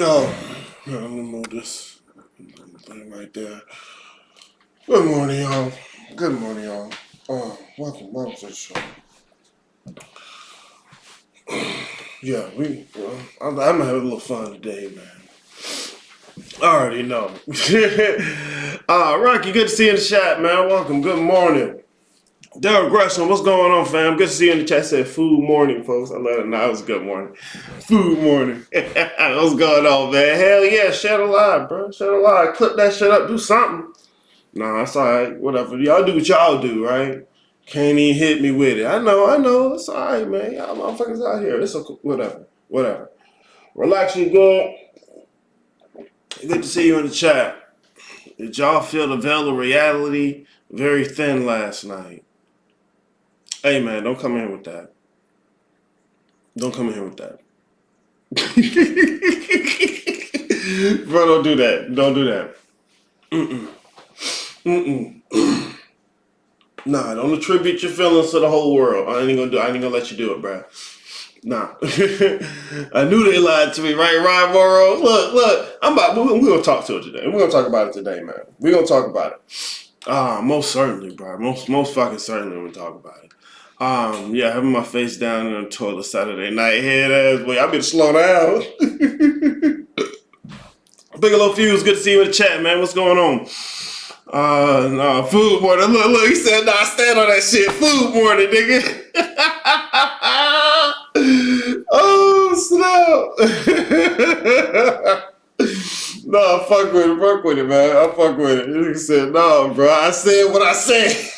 Yo, let me move this thing right there. Good morning, y'all. Good morning, y'all. Welcome to the show. Yeah, I'm gonna have a little fun today, man. I already know. Rocky, good to see you in the chat, man. Welcome. Good morning. Daryl Gresham, what's going on, fam? Good to see you in the chat. Said food morning, folks. I let it know it was a good morning. Food morning. What's going on, man? Hell yeah, share the live, bro. Share the live. Clip that shit up. Do something. Nah, it's alright. Whatever. Y'all do what y'all do, right? Can't even hit me with it. I know. It's alright, man. Y'all motherfuckers out here. It's okay. Whatever. Relax, you good. Good to see you in the chat. Did y'all feel the veil of reality very thin last night? Hey, man, don't come in with that. Don't come in here with that. Bro, don't do that. Don't do that. Nah, don't attribute your feelings to the whole world. I ain't gonna let you do it, bro. Nah. I knew they lied to me, right, Ryan Morrow? Look, we're gonna talk to it today. We're gonna talk about it today, man. We're gonna talk about it. Most certainly, bro. Most fucking certainly we'll talk about it. Yeah, having my face down in the toilet Saturday night, head ass boy. I better slow down. Bigelow Fuse, good to see you in the chat, man. What's going on? Nah, food morning. Look, he said, nah, stand on that shit. Food morning, nigga. Oh, snap. Nah, fuck with it, man. I fuck with it. He said, nah, bro, I said what I said.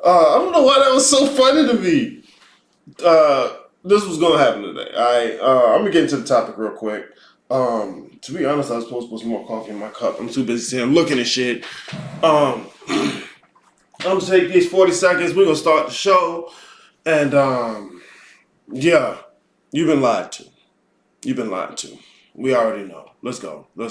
I don't know why that was so funny to me. This was gonna happen today. I'm gonna get into the topic real quick. To be honest, I was supposed to put some more coffee in my cup. I'm too busy sitting looking at shit. I'm gonna take these 40 seconds. We're gonna start the show, and yeah, you've been lied to. You've been lied to. We already know. Let's go, bro.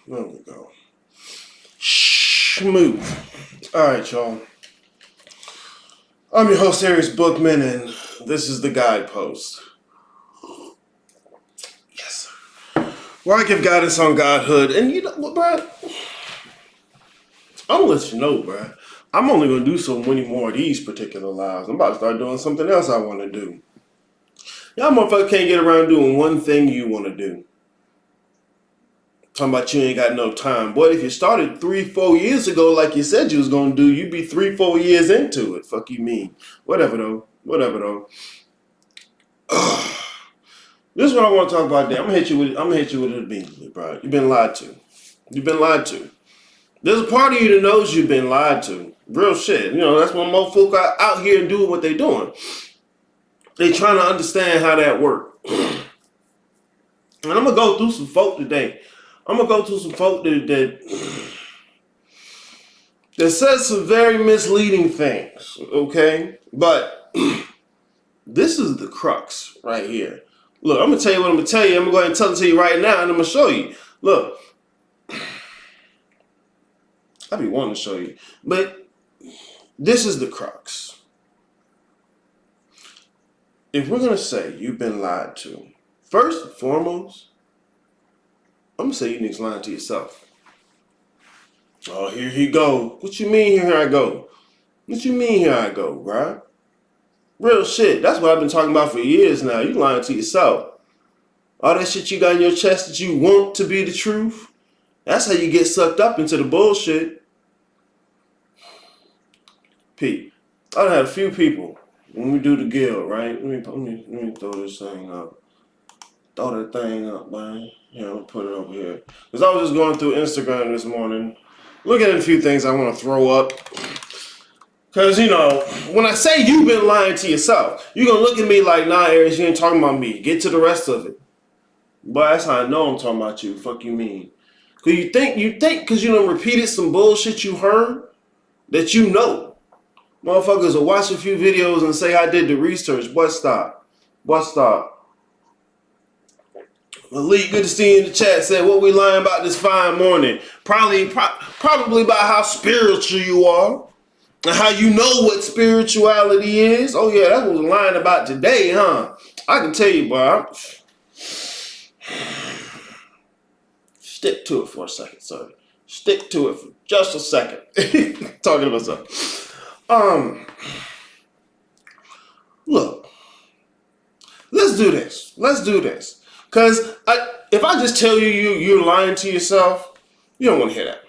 There we go. Smooth. All right, y'all. I'm your host, Aries Bookman, and this is the Guidepost. Yes, sir. Where I give guidance on godhood. And you know what, bro? I'm gonna let you know, bro. I'm only gonna do so many more of these particular lives. I'm about to start doing something else I want to do. Y'all motherfuckers can't get around doing one thing you want to do. Talking about you ain't got no time. Boy, if you started 3-4 years ago like you said you was going to do, you'd be 3-4 years into it. Fuck you mean. Whatever though. This is what I want to talk about today. I'm gonna hit you with it immediately, bro. You've been lied to. There's a part of you that knows you've been lied to. Real shit. You know, that's when most folk are out here and doing what they doing. They trying to understand how that works. And I'm gonna go through some folk today. that says some very misleading things, okay? But this is the crux right here. Look, I'm going to tell you what I'm going to tell you. I'm going to go ahead and tell it to you right now, and I'm going to show you. Look, I be wanting to show you. But this is the crux. If we're going to say you've been lied to, first and foremost, I'm going to say you niggas lying to yourself. Oh, here he go. What you mean here I go? What you mean here I go, bruh? Real shit. That's what I've been talking about for years now. You lying to yourself. All that shit you got in your chest that you want to be the truth. That's how you get sucked up into the bullshit. Pete, I had a few people when we do the guild, right? Let me throw this thing up. Throw that thing up, man. Yeah, I'll put it over here. Because I was just going through Instagram this morning, looking at a few things I want to throw up. Because, you know, when I say you've been lying to yourself, you're going to look at me like, nah, Aries, you ain't talking about me. Get to the rest of it. But that's how I know I'm talking about you. Fuck you mean. Because you think because you done repeated some bullshit you heard that you know. Motherfuckers will watch a few videos and say I did the research. But stop. Malik, good to see you in the chat. Said, what we lying about this fine morning? Probably about how spiritual you are. And how you know what spirituality is. Oh yeah, that's what we're lying about today, huh? I can tell you, bro. Stick to it for a second, sir. Stick to it for just a second. Talking to myself. Look. Let's do this. Because if I just tell you're lying to yourself, you don't want to hear that.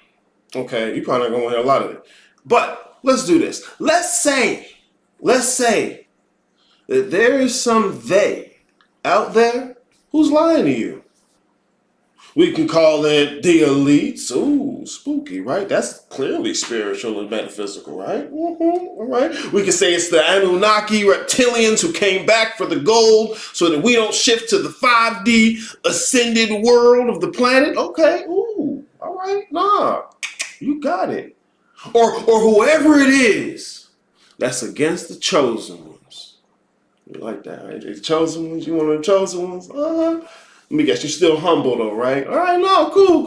Okay? You probably not going to want to hear a lot of it. But let's do this. Let's say that there is some they out there who's lying to you. We can call it the elites. Ooh, spooky, right? That's clearly spiritual and metaphysical, right? All right. We can say it's the Anunnaki reptilians who came back for the gold so that we don't shift to the 5D ascended world of the planet. Okay. Ooh, all right. Nah, you got it. Or whoever it is that's against the chosen ones. You like that, right? The chosen ones? You one of the chosen ones? Let me guess, you're still humble though, right? All right, no, cool.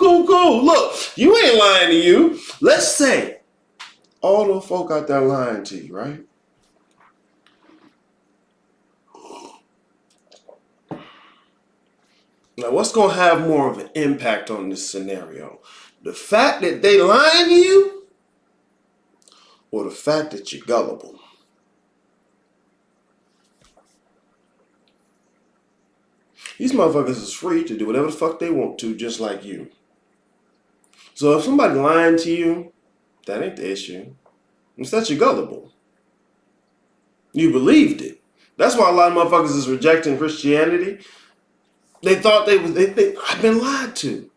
Look, you ain't lying to you. Let's say all the folk out there lying to you, right? Now, what's going to have more of an impact on this scenario? The fact that they lying to you or the fact that you're gullible? These motherfuckers is free to do whatever the fuck they want to, just like you. So if somebody lying to you, that ain't the issue. It's that you're gullible. You believed it. That's why a lot of motherfuckers is rejecting Christianity. They thought I've been lied to.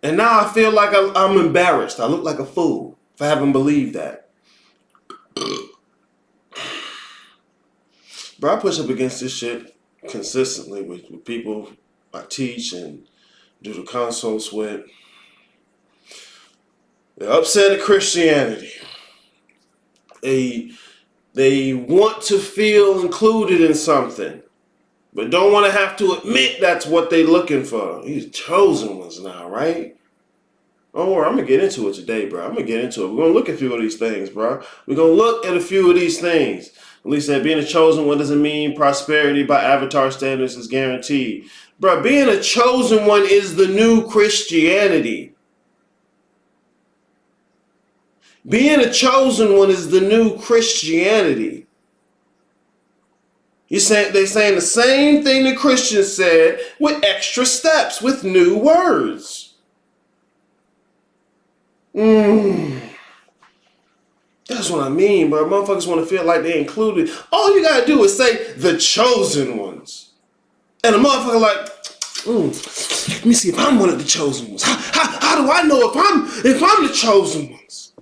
And now I feel like I'm embarrassed. I look like a fool if I haven't believed that. Bro, I push up against this shit consistently with people I teach and do the consults with. They're upset at Christianity. They want to feel included in something, but don't want to have to admit that's what they're looking for. These chosen ones now, right? Don't worry, I'm going to get into it today, bro. I'm going to get into it. We're going to look at a few of these things, bro. We're going to look at a few of these things. At least that being a chosen one doesn't mean prosperity by Avatar standards is guaranteed. Bro, being a chosen one is the new Christianity. Being a chosen one is the new Christianity. They're saying the same thing the Christians said with extra steps, with new words. That's what I mean, bro. Motherfuckers want to feel like they're included. All you gotta do is say the chosen ones. And a motherfucker like, let me see if I'm one of the chosen ones. How do I know if I'm the chosen ones?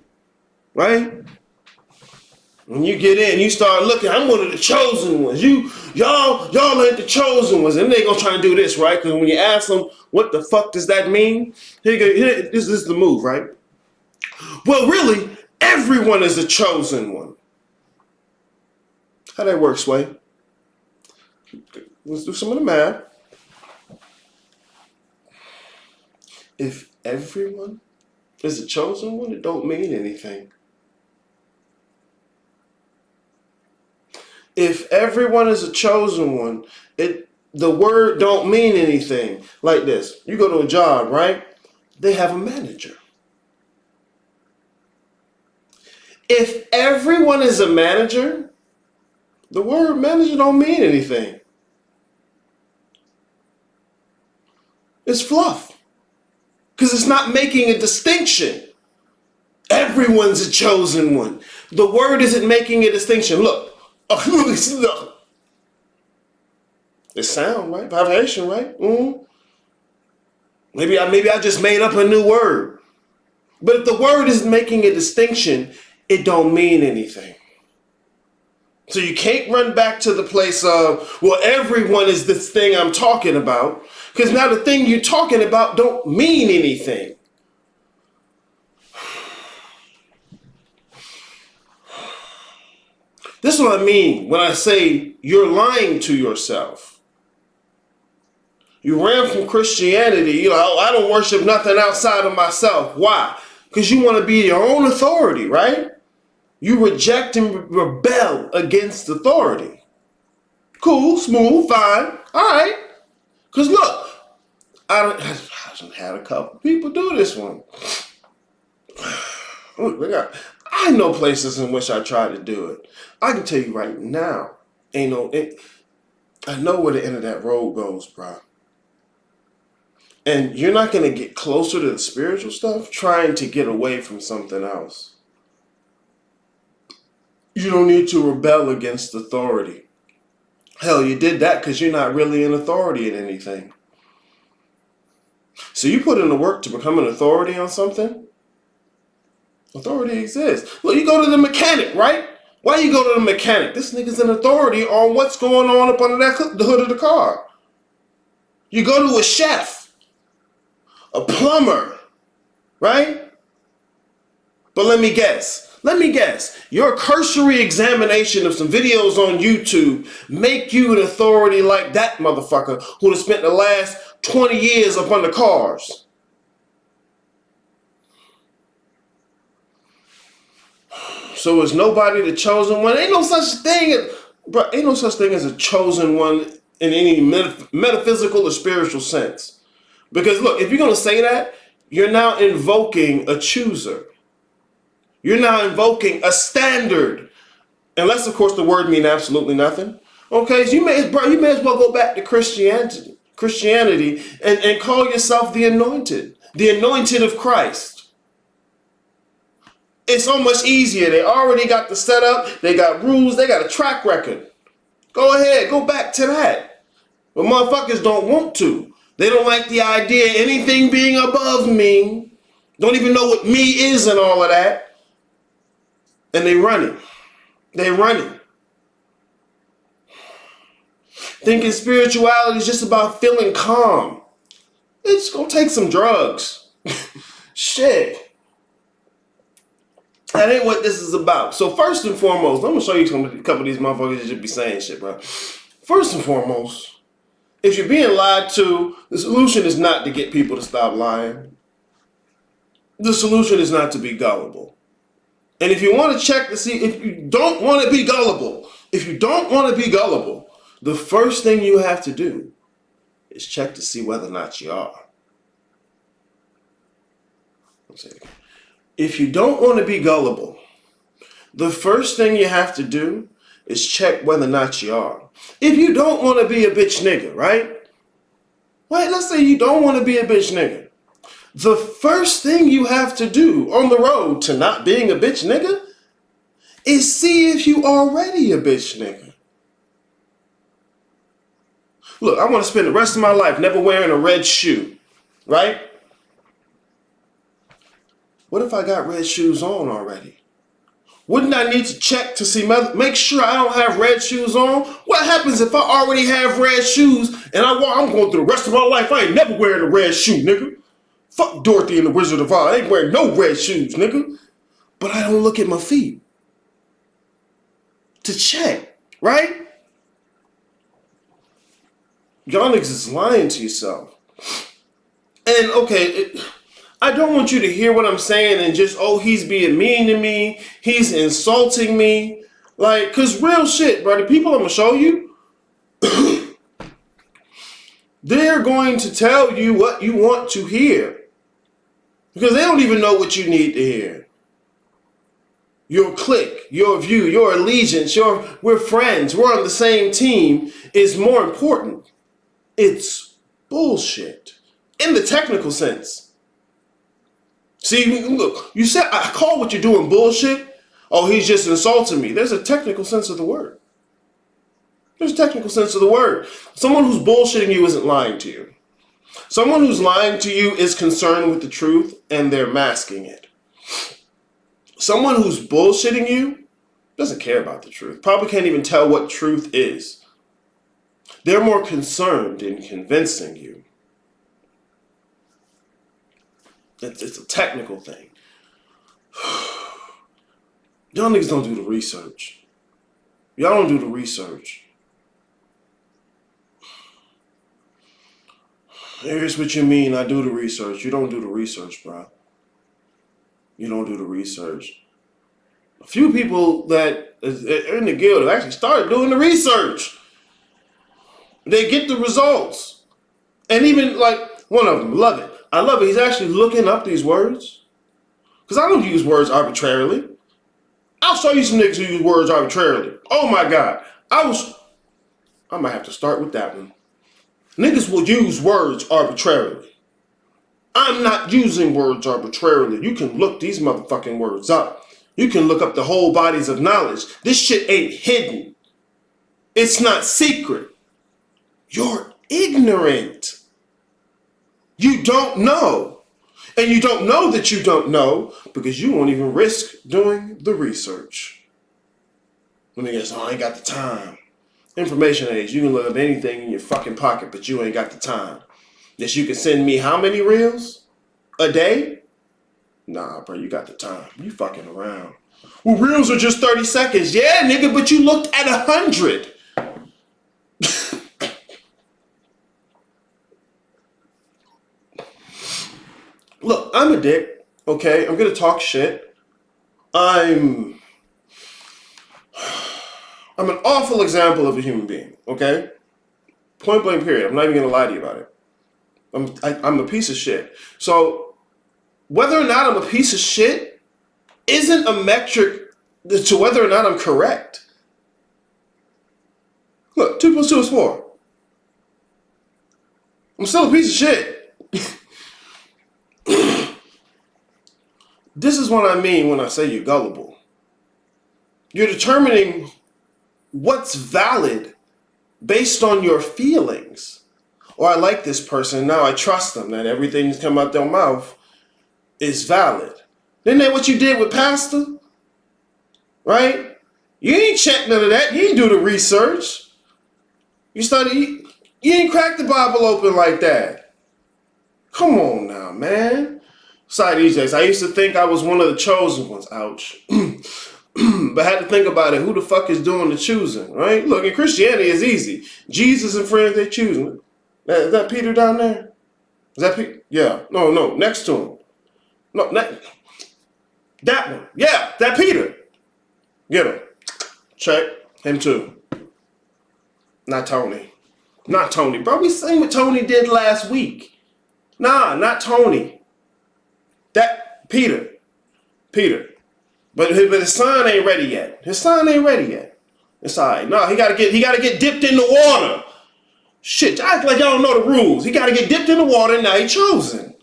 Right? When you get in, you start looking, I'm one of the chosen ones. Y'all ain't the chosen ones. And they gonna try to do this, right? Because when you ask them, what the fuck does that mean? This is the move, right? Well, really, everyone is a chosen one. How that work, Sway? Let's do some of the math. If everyone is a chosen one, it don't mean anything. If everyone is a chosen one, the word don't mean anything. Like this. You go to a job, right? They have a manager. If everyone is a manager, the word manager don't mean anything. It's fluff. Because it's not making a distinction. Everyone's a chosen one. The word isn't making a distinction. Look. Look. It's sound, right? Vibration, right? Mm-hmm. Maybe I just made up a new word. But if the word isn't making a distinction, it don't mean anything. So you can't run back to the place of, well, everyone is this thing I'm talking about. Because now the thing you're talking about don't mean anything. This is what I mean when I say you're lying to yourself. You ran from Christianity. I don't worship nothing outside of myself. Why? Because you want to be your own authority, right? You reject and rebel against authority. Cool, smooth, fine. All right. Because look, I had a couple people do this one. I know places in which I tried to do it. I can tell you right now, I know where the end of that road goes, bro. And you're not going to get closer to the spiritual stuff trying to get away from something else. You don't need to rebel against authority. Hell, you did that because you're not really an authority in anything. So you put in the work to become an authority on something. Authority exists. Look, you go to the mechanic, right? Why you go to the mechanic? This nigga's an authority on what's going on up under the hood of the car. You go to a chef, a plumber, right? But let me guess. Your cursory examination of some videos on YouTube make you an authority like that motherfucker who has spent the last 20 years up under cars. So is nobody the chosen one? Ain't no such thing as a chosen one in any metaphysical or spiritual sense. Because look, if you're going to say that, you're now invoking a chooser. You're now invoking a standard. Unless, of course, the word means absolutely nothing. Okay, so you may as well go back to Christianity and call yourself the anointed of Christ. It's so much easier. They already got the setup. They got rules. They got a track record. Go ahead. Go back to that. But motherfuckers don't want to. They don't like the idea of anything being above me. Don't even know what me is and all of that. And they running. Thinking spirituality is just about feeling calm. It's gonna take some drugs. Shit. That ain't what this is about. So first and foremost, I'm gonna show you a couple of these motherfuckers that just be saying shit, bro. First and foremost, if you're being lied to, the solution is not to get people to stop lying. The solution is not to be gullible. And if you want to check to see if you don't want to be gullible, the first thing you have to do is check to see whether or not you are. Let's say it again. If you don't want to be gullible, the first thing you have to do is check whether or not you are. If you don't want to be a bitch nigga, right? Let's say you don't want to be a bitch nigga. The first thing you have to do on the road to not being a bitch nigga is see if you already a bitch nigga. Look, I want to spend the rest of my life never wearing a red shoe, right? What if I got red shoes on already? Wouldn't I need to check to see, make sure I don't have red shoes on? What happens if I already have red shoes and I'm going through the rest of my life, I ain't never wearing a red shoe, nigga. Fuck Dorothy and the Wizard of Oz. I ain't wearing no red shoes, nigga. But I don't look at my feet to check, right? Y'all niggas is lying to yourself. And okay, I don't want you to hear what I'm saying and just, he's being mean to me. He's insulting me. Cause real shit, bro, the people I'm gonna show you, they're going to tell you what you want to hear. Because they don't even know what you need to hear. Your clique, your view, your allegiance, we're friends, we're on the same team is more important. It's bullshit. in the technical sense. See, look, you said, I call what you're doing bullshit. Oh, he's just insulting me. There's a technical sense of the word. There's a technical sense of the word. Someone who's bullshitting you isn't lying to you. Someone who's lying to you is concerned with the truth and they're masking it. Someone who's bullshitting you doesn't care about the truth. Probably can't even tell what truth is. They're more concerned in convincing you. It's a technical thing. Y'all niggas don't do the research. Y'all don't do the research. Here's what you mean, I do the research. You don't do the research, bro. You don't do the research. A few people that are in the guild have actually started doing the research. They get the results. And even like one of them, love it. I love it. He's actually looking up these words. Because I don't use words arbitrarily. I'll show you some niggas who use words arbitrarily. Oh my God. I might have to start with that one. Niggas will use words arbitrarily. I'm not using words arbitrarily. You can look these motherfucking words up. You can look up the whole bodies of knowledge. This shit ain't hidden. It's not secret. You're ignorant. You don't know. And you don't know that you don't know because you won't even risk doing the research. Let me guess, I ain't got the time. Information age, you can look up anything in your fucking pocket, but you ain't got the time. That you can send me how many reels a day? Nah, bro, you got the time. You fucking around. Well, reels are just 30 seconds. Yeah, nigga, but you looked at 100. Look, I'm a dick, okay? I'm gonna talk shit. I'm an awful example of a human being, okay? Point blank period. I'm not even gonna lie to you about it. I'm a piece of shit. So whether or not I'm a piece of shit isn't a metric to whether or not I'm correct. Look, 2 + 2 is 4. I'm still a piece of shit. This is what I mean when I say you're gullible. You're determining what's valid based on your feelings. Or I like this person, now I trust them, that everything that's come out their mouth is valid. Isn't that what you did with Pastor? Right? You ain't check none of that. You ain't do the research. You ain't crack the Bible open like that. Come on now, man. Sorry, these days. I used to think I was one of the chosen ones. Ouch. But I had to think about it. Who the fuck is doing the choosing, right? Look, in Christianity, it's easy. Jesus and friends, they choosing. Is that Peter down there? Is that Peter? Yeah. No. Next to him. No, that one. Yeah, that Peter. Get him. Check. Him too. Not Tony. Not Tony. Bro, we seen what Tony did last week. Nah, not Tony. That Peter. But his son ain't ready yet. It's all right. No, he gotta get dipped in the water. Shit, act like y'all don't know the rules. He gotta get dipped in the water and now he chosen.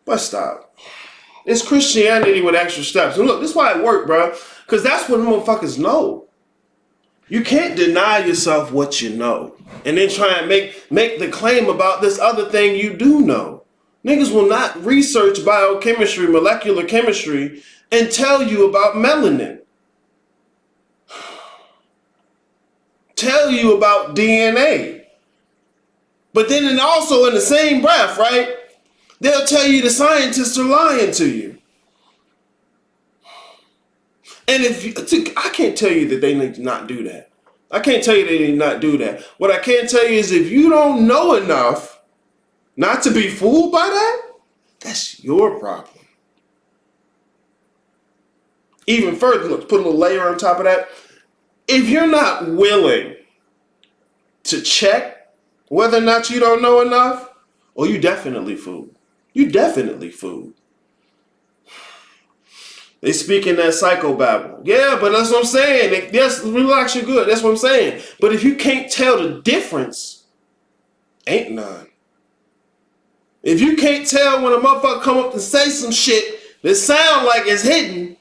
But stop. It's Christianity with extra steps. And look, this is why it worked, bro. Because that's what motherfuckers know. You can't deny yourself what you know. And then try and make the claim about this other thing you do know. Niggas will not research biochemistry, molecular chemistry, and tell you about melanin. Tell you about DNA. But then also in the same breath, right? They'll tell you the scientists are lying to you. And I can't tell you that they need to not do that. I can't tell you they need to not do that. What I can tell you is if you don't know enough not to be fooled by that, that's your problem. Even further, look, put a little layer on top of that. If you're not willing to check whether or not you don't know enough, oh, you definitely fooled. They speak in that psychobabble. Yeah, but that's what I'm saying. Yes, relax, you're good. That's what I'm saying. But if you can't tell the difference, ain't none. If you can't tell when a motherfucker come up and say some shit that sound like it's hidden,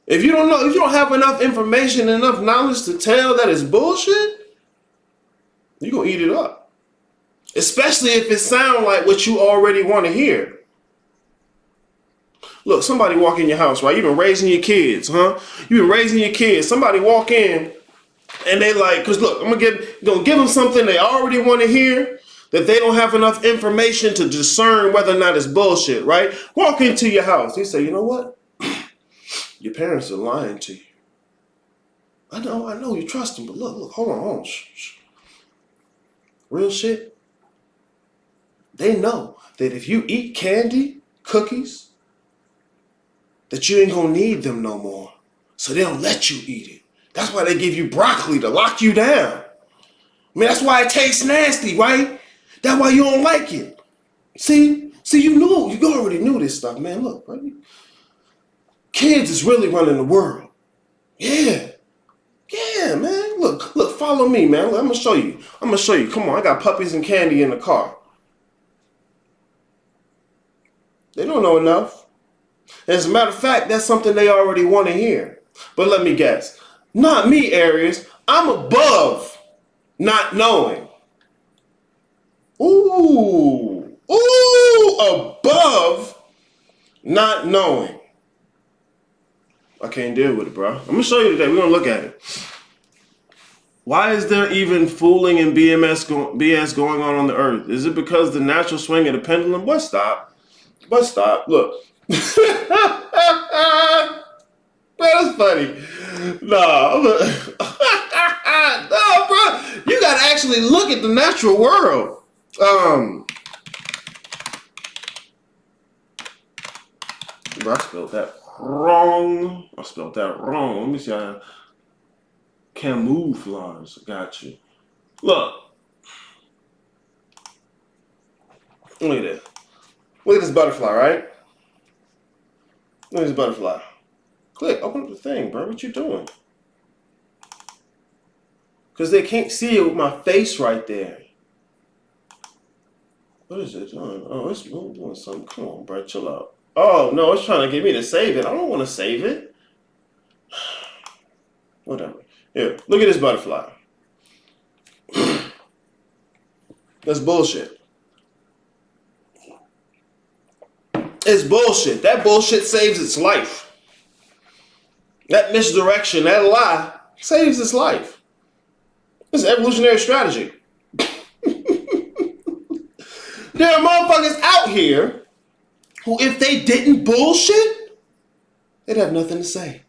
if you don't know, if you don't have enough information, enough knowledge to tell that it's bullshit, you gonna eat it up. Especially if it sound like what you already want to hear. Look, somebody walk in your house, right? You've been raising your kids, huh? You've been raising your kids. Somebody walk in and they like, cause look, I'm gonna give them something they already want to hear, that they don't have enough information to discern whether or not it's bullshit, right? Walk into your house. You say, you know what? Your parents are lying to you. I know you trust them, but look, hold on. Shh. Real shit. They know that if you eat candy, cookies, that you ain't gonna need them no more. So they don't let you eat it. That's why they give you broccoli to lock you down. I mean, that's why it tastes nasty, right? That's why you don't like it. See, you already knew this stuff, man. Look, right? Kids is really running the world. Yeah, man. Look, follow me, man. Look, I'm gonna show you. Come on, I got puppies and candy in the car. They don't know enough. As a matter of fact, that's something they already want to hear. But let me guess. Not me, Aries. I'm above not knowing. Ooh, above not knowing. I can't deal with it, bro. I'm going to show you today. We're going to look at it. Why is there even fooling and BS going on the earth? Is it because the natural swing of the pendulum? But stop. Look. That's funny. No, bro. You got to actually look at the natural world. Bro, I spelled that wrong. Let me see. Camouflage. Got you. Look. Look at this. Look at this butterfly, right? Look at this butterfly. Click. Open up the thing, bro. What you doing? Because they can't see it with my face right there. What is it doing? Oh, it's doing something. Come on, bro. Chill out. Oh, no. It's trying to get me to save it. I don't want to save it. Whatever. Here. Look at this butterfly. That's bullshit. It's bullshit. That bullshit saves its life. That misdirection, that lie, saves its life. It's an evolutionary strategy. There are motherfuckers out here who, if they didn't bullshit, they'd have nothing to say.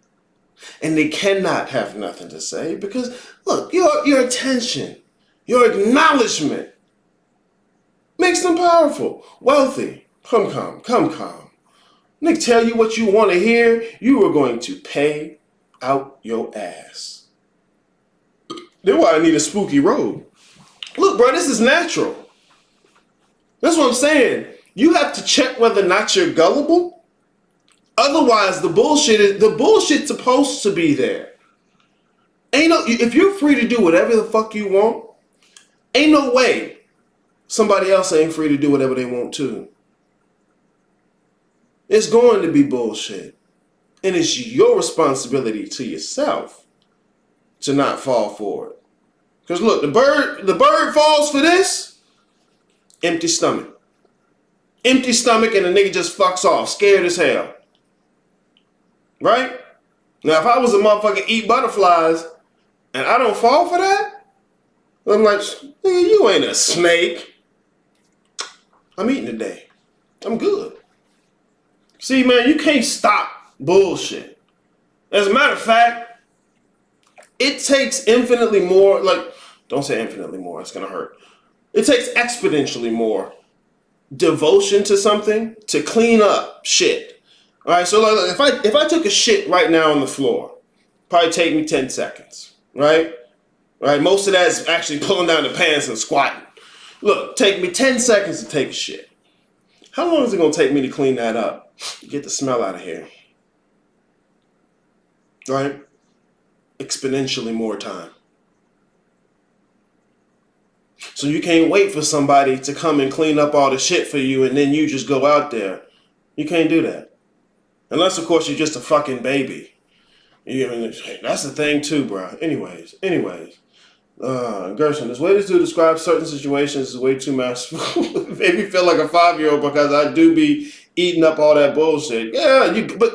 And they cannot have nothing to say because, look, your attention, your acknowledgement makes them powerful, wealthy. Come. Nick tell you what you want to hear, you are going to pay out your ass. That's why I need a spooky robe. Look, bro, this is natural. That's what I'm saying. You have to check whether or not you're gullible. Otherwise, the bullshit's supposed to be there. If you're free to do whatever the fuck you want, ain't no way somebody else ain't free to do whatever they want too. It's going to be bullshit. And it's your responsibility to yourself to not fall for it. Because look, the bird falls for this, empty stomach. Empty stomach and the nigga just fucks off, scared as hell. Right? Now, if I was a motherfucker eat butterflies and I don't fall for that, I'm like, nigga, you ain't a snake. I'm eating today. I'm good. See, man, you can't stop bullshit. As a matter of fact, it takes infinitely more, don't say infinitely more, it's going to hurt. It takes exponentially more devotion to something to clean up shit. All right, so if I took a shit right now on the floor, probably take me 10 seconds, right? Right, most of that is actually pulling down the pants and squatting. Look, take me 10 seconds to take a shit. How long is it going to take me to clean that up? Get the smell out of here. Right? Exponentially more time. So you can't wait for somebody to come and clean up all the shit for you and then you just go out there. You can't do that. Unless, of course, you're just a fucking baby. That's the thing, too, bro. Anyways. Gerson, this way to describe certain situations is way too masterful. It made me feel like a 5-year-old because I do be eating up all that bullshit. Yeah, but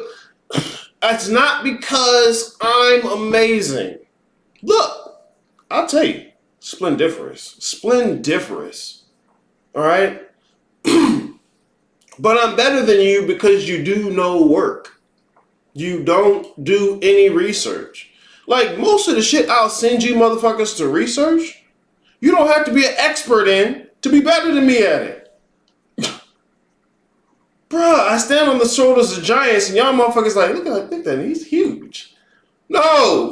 that's not because I'm amazing. Look, I'll tell you, splendiferous. All right? But I'm better than you because you do no work. You don't do any research. Like, most of the shit I'll send you motherfuckers to research, you don't have to be an expert in to be better than me at it. Bruh, I stand on the shoulders of giants and y'all motherfuckers like, look at that, he's huge. No!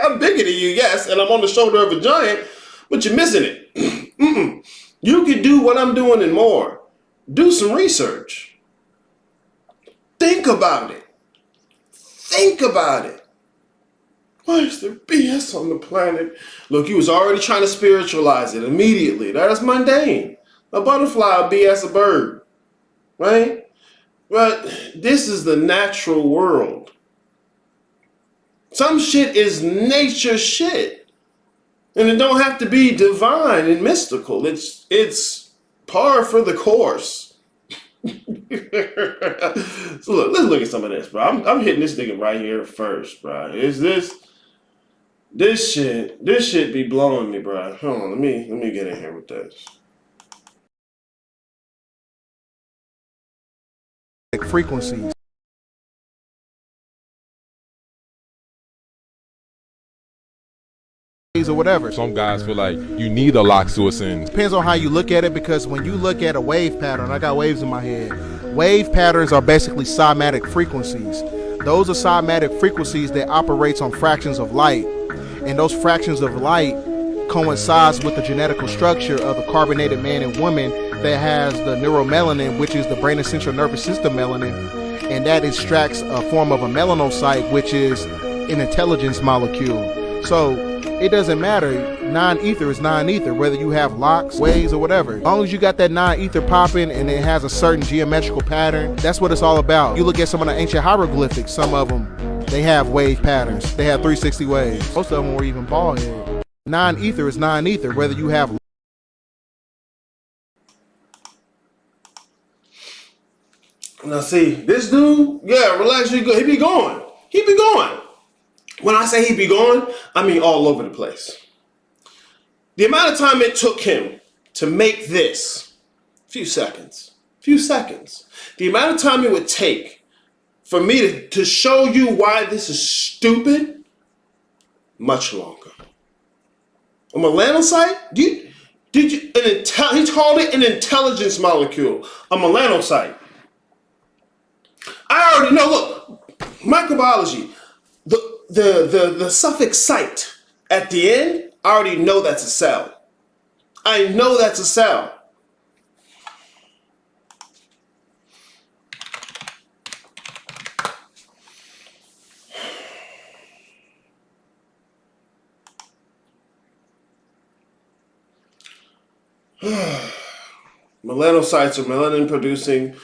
I'm bigger than you, yes, and I'm on the shoulder of a giant, but you're missing it. You can do what I'm doing and more. Do some research. Think about it. Why is there BS on the planet? Look, you was already trying to spiritualize it immediately. That is mundane. A butterfly will be as a bird. Right? But this is the natural world. Some shit is nature shit. And it don't have to be divine and mystical. It's par for the course. So look, let's look at some of this, bro. I'm hitting this nigga right here first, bro. Is this shit be blowing me, bro. Hold on, let me get in here with this. Frequencies. Or whatever. Some guys feel like you need a LOX to ascend. Depends on how you look at it, because when you look at a wave pattern, I got waves in my head. Wave patterns are basically cymatic frequencies. Those are cymatic frequencies that operates on fractions of light, and those fractions of light coincides with the genetical structure of a carbonated man and woman that has the neuromelanin, which is the brain and central nervous system melanin, and that extracts a form of a melanocyte, which is an intelligence molecule. So it doesn't matter. Non-ether is non-ether, whether you have LOX, waves, or whatever. As long as you got that non-ether popping and it has a certain geometrical pattern, that's what it's all about. You look at some of the ancient hieroglyphics, some of them, they have wave patterns. They have 360 waves. Most of them were even ball head. Non-ether is non-ether, whether you have. Now see, this dude, yeah, relax, he be going. When I say he be going, I mean all over the place. The amount of time it took him to make this, few seconds. The amount of time it would take for me to show you why this is stupid, much longer. A melanocyte? He called it an intelligence molecule, a melanocyte. I already know, look, microbiology, the suffix "cyte" at the end, I already know that's a cell. I know that's a cell. Melanocytes are melanin-producing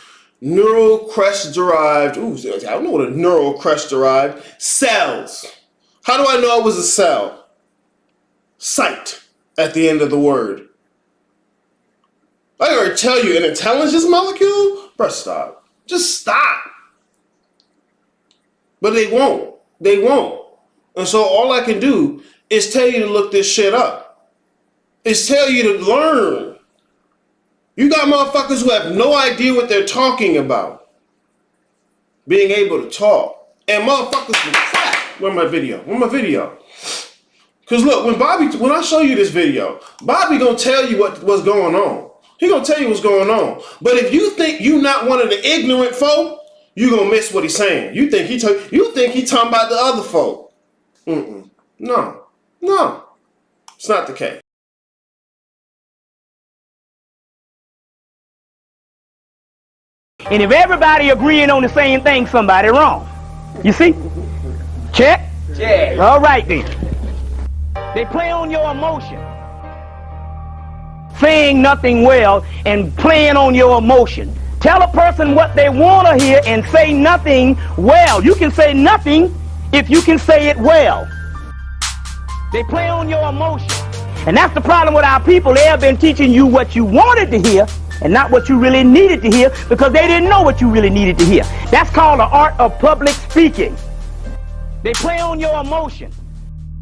neural crest-derived, I don't know what a neural crest-derived, cells. How do I know it was a cell? Cyte at the end of the word. I gotta tell you, an intelligence molecule? Bro, stop. Just stop. But they won't. And so all I can do is tell you to look this shit up. Is tell you to learn. You got motherfuckers who have no idea what they're talking about being able to talk. And motherfuckers will crap. Where's my video? Because look, when I show you this video, Bobby gonna tell you what's going on. He gonna tell you what's going on. But if you think you not one of the ignorant folk, you gonna miss what he's saying. You think he talking about the other folk. No. It's not the case. And if everybody agreeing on the same thing, somebody wrong. You see? Check? Check. All right then. They play on your emotion. saying nothing well, and playing on your emotion. Tell a person what they want to hear and say nothing well. You can say nothing if you can say it well. They play on your emotion. And that's the problem with our people. They have been teaching you what you wanted to hear and not what you really needed to hear, because they didn't know what you really needed to hear. That's called the art of public speaking. They play on your emotion.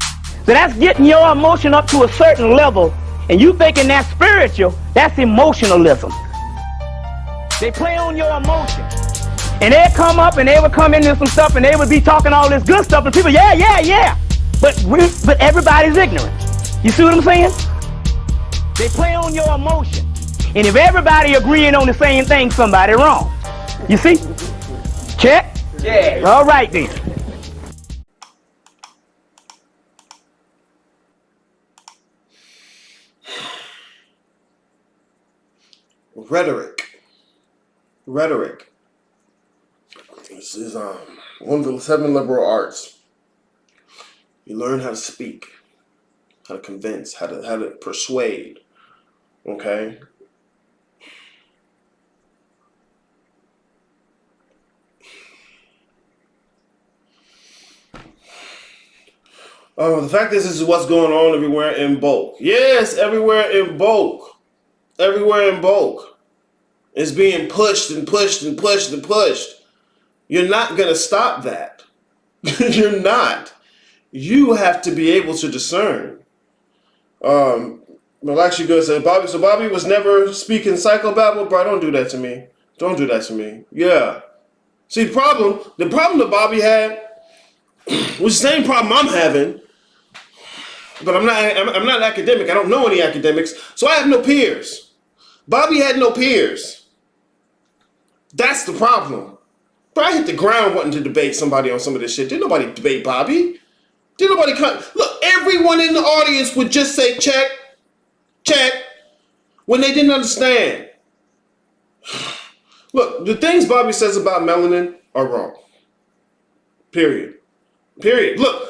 So that's getting your emotion up to a certain level, and you thinking that's spiritual. That's emotionalism. They play on your emotion. And they'd come up and they would come into some stuff and they would be talking all this good stuff, and people, yeah. But everybody's ignorant. You see what I'm saying? They play on your emotion. And if everybody agreeing on the same thing, somebody wrong. You see? Check? Yeah. All right then. Rhetoric. This is one of the 7 liberal arts. You learn how to speak, how to convince, how to persuade. Okay? The fact is, this is what's going on everywhere in bulk. Yes, everywhere in bulk. Everywhere in bulk. It's being pushed and pushed and pushed and pushed. You're not going to stop that. You're not. You have to be able to discern. Well, actually, good said Bobby. So Bobby was never speaking psychobabble, bro. Don't do that to me. Don't do that to me. Yeah. See, the problem that Bobby had was the same problem I'm having. But I'm not academic. I don't know any academics, so I have no peers. Bobby had no peers. That's the problem. But I hit the ground wanting to debate somebody on some of this shit. Didn't nobody debate Bobby. Didn't nobody come. Look, everyone in the audience would just say check, check, when they didn't understand. Look, the things Bobby says about melanin are wrong. Period. Look,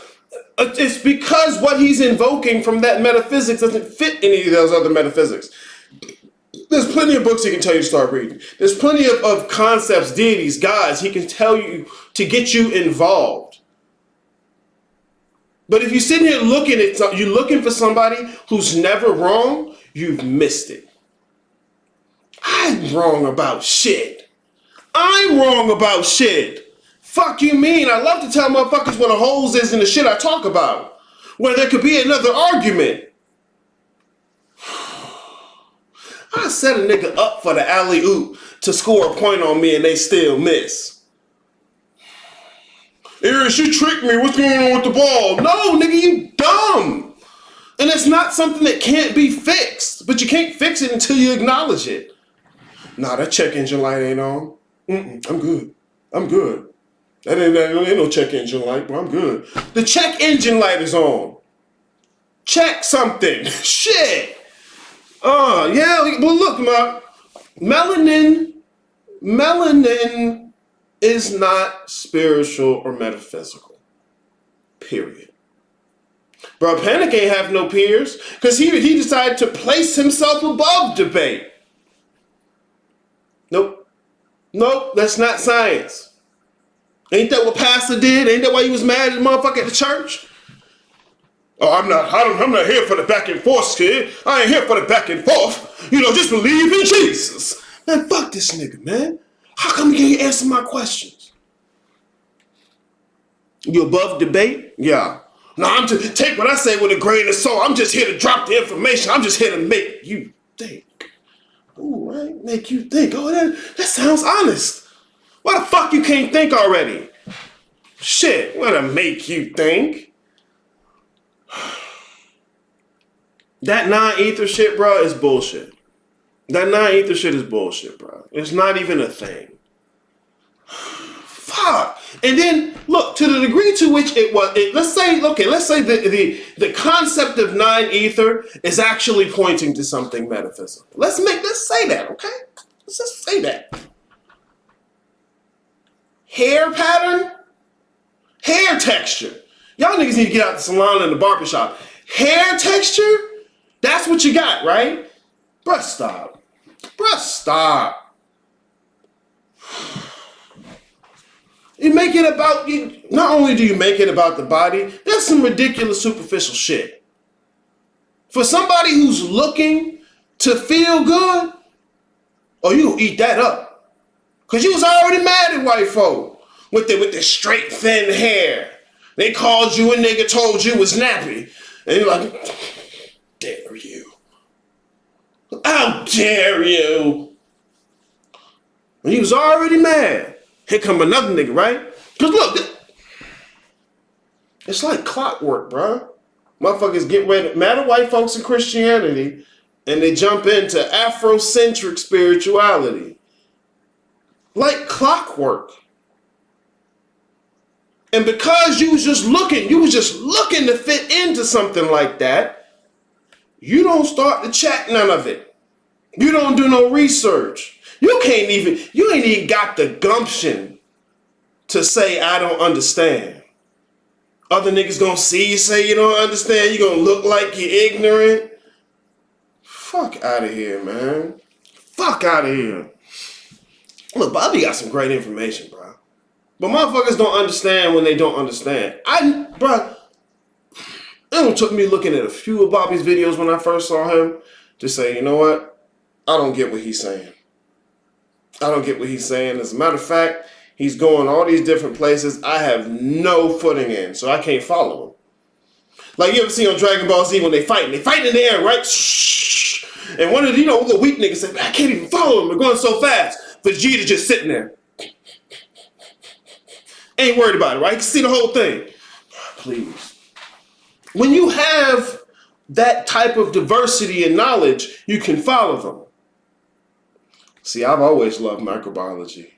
it's because what he's invoking from that metaphysics doesn't fit any of those other metaphysics. There's plenty of books he can tell you to start reading. There's plenty of concepts, deities, gods he can tell you to get you involved. But if you're sitting here you're looking for somebody who's never wrong, you've missed it. I'm wrong about shit. Fuck you mean? I love to tell motherfuckers what a holes is in the shit I talk about, where there could be another argument. I set a nigga up for the alley-oop to score a point on me and they still miss. Iris, you tricked me. What's going on with the ball? No, nigga, you dumb. And it's not something that can't be fixed, but you can't fix it until you acknowledge it. Nah, that check engine light ain't on. I'm good. That ain't no check engine light, bro. I'm good. The check engine light is on. Check something. Shit. Yeah, well look, melanin is not spiritual or metaphysical. Period. Bro, Panic ain't have no peers because he decided to place himself above debate. Nope, that's not science. Ain't that what Pastor did? Ain't that why he was mad at the motherfucker at the church? Oh, I'm not here for the back and forth, kid. I ain't here for the back and forth. Just believe in Jesus. Man, fuck this nigga, man. How come you can't answer my questions? You above debate? Yeah. No, I'm just take what I say with a grain of salt. I'm just here to drop the information. I'm just here to make you think. Ooh, right? Make you think. Oh, that sounds honest. Why the fuck you can't think already? Shit, what to make you think? That non-ether shit, bro, is bullshit. That non-ether shit is bullshit, bro. It's not even a thing. Fuck. And then, look, to the degree to which let's say the concept of non-ether is actually pointing to something metaphysical. Let's say that, okay? Let's just say that. Hair pattern? Hair texture. Y'all niggas need to get out the salon and the barbershop. Hair texture? That's what you got, right? Bruh, stop. Bruh, stop. You make it about you. Not only do you make it about the body, that's some ridiculous superficial shit. For somebody who's looking to feel good, oh, you gonna eat that up. Cause you was already mad at white folk with the straight thin hair. They called you a nigga, told you was nappy. And you're like, dare you. How dare you? And he was already mad. Here come another nigga, right? Cause look, it's like clockwork, bro. Motherfuckers get ready, mad at white folks in Christianity, and they jump into Afrocentric spirituality. Like clockwork. And because you was just looking to fit into something like that, you don't start to check none of it. You don't do no research. You ain't even got the gumption to say, I don't understand. Other niggas gonna see you say you don't understand. You gonna look like you're ignorant. Fuck out of here, man. Fuck out of here. Look, Bobby got some great information, bro. But motherfuckers don't understand when they don't understand. Bro, it took me looking at a few of Bobby's videos when I first saw him to say, you know what? I don't get what he's saying. I don't get what he's saying. As a matter of fact, he's going all these different places I have no footing in, so I can't follow him. Like you ever see on Dragon Ball Z when they fighting in the air, right? And one of the, the weak niggas said, I can't even follow him. They're going so fast. Vegeta just sitting there. Ain't worried about it, right? You can see the whole thing. Please. When you have that type of diversity and knowledge, you can follow them. See, I've always loved microbiology.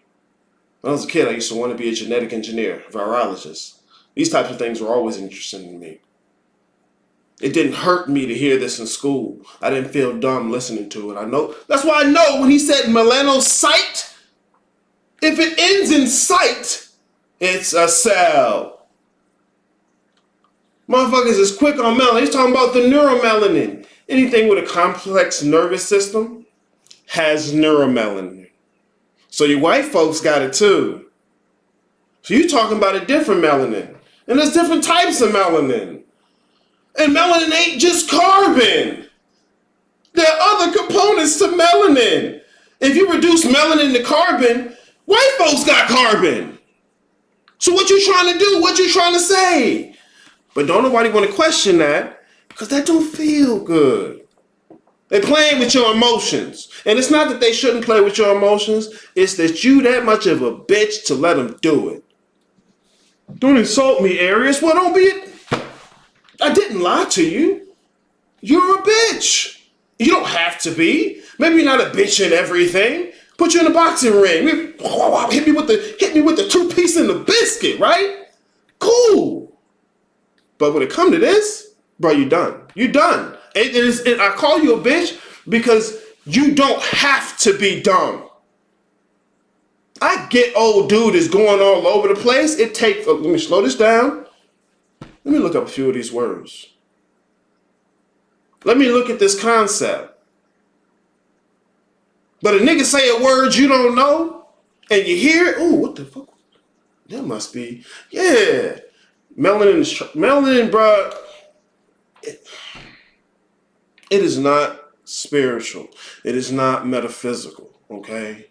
When I was a kid, I used to want to be a genetic engineer, virologist. These types of things were always interesting to me. It didn't hurt me to hear this in school. I didn't feel dumb listening to it. I know. That's why I know when he said melanocyte, if it ends in sight, it's a cell. Motherfuckers is quick on melanin. He's talking about the neuromelanin. Anything with a complex nervous system has neuromelanin. So you white folks got it too. So you're talking about a different melanin. And there's different types of melanin. And melanin ain't just carbon. There are other components to melanin. If you reduce melanin to carbon, white folks got carbon. So what you trying to do? What you trying to say? But don't nobody want to question that because that don't feel good. They're playing with your emotions. And it's not that they shouldn't play with your emotions. It's that you that much of a bitch to let them do it. Don't insult me, Arius. Well, don't be it. I didn't lie to you. You're a bitch. You don't have to be. Maybe you're not a bitch in everything. Put you in a boxing ring. Hit me with the 2-piece and the biscuit, right? Cool. But when it come to this, bro, you done. You done. I call you a bitch because you don't have to be dumb. I get old dude is going all over the place. Let me slow this down. Let me look up a few of these words. Let me look at this concept. But a nigga say a word you don't know, and you hear it, ooh, what the fuck? That must be, yeah. Melanin, bro, it is not spiritual. It is not metaphysical, okay?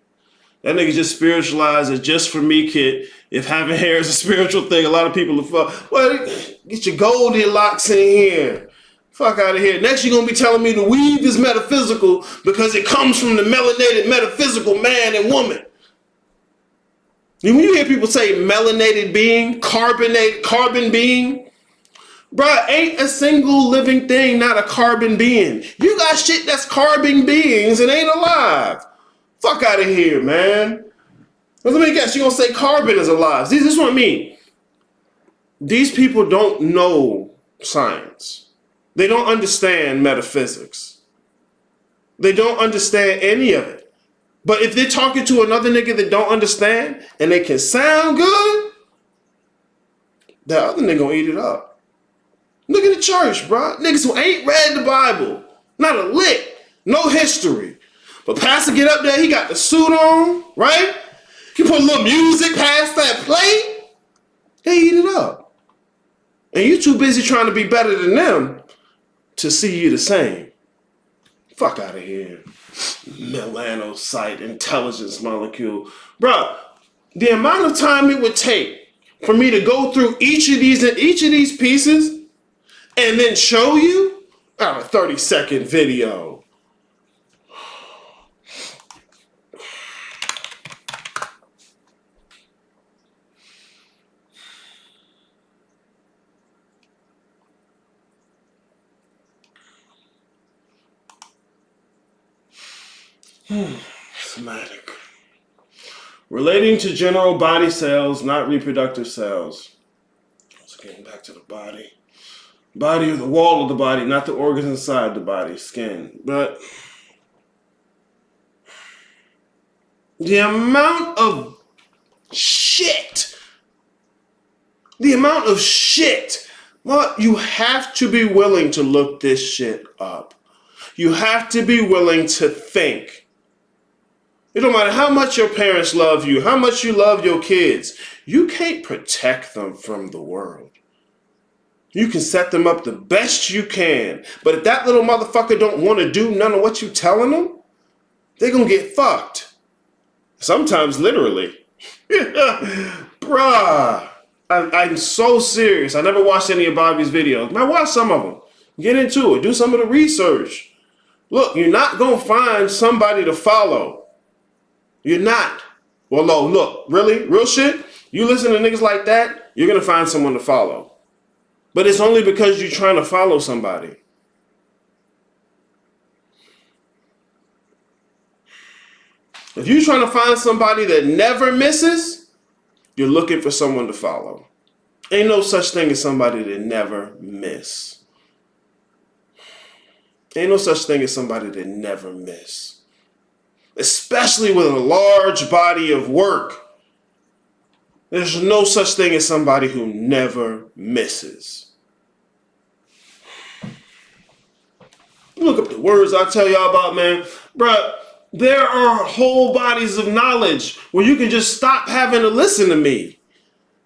That nigga just spiritualized it just for me, kid. If having hair is a spiritual thing, a lot of people are well, get your Goldilocks in here. Fuck out of here. Next you're going to be telling me the weave is metaphysical because it comes from the melanated metaphysical man and woman. And when you hear people say melanated being, carbon being, bruh, ain't a single living thing not a carbon being. You got shit that's carbon beings and ain't alive. Fuck out of here, man. Let me guess, you're going to say carbon is alive. This is what I mean. These people don't know science. They don't understand metaphysics. They don't understand any of it. But if they're talking to another nigga that don't understand and they can sound good, that other nigga gonna eat it up. Look at the church, bro. Niggas who ain't read the Bible, not a lick. No history. But Pastor get up there, he got the suit on, right? He put a little music past that plate. They eat it up. And you too busy trying to be better than them to see you the same. Fuck out of here. Melanocyte intelligence molecule. Bruh, the amount of time it would take for me to go through each of these pieces and then show you a 30-second video. Somatic. Relating to general body cells, not reproductive cells. So getting back to the body. Body or the wall of the body, not the organs inside the body, skin. But the amount of shit. Well, you have to be willing to look this shit up. You have to be willing to think. It don't matter how much your parents love you, how much you love your kids. You can't protect them from the world. You can set them up the best you can. But if that little motherfucker don't want to do none of what you telling them, they're going to get fucked. Sometimes literally. Bruh. I'm so serious. I never watched any of Bobby's videos. I watched some of them. Get into it. Do some of the research. Look, you're not going to find somebody to follow. You're not. Well, no, look, really? Real shit? You listen to niggas like that, you're going to find someone to follow. But it's only because you're trying to follow somebody. If you're trying to find somebody that never misses, you're looking for someone to follow. Ain't no such thing as somebody that never miss. Ain't no such thing as somebody that never miss. Especially with a large body of work. There's no such thing as somebody who never misses. Look up the words I tell y'all about, man. Bruh, there are whole bodies of knowledge where you can just stop having to listen to me.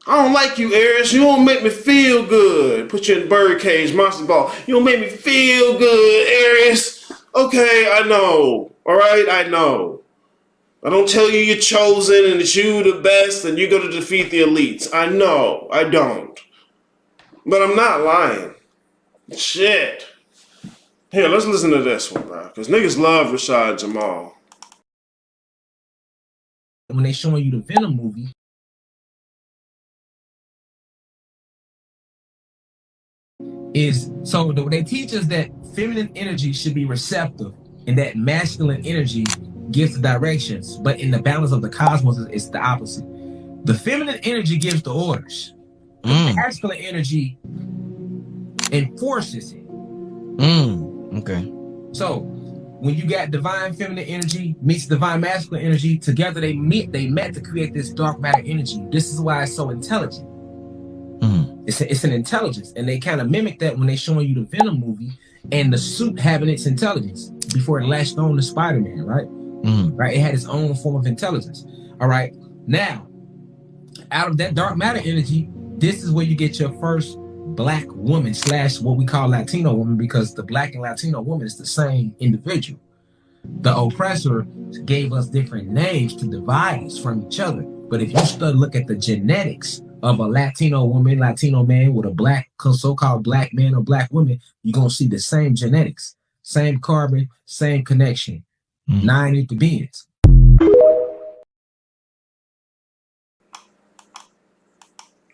I don't like you, Aries. You don't make me feel good. Put you in birdcage, monster ball. You don't make me feel good, Aries. Okay, I know. All right, I know. I don't tell you you're chosen and that you the best and you're going to defeat the elites. I know. I don't. But I'm not lying. Shit. Here, let's listen to this one, bro. Because niggas love Rashad Jamal. When they showing you the Venom movie, they teach us that feminine energy should be receptive and that masculine energy gives the directions, but in the balance of the cosmos, it's the opposite. The feminine energy gives the orders. The masculine energy enforces it. Okay. So when you got divine feminine energy meets divine masculine energy, together they met to create this dark matter energy. This is why it's so intelligent. It's an intelligence, and they kind of mimic that when they showing you the Venom movie and the suit having its intelligence before it latched on to Spider-Man, right? Right, it had its own form of intelligence. All right, now out of that dark matter energy, this is where you get your first black woman / what we call Latino woman, because the black and Latino woman is the same individual. The oppressor gave us different names to divide us from each other. But if you look at the genetics of a Latino woman, Latino man with a black, so-called black man or black woman, you're going to see the same genetics, same carbon, same connection. 9 ether beings.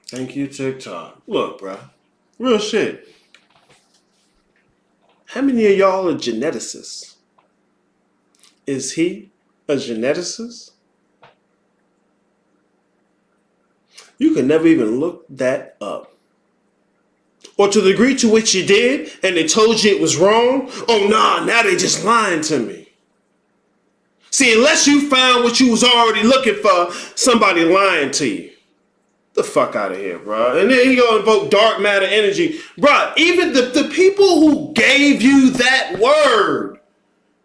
Thank you, TikTok. Look, bro. Real shit. How many of y'all are geneticists? Is he a geneticist? You can never even look that up. Or to the degree to which you did and they told you it was wrong, oh nah, now they just lying to me. See, unless you found what you was already looking for, somebody lying to you. The fuck out of here, bro. And then he gonna invoke dark matter energy. Bro, even the people who gave you that word,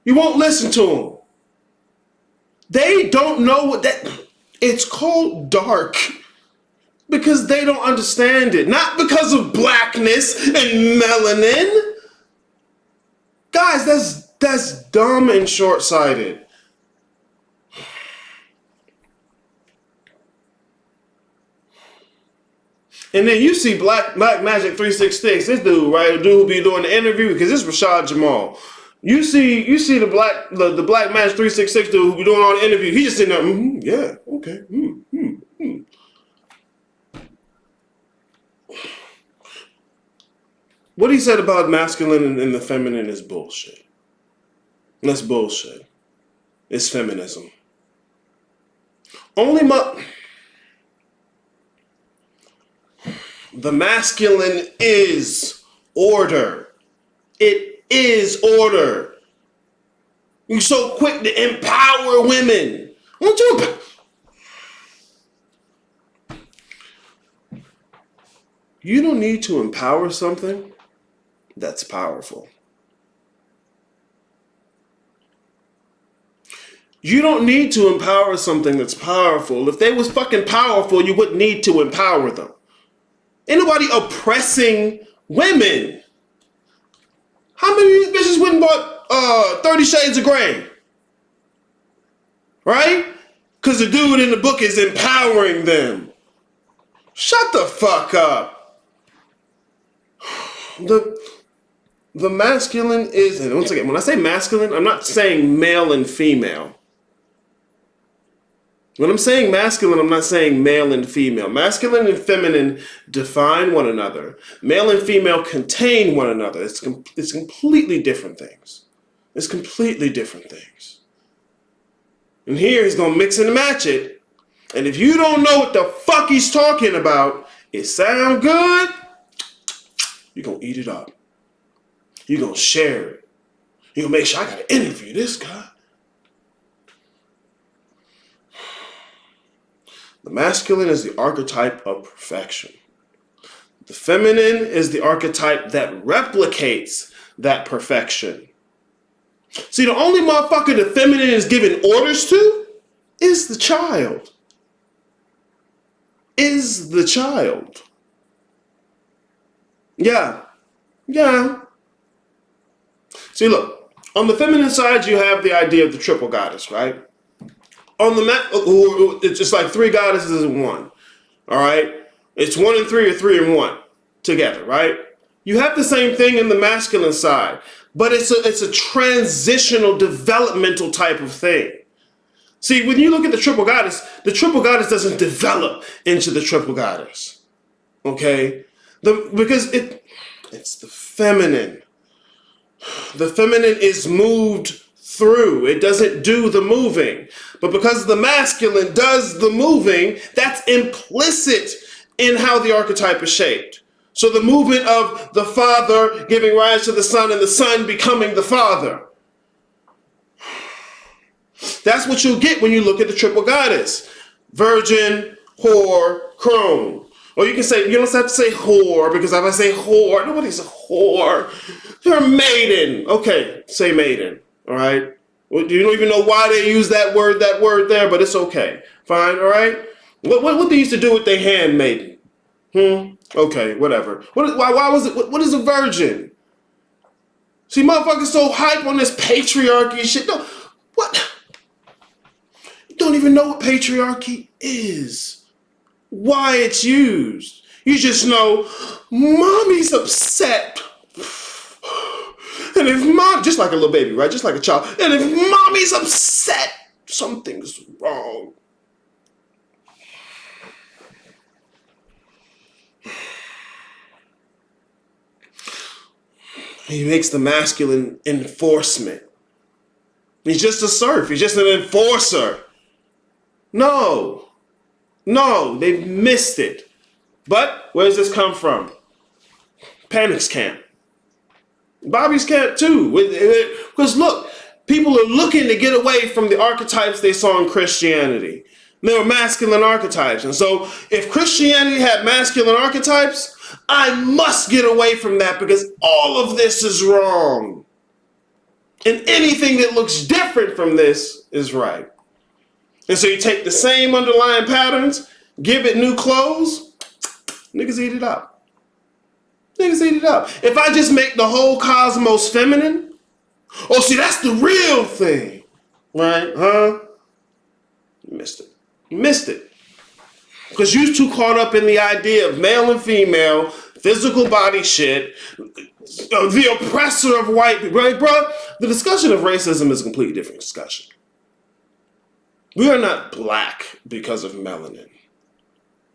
You won't listen to them. They don't know what that... It's called dark because they don't understand it. Not because of blackness and melanin. Guys, that's dumb and short-sighted. And then you see Black Magic 366, this dude, right? The dude who be doing the interview, because this is Rashad Jamal. You see the Black Magic 366 dude who be doing all the interview. He just sitting there, yeah, okay, What he said about masculine and the feminine is bullshit. That's bullshit. It's feminism. The masculine is order. It is order. You're so quick to empower women. Won't you? You don't need to empower something that's powerful. You don't need to empower something that's powerful. If they was fucking powerful, you wouldn't need to empower them. Ain't nobody oppressing women. How many of these bitches went and bought 30 Shades of Grey? Right? Because the dude in the book is empowering them. Shut the fuck up. The masculine is, and once again, when I say masculine, I'm not saying male and female. When I'm saying masculine, I'm not saying male and female. Masculine and feminine define one another. Male and female contain one another. It's completely different things. It's completely different things. And here he's going to mix and match it. And if you don't know what the fuck he's talking about, it sound good, you're going to eat it up. You're going to share it. You're going to make sure I got to interview this guy. The masculine is the archetype of perfection. The feminine is the archetype that replicates that perfection. See, the only motherfucker the feminine is giving orders to is the child. Is the child. Yeah. See, look, on the feminine side, you have the idea of the triple goddess, right? On the it's just like three goddesses in one. All right? It's 1 and 3 or 3 and 1 together, right? You have the same thing in the masculine side, but it's a transitional, developmental type of thing. See, when you look at the triple goddess doesn't develop into the triple goddess. Okay? Because it's the feminine. The feminine is moved through. It doesn't do the moving. But because the masculine does the moving, that's implicit in how the archetype is shaped. So the movement of the father giving rise to the son and the son becoming the father. That's what you'll get when you look at the triple goddess. Virgin, whore, crone. Or you can say, you don't have to say whore, because if I say whore, nobody's a whore. You're a maiden. Okay, say maiden. All right? Well, you don't even know why they use that word there, but it's okay. Fine, all right? What they used to do with their handmaiden? Okay, whatever. Why was it? What is a virgin? See, motherfuckers so hype on this patriarchy shit. No, what? You don't even know what patriarchy is. Why it's used. You just know mommy's upset. And if mom, just like a little baby, right? Just like a child. And if mommy's upset, something's wrong. He makes the masculine enforcement. He's just a serf. He's just an enforcer. No, they've missed it. But where does this come from? Panic's camp. Bobby's camp too. Because look, people are looking to get away from the archetypes they saw in Christianity. They were masculine archetypes. And so if Christianity had masculine archetypes, I must get away from that because all of this is wrong. And anything that looks different from this is right. And so you take the same underlying patterns, give it new clothes, niggas eat it up. Niggas eat it up. If I just make the whole cosmos feminine, oh, see, that's the real thing. Right? Huh? You missed it. You missed it. Because you're too caught up in the idea of male and female, physical body shit, the oppressor of white people. Right, bro? The discussion of racism is a completely different discussion. We are not black because of melanin.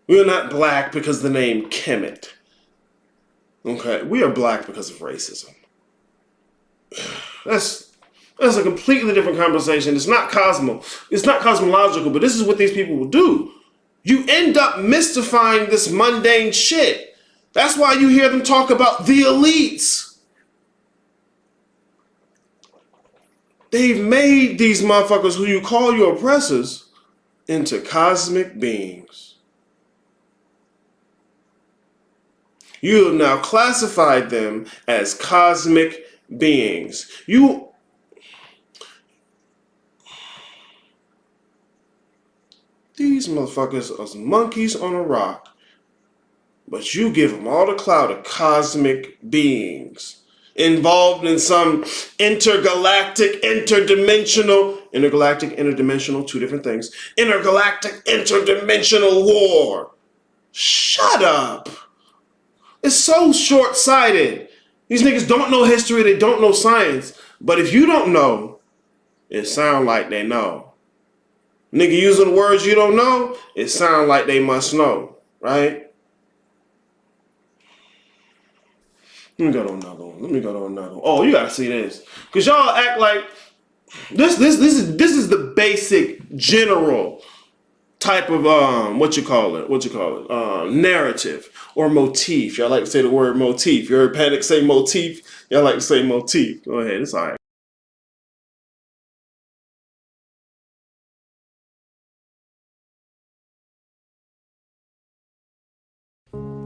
We are not black because of the name Kemet. Okay? We are black because of racism. That's a completely different conversation. It's not cosmological, but this is what these people will do. You end up mystifying this mundane shit. That's why you hear them talk about the elites. They've made these motherfuckers who you call your oppressors into cosmic beings. You have now classified them as cosmic beings. These motherfuckers are monkeys on a rock, but you give them all the clout of cosmic beings involved in some intergalactic, interdimensional, two different things, intergalactic, interdimensional war. Shut up. It's so short-sighted. These niggas don't know history, they don't know science, but if you don't know, it sound like they know. Nigga using words you don't know, it sound like they must know, right? Let me go to another one. Oh, you gotta see this. Cause y'all act like this is the basic general type of narrative or motif. Y'all like to say the word motif. You heard Panic say motif? Y'all like to say motif. Go ahead, it's alright.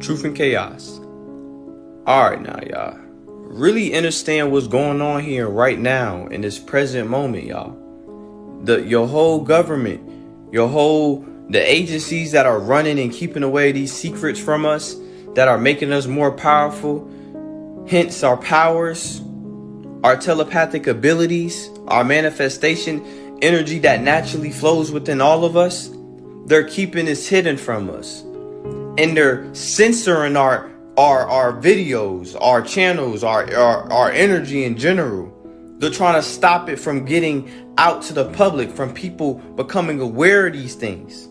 Truth and chaos. Alright now, y'all. Really understand what's going on here right now in this present moment, y'all. Your whole government, the agencies that are running and keeping away these secrets from us, that are making us more powerful, hence our powers, our telepathic abilities, our manifestation energy that naturally flows within all of us, they're keeping this hidden from us. And they're censoring our videos, our channels, our energy in general. They're trying to stop it from getting out to the public, from people becoming aware of these things.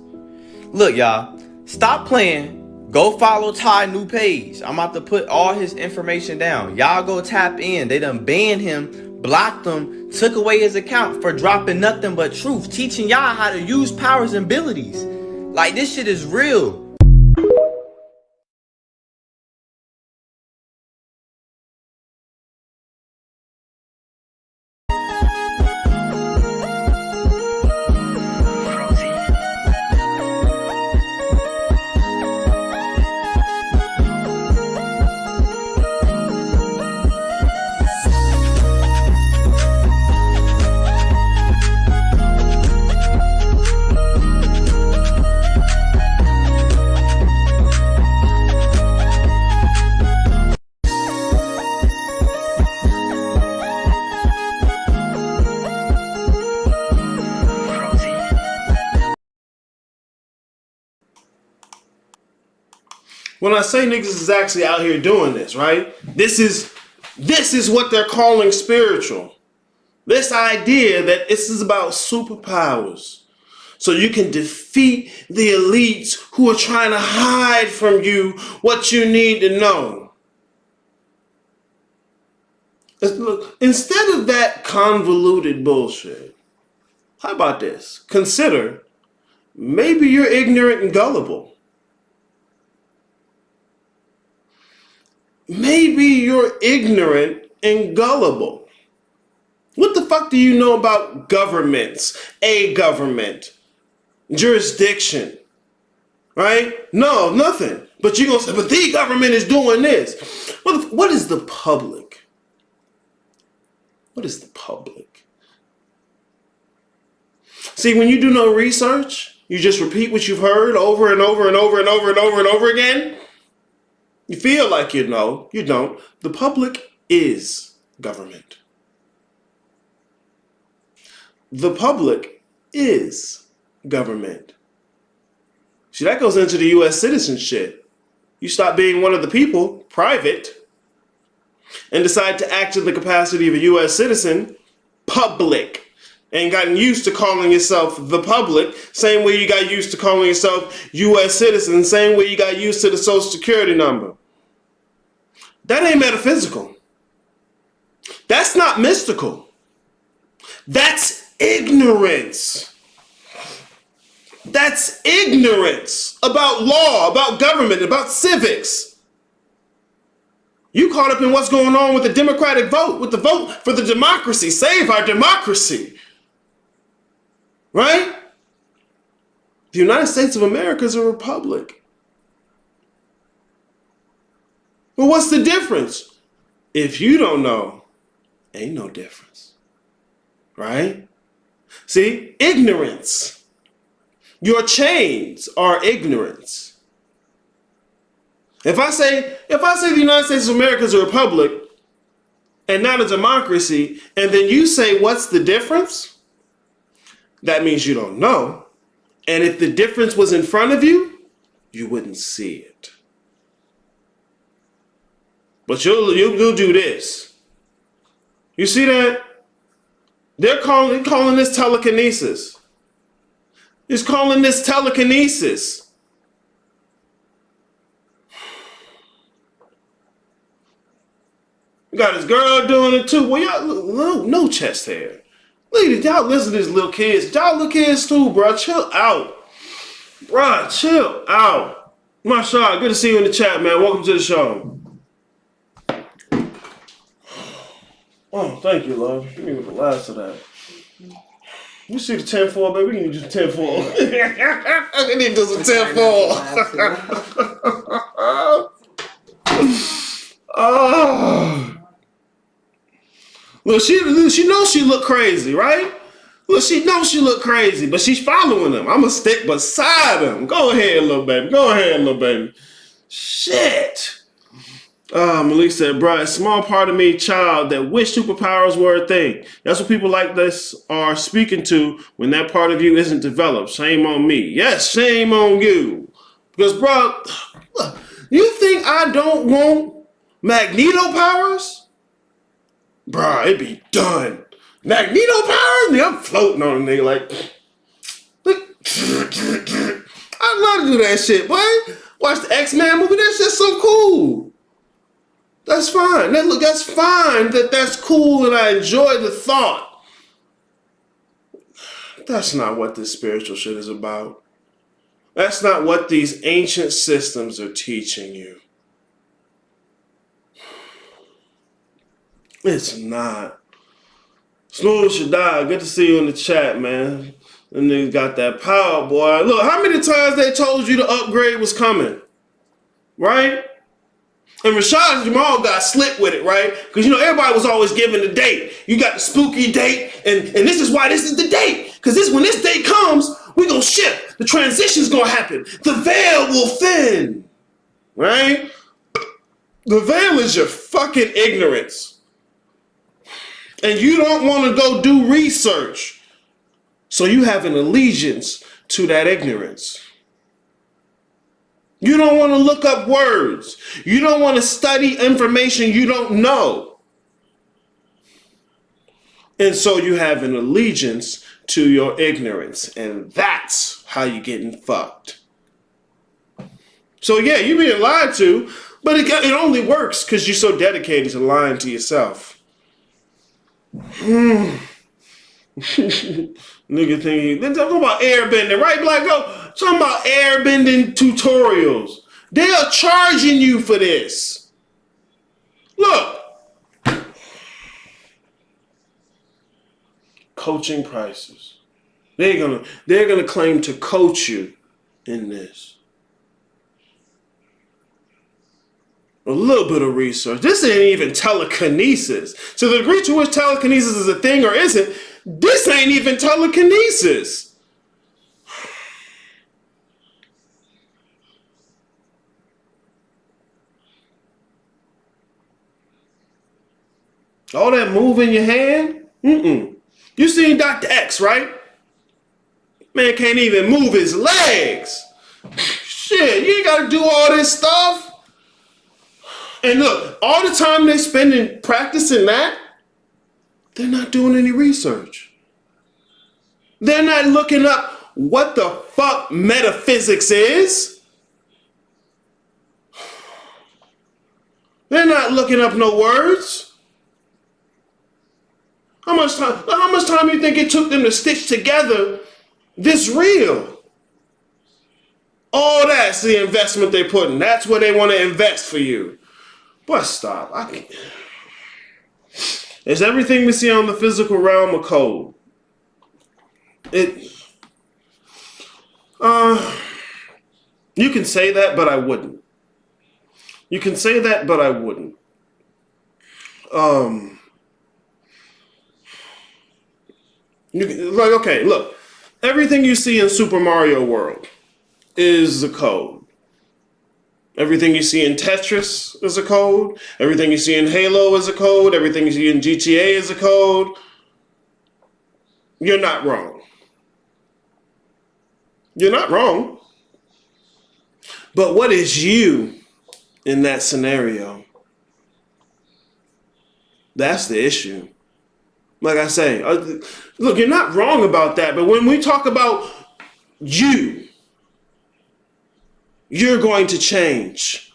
Look, y'all, stop playing. Go follow Ty new page. I'm about to put all his information down. Y'all go tap in. They done banned him, blocked him, took away his account for dropping nothing but truth, teaching y'all how to use powers and abilities. Like, this shit is real. When I say niggas is actually out here doing this, right? This is what they're calling spiritual. This idea that this is about superpowers. So you can defeat the elites who are trying to hide from you what you need to know. Look, instead of that convoluted bullshit, how about this? Consider maybe you're ignorant and gullible. Maybe you're ignorant and gullible. What the fuck do you know about governments, a government, jurisdiction, right? No, nothing. But you're going to say, but the government is doing this. What is the public? What is the public? See, when you do no research, you just repeat what you've heard over and over and over and over and over and over again. You feel like you know, you don't. The public is government. The public is government. See, that goes into the U.S. citizen shit. You stop being one of the people, private, and decide to act in the capacity of a U.S. citizen, public. And gotten used to calling yourself the public, same way you got used to calling yourself U.S. citizen, same way you got used to the social security number. That ain't metaphysical. That's not mystical. That's ignorance. That's ignorance about law, about government, about civics. You caught up in what's going on with the Democratic vote, with the vote for the democracy. Save our democracy. Right? The United States of America is a republic. Well, what's the difference? If you don't know, ain't no difference. Right? See, ignorance. Your chains are ignorance. If I say the United States of America is a republic and not a democracy, and then you say, what's the difference? That means you don't know. And if the difference was in front of you, you wouldn't see it. But you'll do this. You see that? They're calling this telekinesis. He's calling this telekinesis. You got his girl doing it too. Well, y'all no chest hair. Ladies, y'all listen to these little kids. Y'all little kids too, bro. Chill out. Bro, chill out. Mashallah, good to see you in the chat, man. Welcome to the show. Oh, thank you, love. Give me the last of that. You see the 10-4, baby? We can do 10-4. I need to do some 10-4. Oh. Look, she knows she look crazy, right? Look, she knows she look crazy, but she's following him. I'm going to stick beside him. Go ahead, little baby. Go ahead, little baby. Shit. Malik said, bro, a small part of me, child, that wish superpowers were a thing. That's what people like this are speaking to when that part of you isn't developed. Shame on me. Yes, shame on you. Because, bro, look, you think I don't want Magneto powers? Bruh, it be done. Magneto powers? Nigga, I'm floating on a nigga like I love to do that shit, boy. Watch the X-Men movie. That shit's so cool. That's fine. That's fine that's cool and I enjoy the thought. That's not what this spiritual shit is about. That's not what these ancient systems are teaching you. It's not. Smooth Shaddai, good to see you in the chat, man. Them niggas got that power, boy. Look, how many times they told you the upgrade was coming? Right? And Rashad Jamal got slick with it, right? Because, everybody was always giving the date. You got the spooky date, and this is why this is the date. Because when this date comes, we're going to shift. The transition's going to happen. The veil will thin. Right? The veil is your fucking ignorance. And you don't want to go do research. So you have an allegiance to that ignorance. You don't want to look up words. You don't want to study information you don't know. And so you have an allegiance to your ignorance. And that's how you're getting fucked. So yeah, you're being lied to, but it only works because you're so dedicated to lying to yourself. Nigga think they're talking about airbending, right, Black Go? Talking about airbending tutorials. They are charging you for this. Look. Coaching prices. They're gonna claim to coach you in this. a little bit of research. This ain't even telekinesis. To the degree to which telekinesis is a thing or isn't, this ain't even telekinesis. All that moving your hand? You seen Dr. X, right? Man can't even move his legs. Shit, you ain't gotta do all this stuff. And look, all the time they spending practicing that, they're not doing any research. They're not looking up what the fuck metaphysics is. They're not looking up no words. How much time do you think it took them to stitch together this reel? All that's the investment they put in. That's where they want to invest for you. But stop. Is everything we see on the physical realm a code? You can say that, but I wouldn't. You can say that, but I wouldn't. Okay, look. Everything you see in Super Mario World is a code. Everything you see in Tetris is a code. Everything you see in Halo is a code. Everything you see in GTA is a code. You're not wrong. You're not wrong. But what is you in that scenario? That's the issue. Like I say, look, you're not wrong about that. But when we talk about you, you're going to change.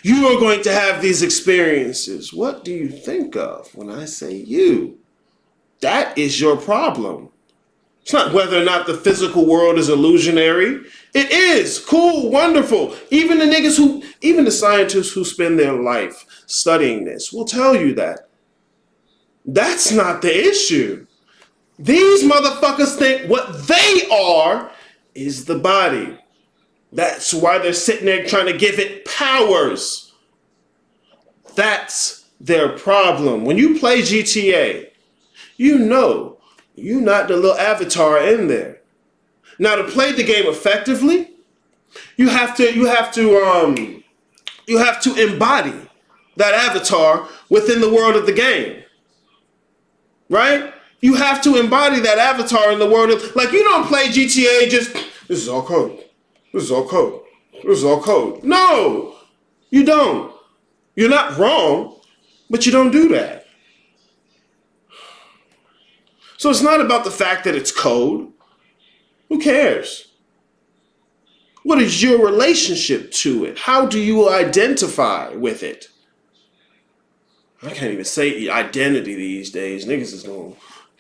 You are going to have these experiences. What do you think of when I say you? That is your problem. It's not whether or not the physical world is illusionary. It is. Cool, wonderful. Even the scientists who spend their life studying this will tell you that. That's not the issue. These motherfuckers think what they are is the body. That's why they're sitting there trying to give it powers. That's their problem. When you play GTA, you know you're not the little avatar in there. Now, to play the game effectively, you have to embody that avatar within the world of the game. Right? You have to embody that avatar in the world of, like, you don't play GTA just, this is all code. This is all code. This is all code. No, you don't. You're not wrong, but you don't do that. So it's not about the fact that it's code. Who cares? What is your relationship to it? How do you identify with it? I can't even say identity these days. Niggas is going,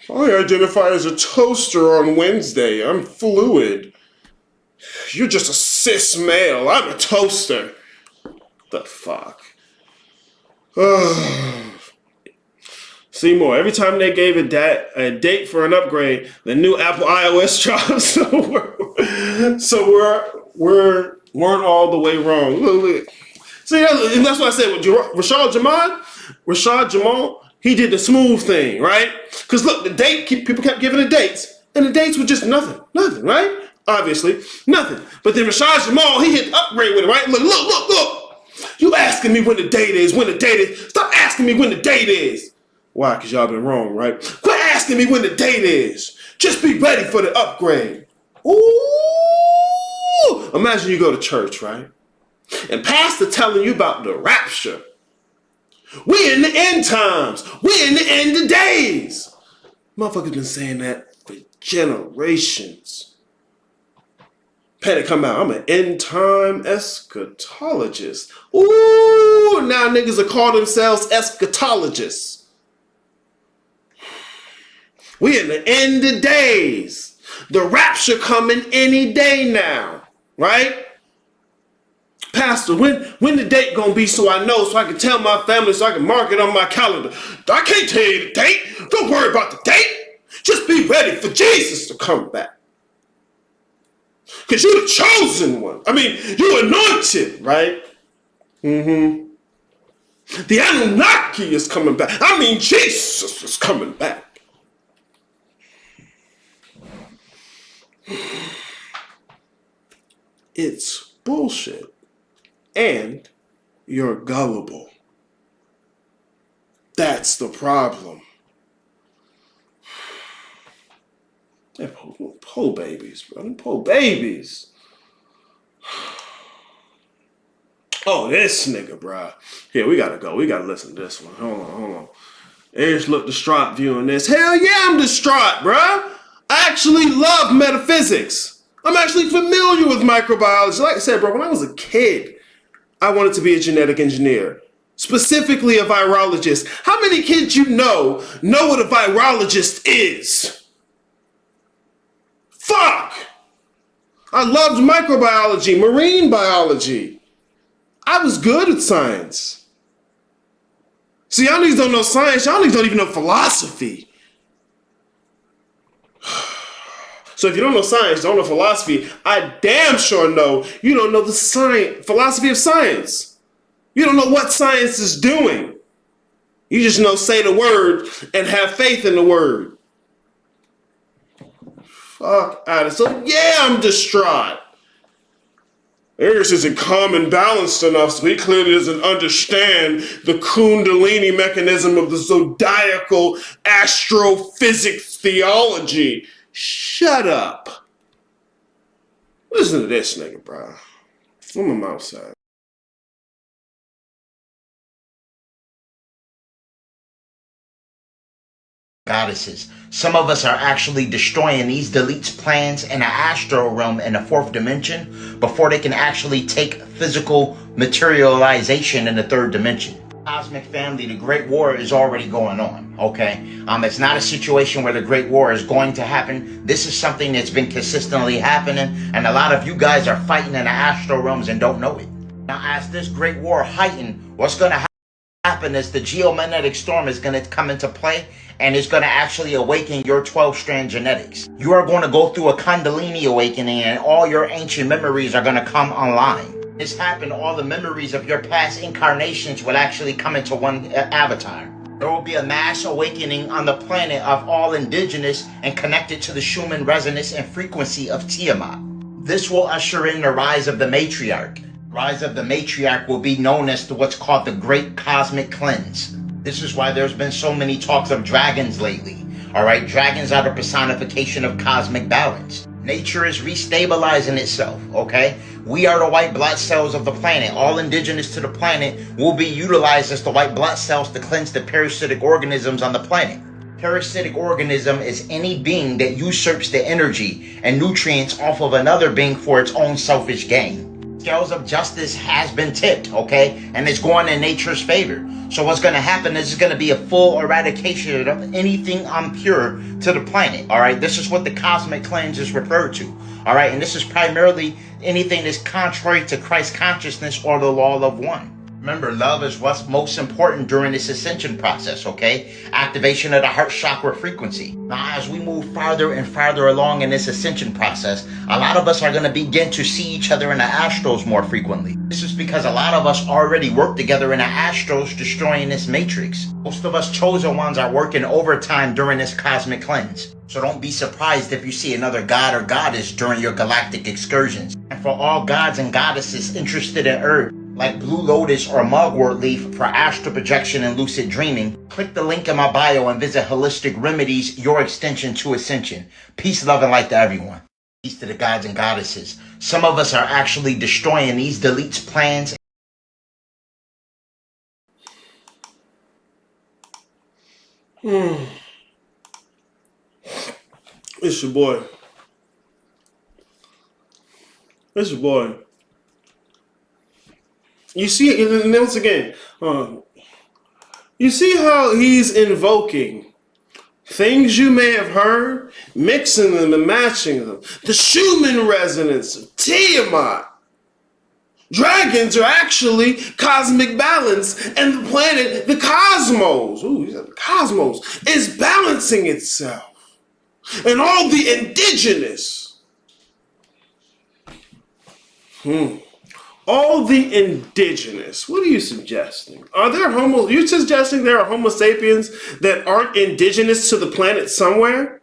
I identify as a toaster on Wednesday. I'm fluid. You're just a cis male. I'm a toaster. The fuck? Seymour, every time they gave a date for an upgrade, the new Apple iOS drops. So we're weren't all the way wrong. Look. See, that's what I said with Rashad Jamal, he did the smooth thing, right? Because look, people kept giving the dates, and the dates were just nothing, right? Obviously, nothing. But then Rashad Jamal, he hit the upgrade with it, right? Look. You asking me when the date is, Stop asking me when the date is. Why? Because y'all been wrong, right? Quit asking me when the date is. Just be ready for the upgrade. Ooh! Imagine you go to church, right? And pastor telling you about the rapture. We in the end times. We in the end of days. Motherfuckers been saying that for generations. Petty come out. I'm an end time eschatologist. Ooh, now niggas are calling themselves eschatologists. We in the end of days. The rapture coming any day now, right? Pastor, when the date gonna be so I know, so I can tell my family, so I can mark it on my calendar. I can't tell you the date. Don't worry about the date. Just be ready for Jesus to come back. Because you're the chosen one. I mean, you're anointed, right? The Anunnaki is coming back. I mean, Jesus is coming back. It's bullshit. And you're gullible. That's the problem. They're poor babies, bro. Them poor babies. Oh, this nigga, bro. Here, we gotta go. We gotta listen to this one. Hold on. Eric looked distraught viewing this. Hell yeah, I'm distraught, bro. I actually love metaphysics. I'm actually familiar with microbiology. Like I said, bro, when I was a kid, I wanted to be a genetic engineer. Specifically a virologist. How many kids you know what a virologist is? Fuck! I loved microbiology, marine biology. I was good at science. See, y'all niggas don't know science. Y'all niggas don't even know philosophy. So if you don't know science, don't know philosophy, I damn sure know you don't know the philosophy of science. You don't know what science is doing. You just know say the word and have faith in the word. Fuck out of it. So yeah, I'm distraught. Eris isn't calm and balanced enough, so he clearly doesn't understand the Kundalini mechanism of the zodiacal astrophysics theology. Shut up. Listen to this nigga, bro. I'm on my outside. Goddesses. Some of us are actually destroying these deletes plans in the astral realm in the fourth dimension before they can actually take physical materialization in the third dimension. Cosmic family, the Great War is already going on, okay? It's not a situation where the Great War is going to happen. This is something that's been consistently happening, and a lot of you guys are fighting in the astral realms and don't know it. Now, as this Great War heighten, what's going to happen is the geomagnetic storm is going to come into play, and it's going to actually awaken your 12-strand genetics. You are going to go through a Kundalini awakening, and all your ancient memories are going to come online. This happened, all the memories of your past incarnations will actually come into one avatar. There will be a mass awakening on the planet of all indigenous and connected to the Schumann resonance and frequency of Tiamat. This will usher in the rise of the matriarch. Rise of the matriarch will be known as what's called the Great Cosmic Cleanse. This is why there's been so many talks of dragons lately. Alright, dragons are the personification of cosmic balance. Nature is restabilizing itself, okay? We are the white blood cells of the planet. All indigenous to the planet will be utilized as the white blood cells to cleanse the parasitic organisms on the planet. Parasitic organism is any being that usurps the energy and nutrients off of another being for its own selfish gain. Scales of justice has been tipped, okay? And it's going in nature's favor. So what's going to happen is it's going to be a full eradication of anything impure to the planet, all right? This is what the cosmic cleanse is referred to, all right? And this is primarily anything that's contrary to Christ consciousness or the law of one. Remember, love is what's most important during this ascension process, okay? Activation of the heart chakra frequency. Now, as we move farther and farther along in this ascension process, a lot of us are going to begin to see each other in the astrals more frequently. This is because a lot of us already work together in the astrals, destroying this matrix. Most of us chosen ones are working overtime during this cosmic cleanse. So don't be surprised if you see another god or goddess during your galactic excursions. And for all gods and goddesses interested in Earth, like Blue Lotus or Mugwort Leaf for astral projection and lucid dreaming, click the link in my bio and visit Holistic Remedies, your extension to ascension. Peace, love, and light to everyone. Peace to the gods and goddesses. Some of us are actually destroying these deletes plans. It's your boy. It's your boy. You see, and once again, you see how he's invoking things you may have heard, mixing them and matching them. The Schumann resonance of Tiamat. Dragons are actually cosmic balance, and the planet, the cosmos, the cosmos, is balancing itself. And all the indigenous all the indigenous. What are you suggesting? You're suggesting there are Homo sapiens that aren't indigenous to the planet somewhere?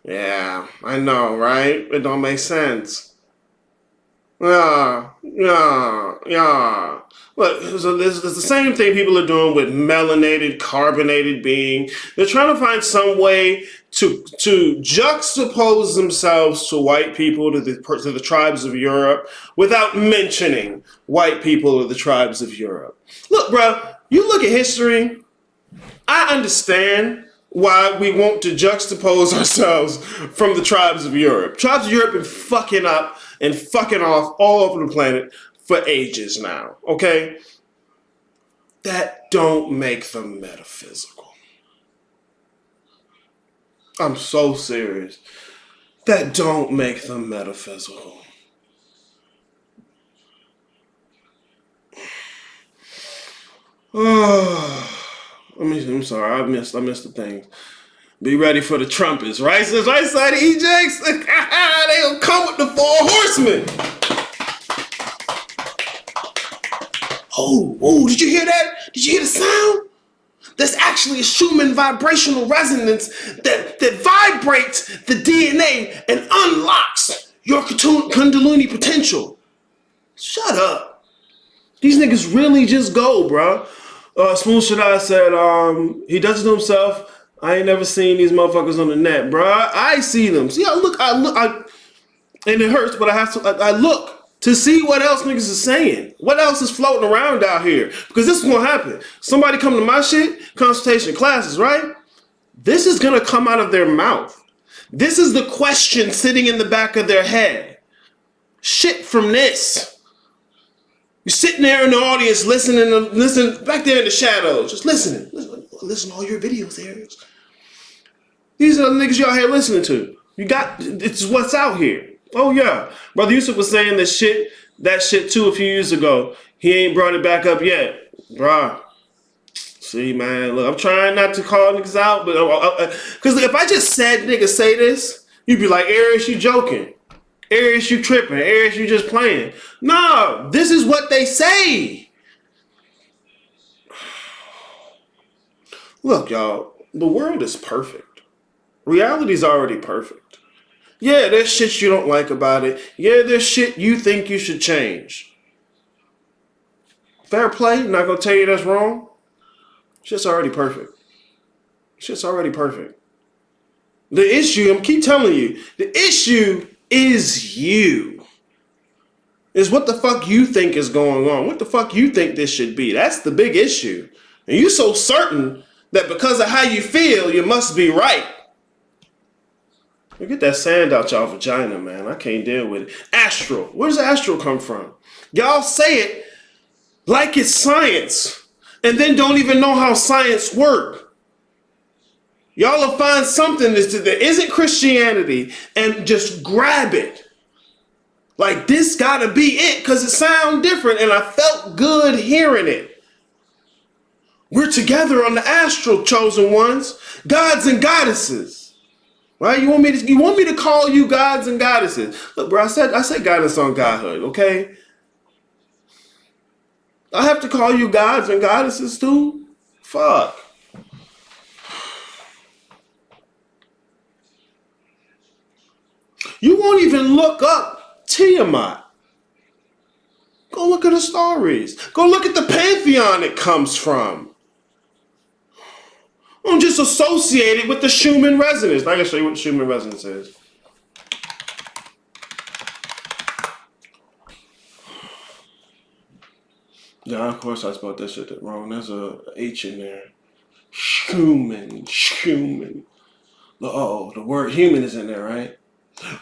Yeah, I know, right? It don't make sense. Yeah. Look, so this is the same thing people are doing with melanated, carbonated being. They're trying to find some way to juxtapose themselves to white people, to the tribes of Europe, without mentioning white people or the tribes of Europe. Look, bro, you look at history. I understand why we want to juxtapose ourselves from the tribes of Europe. Tribes of Europe have been fucking up and fucking off all over the planet for ages now, okay? That don't make them metaphysical. I'm so serious. That don't make them metaphysical. Oh, I'm sorry, I missed the things. Be ready for the trumpets, right? Says right side of Ejects. They gonna come with the 4 horsemen. Oh, did you hear that? Did you hear the sound? That's actually a Schumann vibrational resonance that vibrates the DNA and unlocks your Kundalini potential. Shut up. These niggas really just go, bro. Smooth Shaddai said, he does it to himself. I ain't never seen these motherfuckers on the net, bro. I see them. See, I look, and it hurts, but I look to see what else niggas is saying. What else is floating around out here? Because this is gonna happen. Somebody come to my shit, consultation classes, right? This is gonna come out of their mouth. This is the question sitting in the back of their head. Shit from this. You're sitting there in the audience listening back there in the shadows, just listening. Listen to all your videos, Aries. These are the niggas y'all here listening to. It's what's out here. Oh yeah. Brother Yusuf was saying that shit too a few years ago. He ain't brought it back up yet. Bruh. See, man, look, I'm trying not to call niggas out, but because if I just said niggas say this, you'd be like, Aries, you joking. Aries, you tripping. Aries, you just playing. No, this is what they say. Look, y'all, the world is perfect. Reality's already perfect. Yeah, there's shit you don't like about it. Yeah, there's shit you think you should change. Fair play, not gonna tell you that's wrong. Shit's already perfect. Shit's already perfect. The issue, I keep telling you, the issue is you. Is what the fuck you think is going on. What the fuck you think this should be. That's the big issue. And you so certain that because of how you feel, you must be right. Get that sand out y'all vagina, man. I can't deal with it. Astral. Where does astral come from? Y'all say it like it's science and then don't even know how science works. Y'all will find something that isn't Christianity and just grab it. Like this gotta be it because it sounds different and I felt good hearing it. We're together on the astral, chosen ones, gods and goddesses. Right? You want me to call you gods and goddesses? Look, bro, I said guidance on godhood, okay? I have to call you gods and goddesses too? Fuck. You won't even look up Tiamat. Go look at the stories. Go look at the pantheon it comes from. I'm just associated with the Schumann resonance. I can show you what the Schumann resonance is. Yeah, of course I spelled that shit wrong. There's a H in there. Schumann. Oh, the word human is in there, right?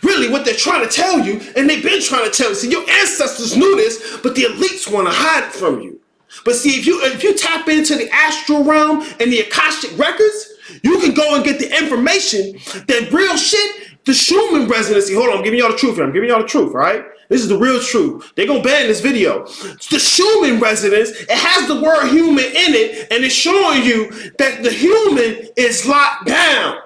Really, what they're trying to tell you, and they've been trying to tell you. See, your ancestors knew this, but the elites want to hide it from you. But see, if you tap into the astral realm and the Akashic records, you can go and get the information that real shit, the Schumann resonancy. Hold on, I'm giving y'all the truth here. I'm giving y'all the truth, all right? This is the real truth. They're going to ban this video. It's the Schumann resonance, it has the word human in it, and it's showing you that the human is locked down.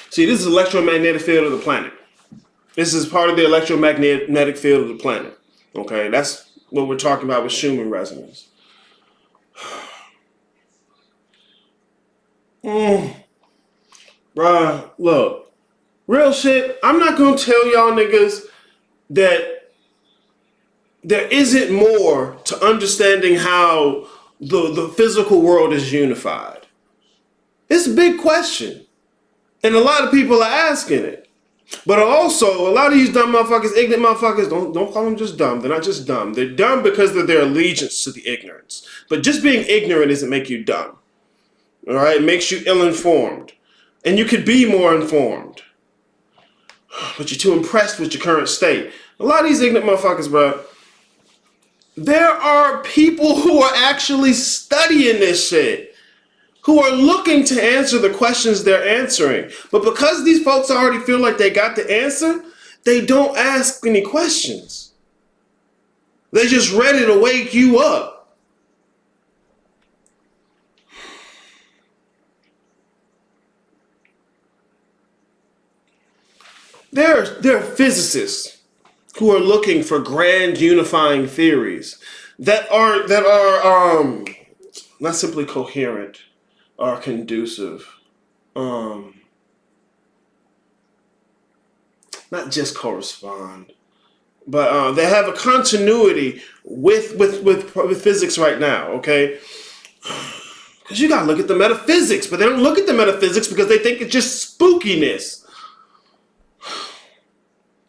See, this is electromagnetic field of the planet. This is part of the electromagnetic field of the planet. Okay, that's what we're talking about with Schumann resonance. Bruh, look, real shit, I'm not gonna tell y'all niggas that there isn't more to understanding how the physical world is unified. It's a big question. And a lot of people are asking it. But also, a lot of these dumb motherfuckers, ignorant motherfuckers, don't call them just dumb. They're not just dumb. They're dumb because of their allegiance to the ignorance. But just being ignorant doesn't make you dumb. All right? It makes you ill-informed. And you could be more informed. But you're too impressed with your current state. A lot of these ignorant motherfuckers, bro, there are people who are actually studying this shit, who are looking to answer the questions they're answering. But because these folks already feel like they got the answer, they don't ask any questions. They're just ready to wake you up. There are physicists who are looking for grand unifying theories that are not simply coherent or conducive, not just correspond, but they have a continuity with physics right now. Okay, because you gotta look at the metaphysics, but they don't look at the metaphysics because they think it's just spookiness.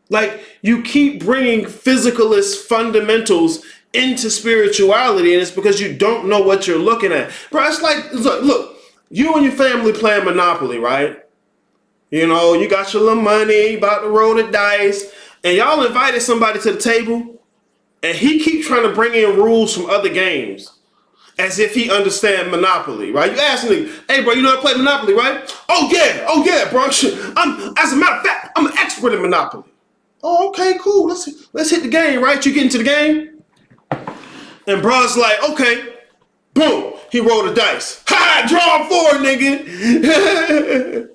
Like, you keep bringing physicalist fundamentals into spirituality, and it's because you don't know what you're looking at. Bro, it's like, look, you and your family playing Monopoly, right? You know, you got your little money, about to roll the dice, and y'all invited somebody to the table, and he keeps trying to bring in rules from other games as if he understands Monopoly, right? You ask him, hey, bro, you know how to play Monopoly, right? Oh, yeah, bro. As a matter of fact, I'm an expert in Monopoly. Oh, okay, cool. Let's hit the game, right? You get into the game? And bro's like, okay, boom. He rolled the dice. Ha! Draw 4, nigga.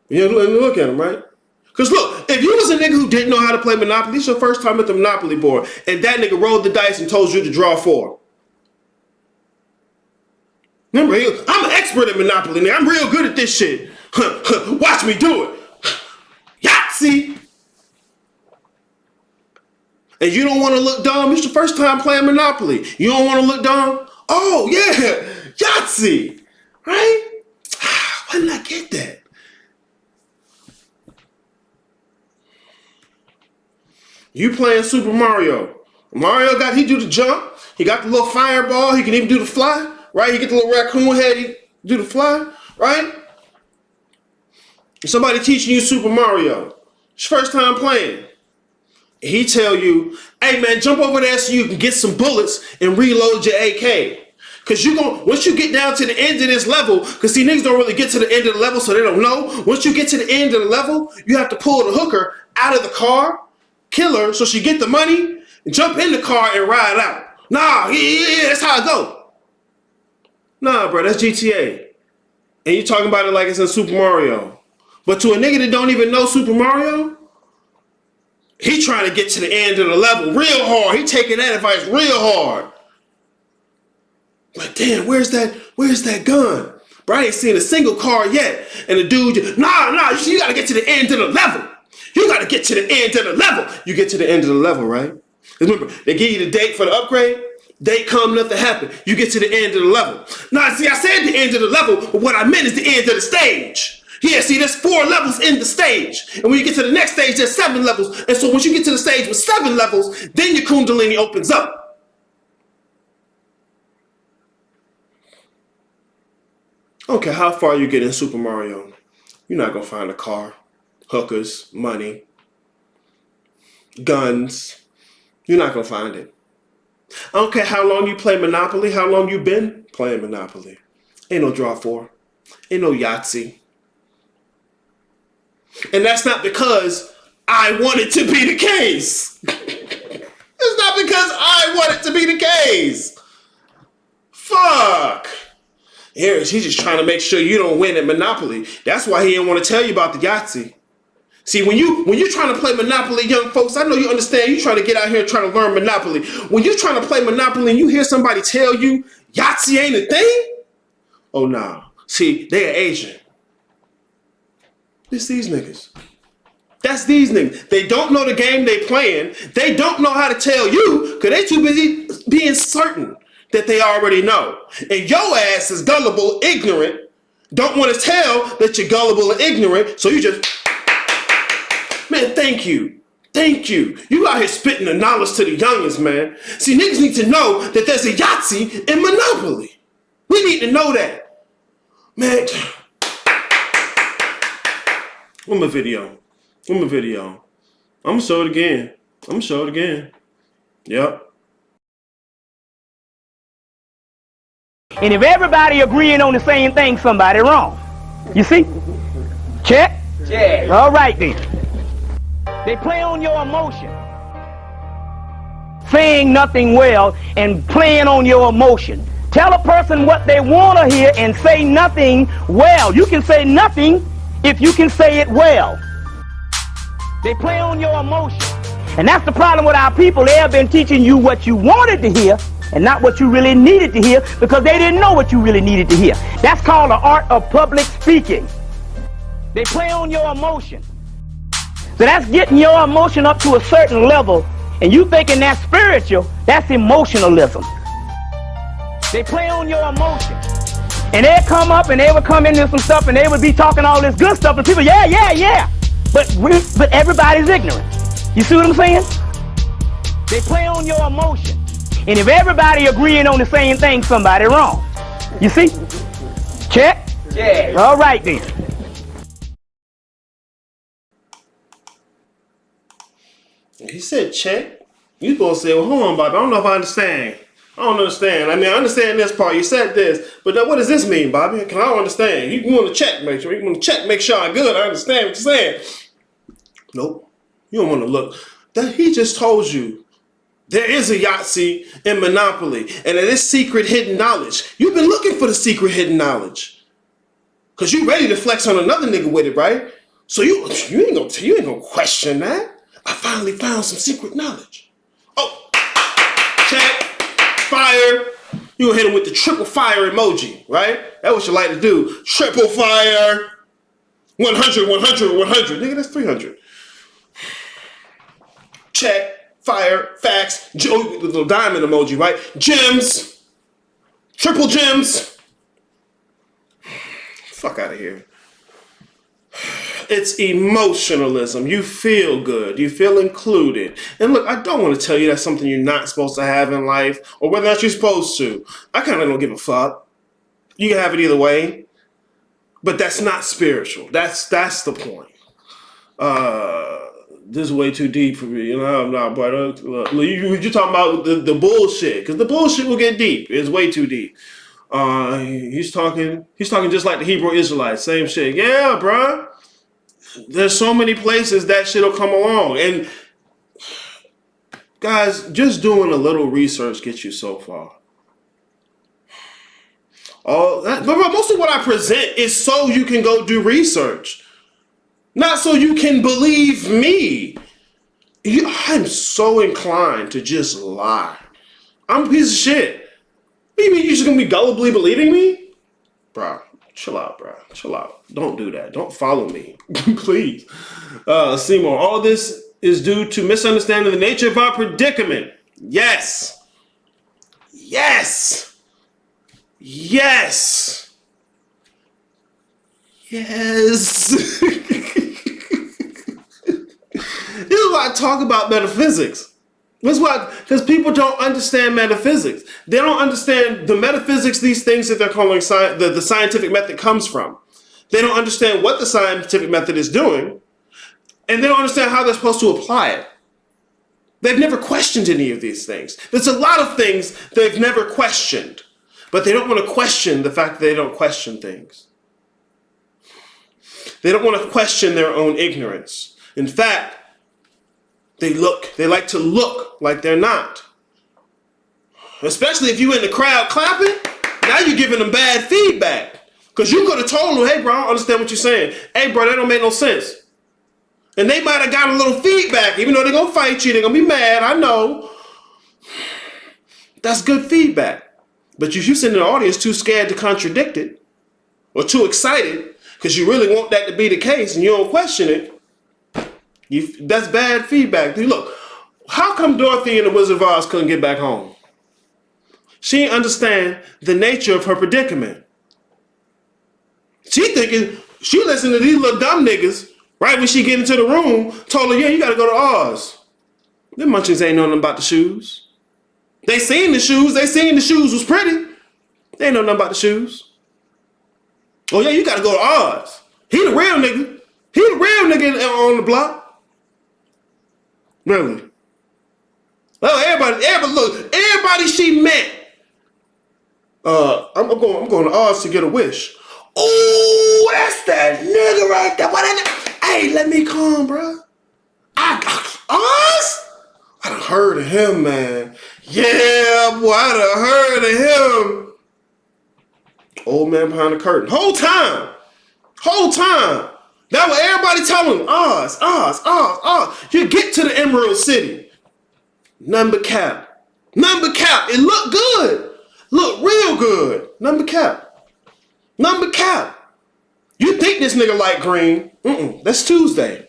You look at him, right? Because look, if you was a nigga who didn't know how to play Monopoly, it's your first time at the Monopoly board, and that nigga rolled the dice and told you to draw 4. Remember, I'm an expert at Monopoly, nigga. I'm real good at this shit. Watch me do it. Yahtzee! And you don't want to look dumb. It's your first time playing Monopoly. You don't want to look dumb? Oh, yeah. Yahtzee. Right? Why didn't I get that? You playing Super Mario. Mario he do the jump. He got the little fireball. He can even do the fly. Right? He get the little raccoon head. He do the fly. Right? Somebody teaching you Super Mario. It's your first time playing. He tell you, hey man, jump over there so you can get some bullets and reload your AK. Cause once you get down to the end of this level, cause see niggas don't really get to the end of the level so they don't know. Once you get to the end of the level, you have to pull the hooker out of the car, kill her so she get the money, and jump in the car and ride out. Nah, yeah, that's how it go. Nah, bro, that's GTA. And you talking about it like it's in Super Mario. But to a nigga that don't even know Super Mario, he trying to get to the end of the level real hard. He taking that advice real hard. Like, damn, where's that gun? Bro, I ain't seen a single car yet. And the dude, nah, you gotta get to the end of the level. You gotta get to the end of the level. You get to the end of the level, right? Remember, they give you the date for the upgrade. Date come, nothing happen. You get to the end of the level. Nah, see, I said the end of the level, but what I meant is the end of the stage. Yeah, see, there's 4 levels in the stage. And when you get to the next stage, there's 7 levels. And so once you get to the stage with 7 levels, then your Kundalini opens up. Okay, how far you get in Super Mario? You're not going to find a car, hookers, money, guns. You're not going to find it. I don't care how long you play Monopoly, how long you been playing Monopoly. Ain't no draw 4. Ain't no Yahtzee. And that's not because I want it to be the case. It's not because I want it to be the case. Fuck. He's just trying to make sure you don't win at Monopoly. That's why he didn't want to tell you about the Yahtzee. See, when you're trying to play Monopoly, young folks, I know you understand. You're trying to get out here and trying to learn Monopoly. When you're trying to play Monopoly and you hear somebody tell you Yahtzee ain't a thing, oh no. See, they are Asian. It's these niggas. That's these niggas. They don't know the game they playing. They don't know how to tell you because they too busy being certain that they already know. And your ass is gullible, ignorant, don't want to tell that you're gullible and ignorant, so you just, man, thank you. Thank you. You out here spitting the knowledge to the youngins, man. See, niggas need to know that there's a Yahtzee in Monopoly. We need to know that. Man, where's my video? Where's my video? I'm going to show it again. Yep. And if everybody agreeing on the same thing, somebody wrong. You see? Check? Check. All right then. They play on your emotion. Saying nothing well and playing on your emotion. Tell a person what they want to hear and say nothing well. You can say nothing if you can say it well. They play on your emotion. And that's the problem with our people. They have been teaching you what you wanted to hear and not what you really needed to hear because they didn't know what you really needed to hear. That's called the art of public speaking. They play on your emotion. So that's getting your emotion up to a certain level and you thinking that's spiritual, that's emotionalism. They play on your emotion. And they'd come up and they would come into some stuff and they would be talking all this good stuff and people, yeah. But everybody's ignorant. You see what I'm saying? They play on your emotion. And if everybody agreeing on the same thing, somebody wrong. You see? Check? Check. All right then. He said check. You supposed to say, well, hold on, Bobby. I don't know if I understand. I don't understand. I mean, I understand this part. You said this. But what does this mean, Bobby? Because I don't understand. You want to check, make sure. You want to check, make sure I'm good. I understand what you're saying. Nope. You don't want to look. He just told you. There is a Yahtzee in Monopoly, and it is secret hidden knowledge. You've been looking for the secret hidden knowledge, cause you ready to flex on another nigga with it, right? So you ain't gonna question that. I finally found some secret knowledge. Oh, check, fire. You gonna hit him with the triple fire emoji, right? That's what you like to do. Triple fire. 100, 100, 100. Nigga, that's 300. Check. Fire, facts, the little diamond emoji, right? Gems, triple gems. Fuck out of here. It's emotionalism. You feel good. You feel included. And look, I don't want to tell you that's something you're not supposed to have in life or whether or not you're supposed to. I kind of don't give a fuck. You can have it either way. But that's not spiritual. That's the point. This is way too deep for me, you know. I'm not, but you're talking about the bullshit, because the bullshit will get deep. It's way too deep. He's talking just like the Hebrew Israelites, same shit. Yeah, bruh. There's so many places that shit'll come along, and guys, just doing a little research gets you so far. But most of what I present is so you can go do research. Not so you can believe me. I'm so inclined to just lie. I'm a piece of shit. What do you mean you're just going to be gullibly believing me? Bro, chill out, bro. Chill out. Don't do that. Don't follow me. Please. Seymour, all this is due to misunderstanding the nature of our predicament. Yes. Yes. Yes. Yes. This is why I talk about metaphysics. This is why, because people don't understand metaphysics. They don't understand the metaphysics, these things that they're calling the scientific method comes from. They don't understand what the scientific method is doing, and they don't understand how they're supposed to apply it. They've never questioned any of these things. There's a lot of things they've never questioned, but they don't want to question the fact that they don't question things. They don't want to question their own ignorance. In fact, they like to look like they're not. Especially if you in the crowd clapping. Now you're giving them bad feedback. Because you could have told them, hey, bro, I don't understand what you're saying. Hey, bro, that don't make no sense. And they might have got a little feedback. Even though they're going to fight you, they're going to be mad, I know. That's good feedback. But if you sit in the audience too scared to contradict it, or too excited, because you really want that to be the case and you don't question it, that's bad feedback. Look, how come Dorothy and the Wizard of Oz couldn't get back home? She didn't understand the nature of her predicament. She listened to these little dumb niggas, right when she get into the room, told her, yeah, you gotta go to Oz. Them munchins ain't know nothing about the shoes. They seen the shoes was pretty. They ain't know nothing about the shoes. Oh yeah, you gotta go to Oz. He the real nigga. He the real nigga on the block. Really. Well, everybody she met. I'm going to Oz to get a wish. Oh, that's that nigga right there. What that? Hey, let me come, bro. Oz? I done heard of him, man. Yeah, boy, I done heard of him. Old man behind the curtain. Whole time. That was everybody telling him, Oz. You get to the Emerald City. Number cap. It looked good. Look real good. Number cap. You think this nigga like green. That's Tuesday.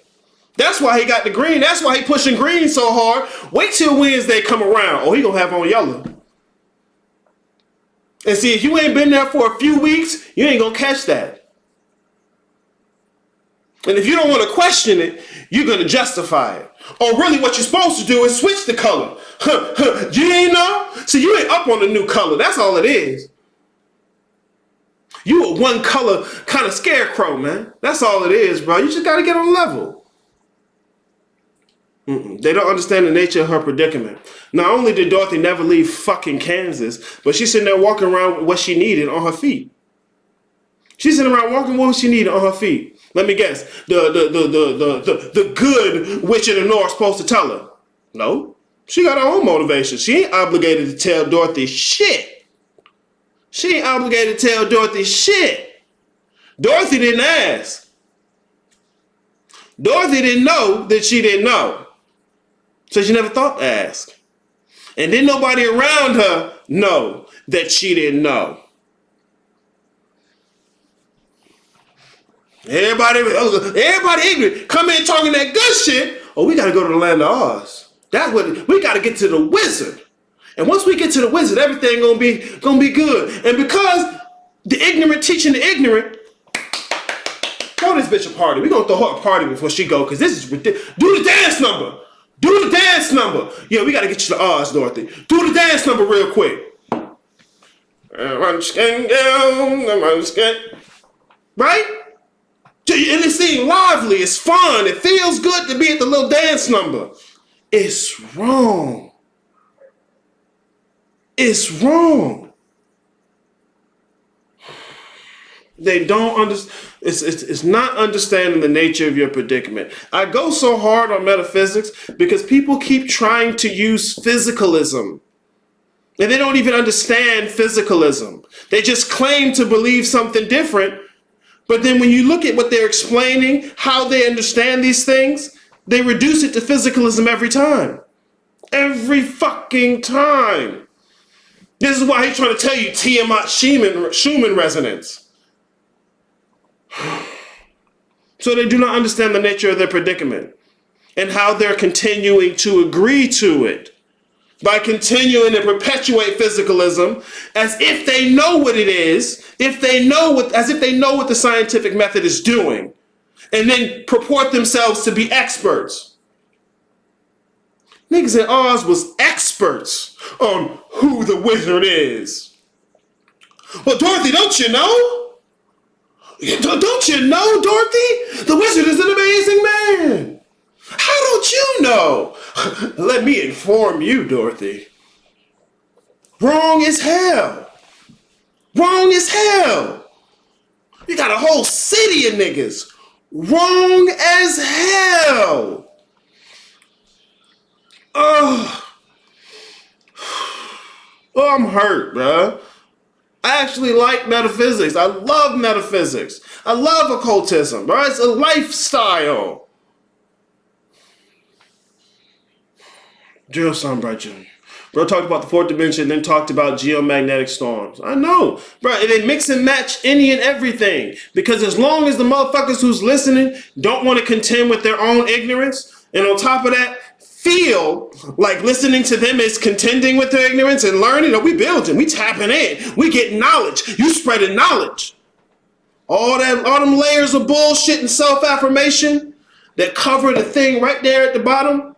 That's why he got the green. That's why he pushing green so hard. Wait till Wednesday come around. Oh, he gonna have on yellow. And see, if you ain't been there for a few weeks, you ain't gonna catch that. And if you don't want to question it, you're gonna justify it. Or really what you're supposed to do is switch the color. You ain't know? See, you ain't up on the new color. That's all it is. You a one color kind of scarecrow, man. That's all it is, bro. You just gotta get on level. They don't understand the nature of her predicament. Not only did Dorothy never leave fucking Kansas, but she's sitting there walking around with what she needed on her feet. She's sitting around walking with what she needed on her feet. Let me guess. The good witch of the North supposed to tell her. No. She got her own motivation. She ain't obligated to tell Dorothy shit. Dorothy didn't ask. Dorothy didn't know that she didn't know. So she never thought to ask. And didn't nobody around her know that she didn't know. Everybody ignorant. Come in talking that good shit. Oh, we gotta go to the land of Oz. That's what we gotta get to the wizard. And once we get to the wizard, everything gonna be good. And because the ignorant teaching the ignorant, throw this bitch a party. We gonna throw her a party before she go, cause this is ridiculous. Do the dance number. Yeah, we gotta get you to Oz, Dorothy. Do the dance number real quick. Right? And it seems lively, it's fun, it feels good to be at the little dance number. It's wrong. They don't understand. It's not understanding the nature of your predicament. I go so hard on metaphysics because people keep trying to use physicalism. And they don't even understand physicalism. They just claim to believe something different. But then when you look at what they're explaining, how they understand these things, they reduce it to physicalism every time. Every fucking time. This is why he's trying to tell you Tiamat Schumann resonance. So they do not understand the nature of their predicament and how they're continuing to agree to it by continuing to perpetuate physicalism as if they know what it is, as if they know what the scientific method is doing, and then purport themselves to be experts. Niggas in Oz was experts on who the wizard is. Well, Dorothy, don't you know? Don't you know, Dorothy? The wizard is an amazing man. How don't you know? Let me inform you, Dorothy. Wrong as hell. You got a whole city of niggas. Wrong as hell. Oh, I'm hurt, bruh. I actually like metaphysics. I love metaphysics. I love occultism, right? It's a lifestyle. Drill Sunbright Jr. Bro talked about the fourth dimension, then talked about geomagnetic storms. I know, bro. They mix and match any and everything. Because as long as the motherfuckers who's listening don't want to contend with their own ignorance, and on top of that, feel like listening to them is contending with their ignorance and learning, we building, we tapping in, we getting knowledge. You spreading knowledge. All them layers of bullshit and self-affirmation that cover the thing right there at the bottom.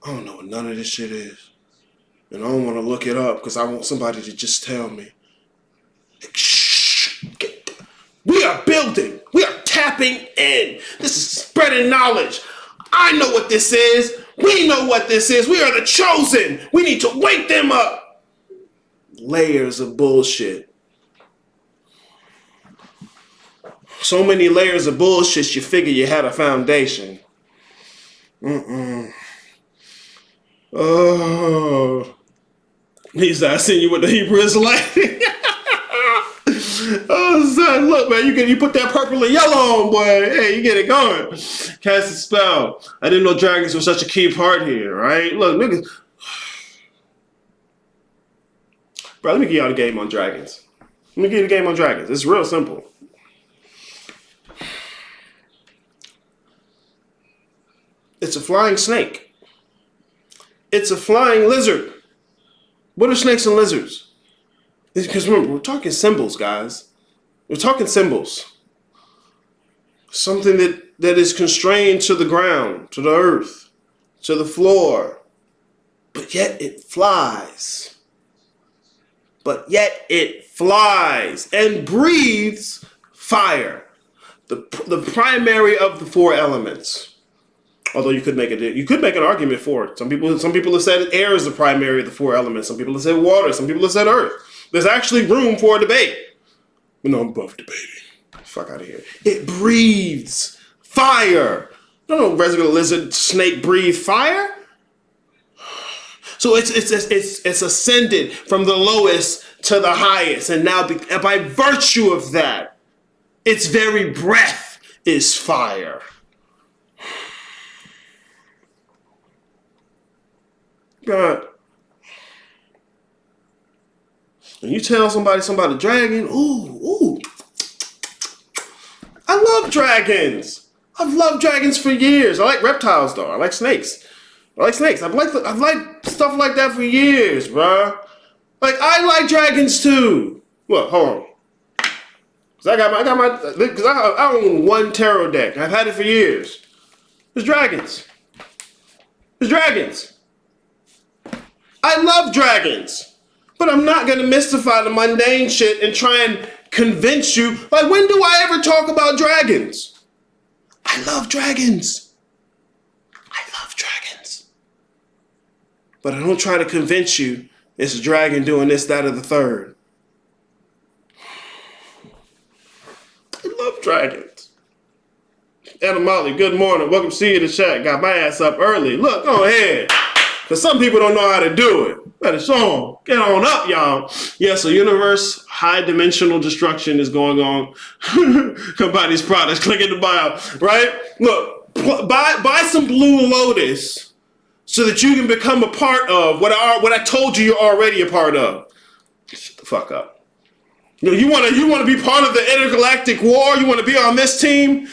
I don't know what none of this shit is. And I don't want to look it up because I want somebody to just tell me. Shh. We are building. We are tapping in. This is spreading knowledge. I know what this is. We know what this is. We are the chosen. We need to wake them up. Layers of bullshit. So many layers of bullshit, you figure you had a foundation. Oh. I seen you with the Hebrew Israelite. Oh, son, look, man, you put that purple and yellow on, boy. Hey, you get it going. Cast a spell. I didn't know dragons were such a key part here, right? Look, niggas. Bro, let me give y'all the game on dragons. Let me give you the game on dragons. It's real simple. It's a flying snake. It's a flying lizard. What are snakes and lizards? Because remember, we're talking symbols, guys. We're talking symbols. Something that is constrained to the ground, to the earth, to the floor. But yet it flies. But yet it flies and breathes fire. The primary of the four elements. Although you could make an argument for it. Some people have said air is the primary of the four elements. Some people have said water. Some people have said earth. There's actually room for a debate. But no, I'm above debating. Fuck out of here. It breathes fire. No regular lizard, snake breathe fire. So it's ascended from the lowest to the highest, and now by virtue of that, its very breath is fire. God. When you tell somebody a dragon, ooh. I love dragons. I've loved dragons for years. I like reptiles though. I like snakes. I've liked stuff like that for years, bro. Like I like dragons too. Well, hold on. Cause I own one tarot deck. I've had it for years. There's dragons. I love dragons, but I'm not gonna mystify the mundane shit and try and convince you. Like, when do I ever talk about dragons? I love dragons. But I don't try to convince you it's a dragon doing this, that, or the third. I love dragons. Anna Molly, good morning. Welcome to see you in the chat. Got my ass up early. Look, go ahead. Because some people don't know how to do it. Better show them. Get on up, y'all. Yeah, so universe, high dimensional destruction is going on. Come buy these products. Click in the bio, right? Look, buy some Blue Lotus so that you can become a part of what I told you you're already a part of. Shut the fuck up. You want to be part of the intergalactic war? You want to be on this team?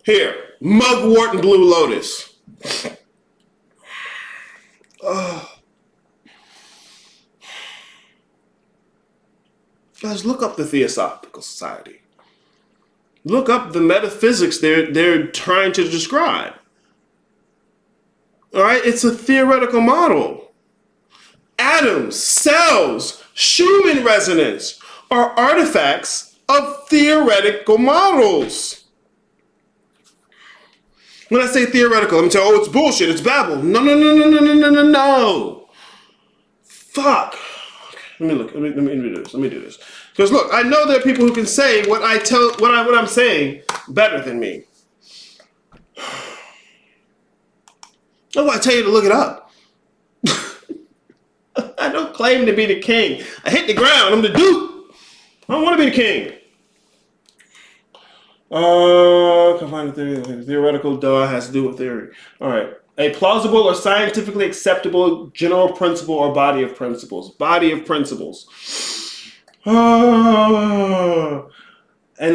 Here, Mugwort and Blue Lotus. Guys, look up the Theosophical Society. Look up the metaphysics they're trying to describe. All right, it's a theoretical model. Atoms, cells, Schumann resonance are artifacts of theoretical models. When I say theoretical, I'm telling you, it's bullshit, it's babble. No. Fuck. Let me do this. Because look, I know there are people who can say what I'm saying better than me. That's why I tell you to look it up. I don't claim to be the king. I hit the ground. I'm the dude. I don't want to be the king. Confined theory, theoretical, has to do with theory. All right. A plausible or scientifically acceptable general principle or body of principles. Body of principles. An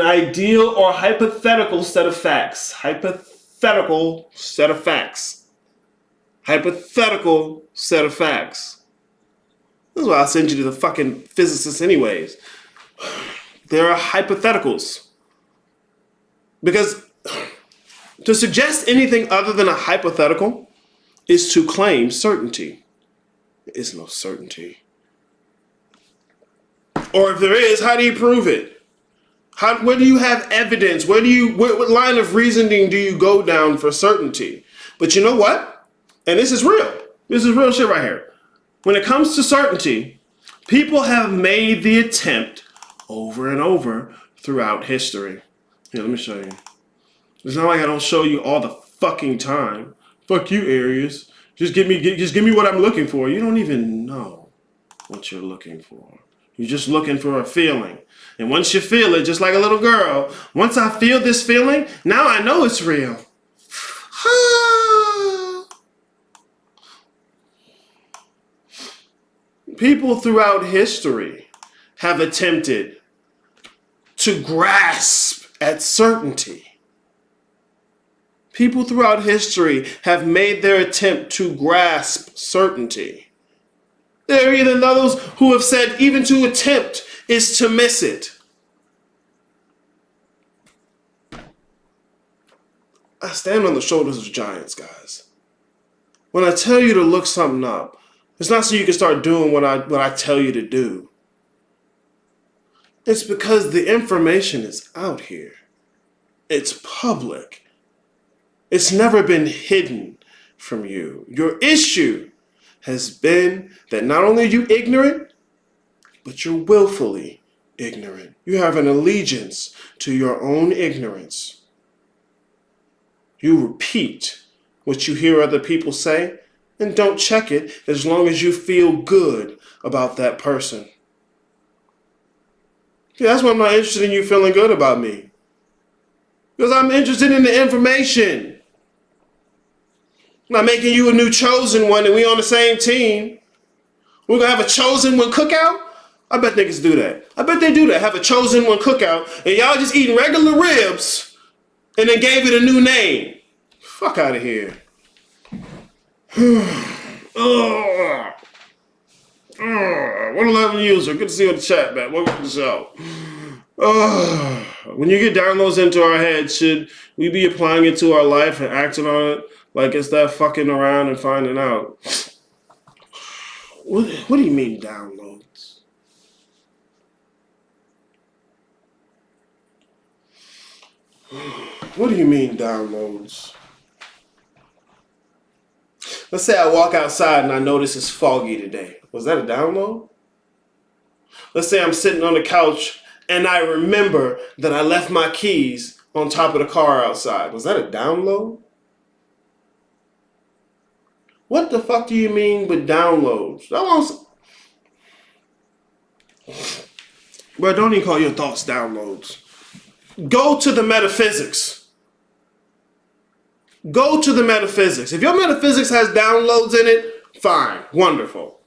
ideal or hypothetical set of facts. Hypothetical set of facts. Hypothetical set of facts. This is why I send you to the fucking physicists anyways. There are hypotheticals. Because to suggest anything other than a hypothetical is to claim certainty. There is no certainty. Or if there is, how do you prove it? Where do you have evidence? What line of reasoning do you go down for certainty? But you know what? And this is real. This is real shit right here. When it comes to certainty, people have made the attempt over and over throughout history. Here, let me show you. It's not like I don't show you all the fucking time. Fuck you, Aries. Just give me what I'm looking for. You don't even know what you're looking for. You're just looking for a feeling. And once you feel it, just like a little girl, once I feel this feeling, now I know it's real. People throughout history have attempted to grasp at certainty. People throughout history have made their attempt to grasp certainty. There are even those who have said even to attempt is to miss it. I stand on the shoulders of giants, guys. When I tell you to look something up, it's not so you can start doing what I tell you to do. It's because the information is out here. It's public. It's never been hidden from you. Your issue has been that not only are you ignorant, but you're willfully ignorant. You have an allegiance to your own ignorance. You repeat what you hear other people say and don't check it as long as you feel good about that person. Yeah, that's why I'm not interested in you feeling good about me. Because I'm interested in the information. I'm not making you a new chosen one and we on the same team. We're going to have a chosen one cookout? I bet niggas do that. I bet they do that. Have a chosen one cookout and y'all just eating regular ribs and then gave it a new name. Fuck out of here. 111 user. Good to see you in the chat, man. Welcome to the show. When you get downloads into our head, should we be applying it to our life and acting on it like it's that fucking around and finding out? What do you mean downloads? What do you mean downloads? Let's say I walk outside and I notice it's foggy today. Was that a download? Let's say I'm sitting on the couch and I remember that I left my keys on top of the car outside. Was that a download? What the fuck do you mean with downloads? Bro, don't even call your thoughts downloads. Go to the metaphysics. Go to the metaphysics. If your metaphysics has downloads in it, fine, wonderful.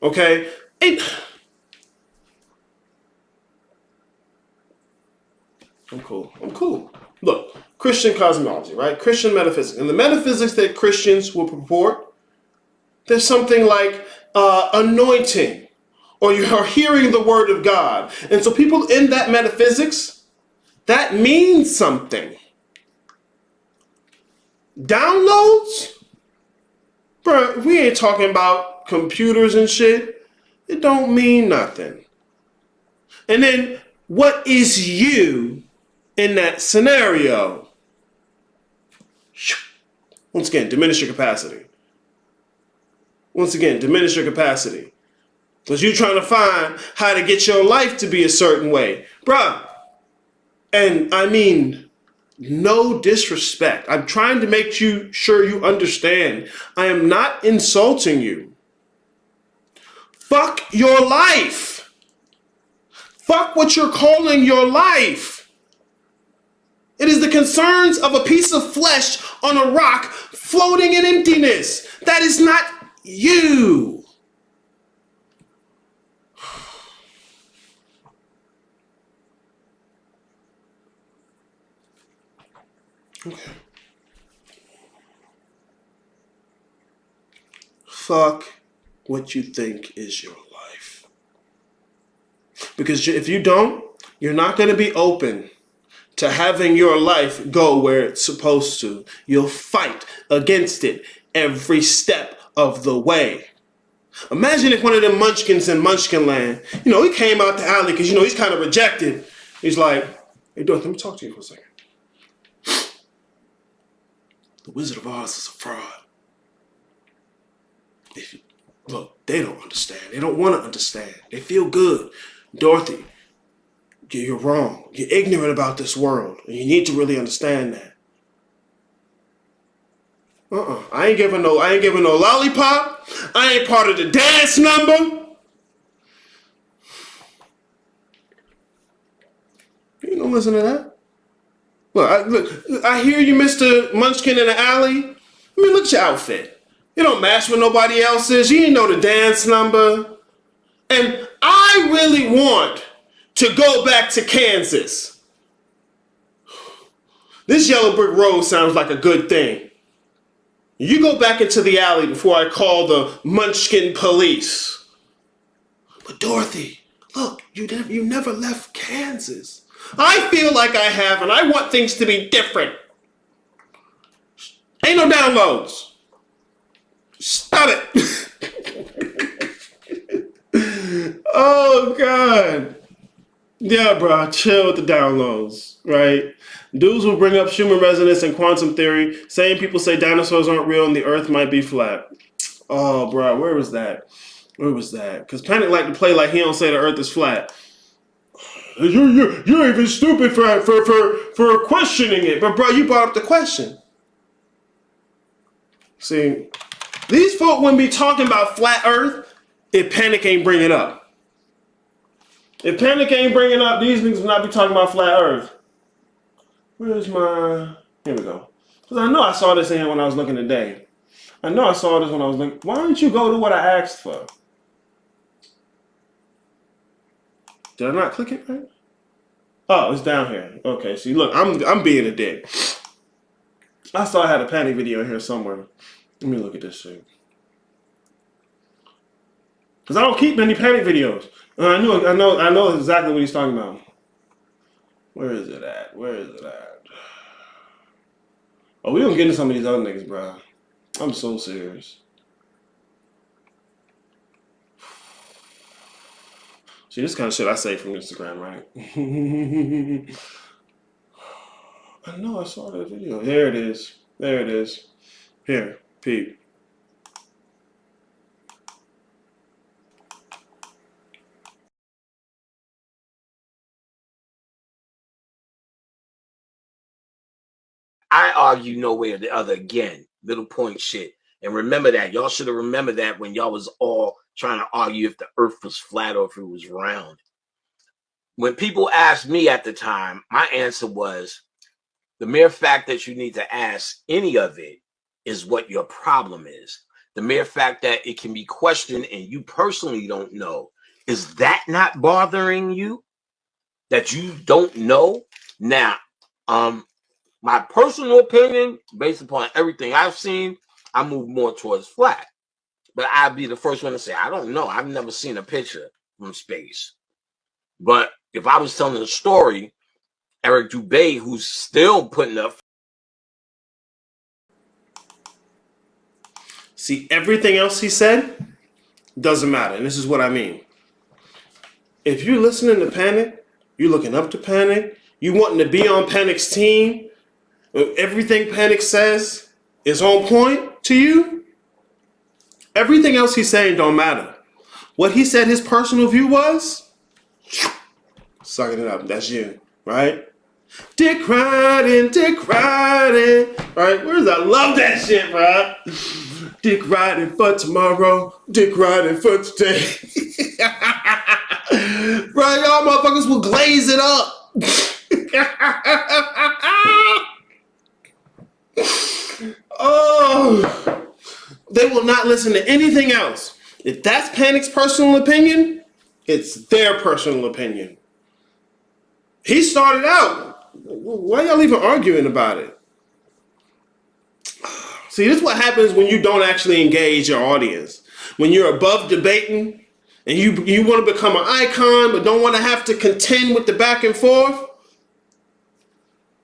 Okay? I'm cool. Look, Christian cosmology, right? Christian metaphysics. And the metaphysics that Christians will purport, there's something like anointing, or you're hearing the word of God. And so people in that metaphysics, that means something. Downloads? Bro, we ain't talking about computers and shit. It don't mean nothing. And then, what is you in that scenario? Once again, diminish your capacity. Once again, diminish your capacity. Because you're trying to find how to get your life to be a certain way. Bruh, and I mean, no disrespect. I'm trying to make sure you understand. I am not insulting you. Fuck your life. Fuck what you're calling your life. It is the concerns of a piece of flesh on a rock floating in emptiness. That is not you. Okay. Fuck what you think is your life. Because if you don't, you're not going to be open to having your life go where it's supposed to. You'll fight against it every step of the way. Imagine if one of them munchkins in Munchkinland, he came out the alley because, he's kind of rejected. He's like, hey, Dorothy, let me talk to you for a second. The Wizard of Oz is a fraud. Look, they don't understand. They don't want to understand. They feel good. Dorothy, you're wrong. You're ignorant about this world. And you need to really understand that. I ain't giving no lollipop. I ain't part of the dance number. You ain't gonna listen to that. Look, I hear you, Mr. Munchkin in the alley. I mean, look at your outfit. You don't match with nobody else's. You ain't know the dance number. And I really want to go back to Kansas. This yellow brick road sounds like a good thing. You go back into the alley before I call the Munchkin police. But Dorothy, look, you never left Kansas. I feel like I have, and I want things to be different. Ain't no downloads. Stop it. Oh, God. Yeah, bro, chill with the downloads, right? Dudes will bring up Schumann resonance and quantum theory. Same people say dinosaurs aren't real and the earth might be flat. Oh, bro, where was that? Where was that? Because Panic like to play like he don't say the earth is flat. You're even stupid for questioning it. But, bro, you brought up the question. See, these folk wouldn't be talking about flat earth if Panic ain't bring it up. If Panic ain't bringing up, these niggas would not be talking about flat earth. Where's my... Here we go. Because I know I saw this in here when I was looking today. I know I saw this when I was looking... Why don't you go to what I asked for? Did I not click it right? Oh, it's down here. Okay, see, look, I'm being a dick. I saw I had a Panic video in here somewhere. Let me look at this shit. Because I don't keep many Panic videos. I know exactly what he's talking about. Where is it at? Oh, we don't get into some of these other niggas, bro. I'm so serious. See, this kind of shit I say from Instagram, right? I know I saw that video. There it is. Here, peep. I argue no way or the other again. Middle point shit. And remember that. Y'all should have remembered that when y'all was all trying to argue if the earth was flat or if it was round. When people asked me at the time, my answer was the mere fact that you need to ask any of it is what your problem is. The mere fact that it can be questioned and you personally don't know, is that not bothering you? That you don't know? Now, my personal opinion, based upon everything I've seen, I move more towards flat. But I'd be the first one to say, I don't know. I've never seen a picture from space. But if I was telling a story, Eric Dubé, who's still putting up... See, everything else he said doesn't matter. And this is what I mean. If you're listening to Panic, you're looking up to Panic, you wanting to be on Panic's team, everything Panic says is on point to you, everything else he's saying don't matter. What he said his personal view was, sucking it up, that's you, right? Dick riding, right? Where's I love that shit, bro. Dick riding for tomorrow, dick riding for today. Bro, y'all motherfuckers will glaze it up. Oh, they will not listen to anything else. If that's Panic's personal opinion, it's their personal opinion. He started out. Why y'all even arguing about it? See, this is what happens when you don't actually engage your audience. When you're above debating and you want to become an icon but don't want to have to contend with the back and forth,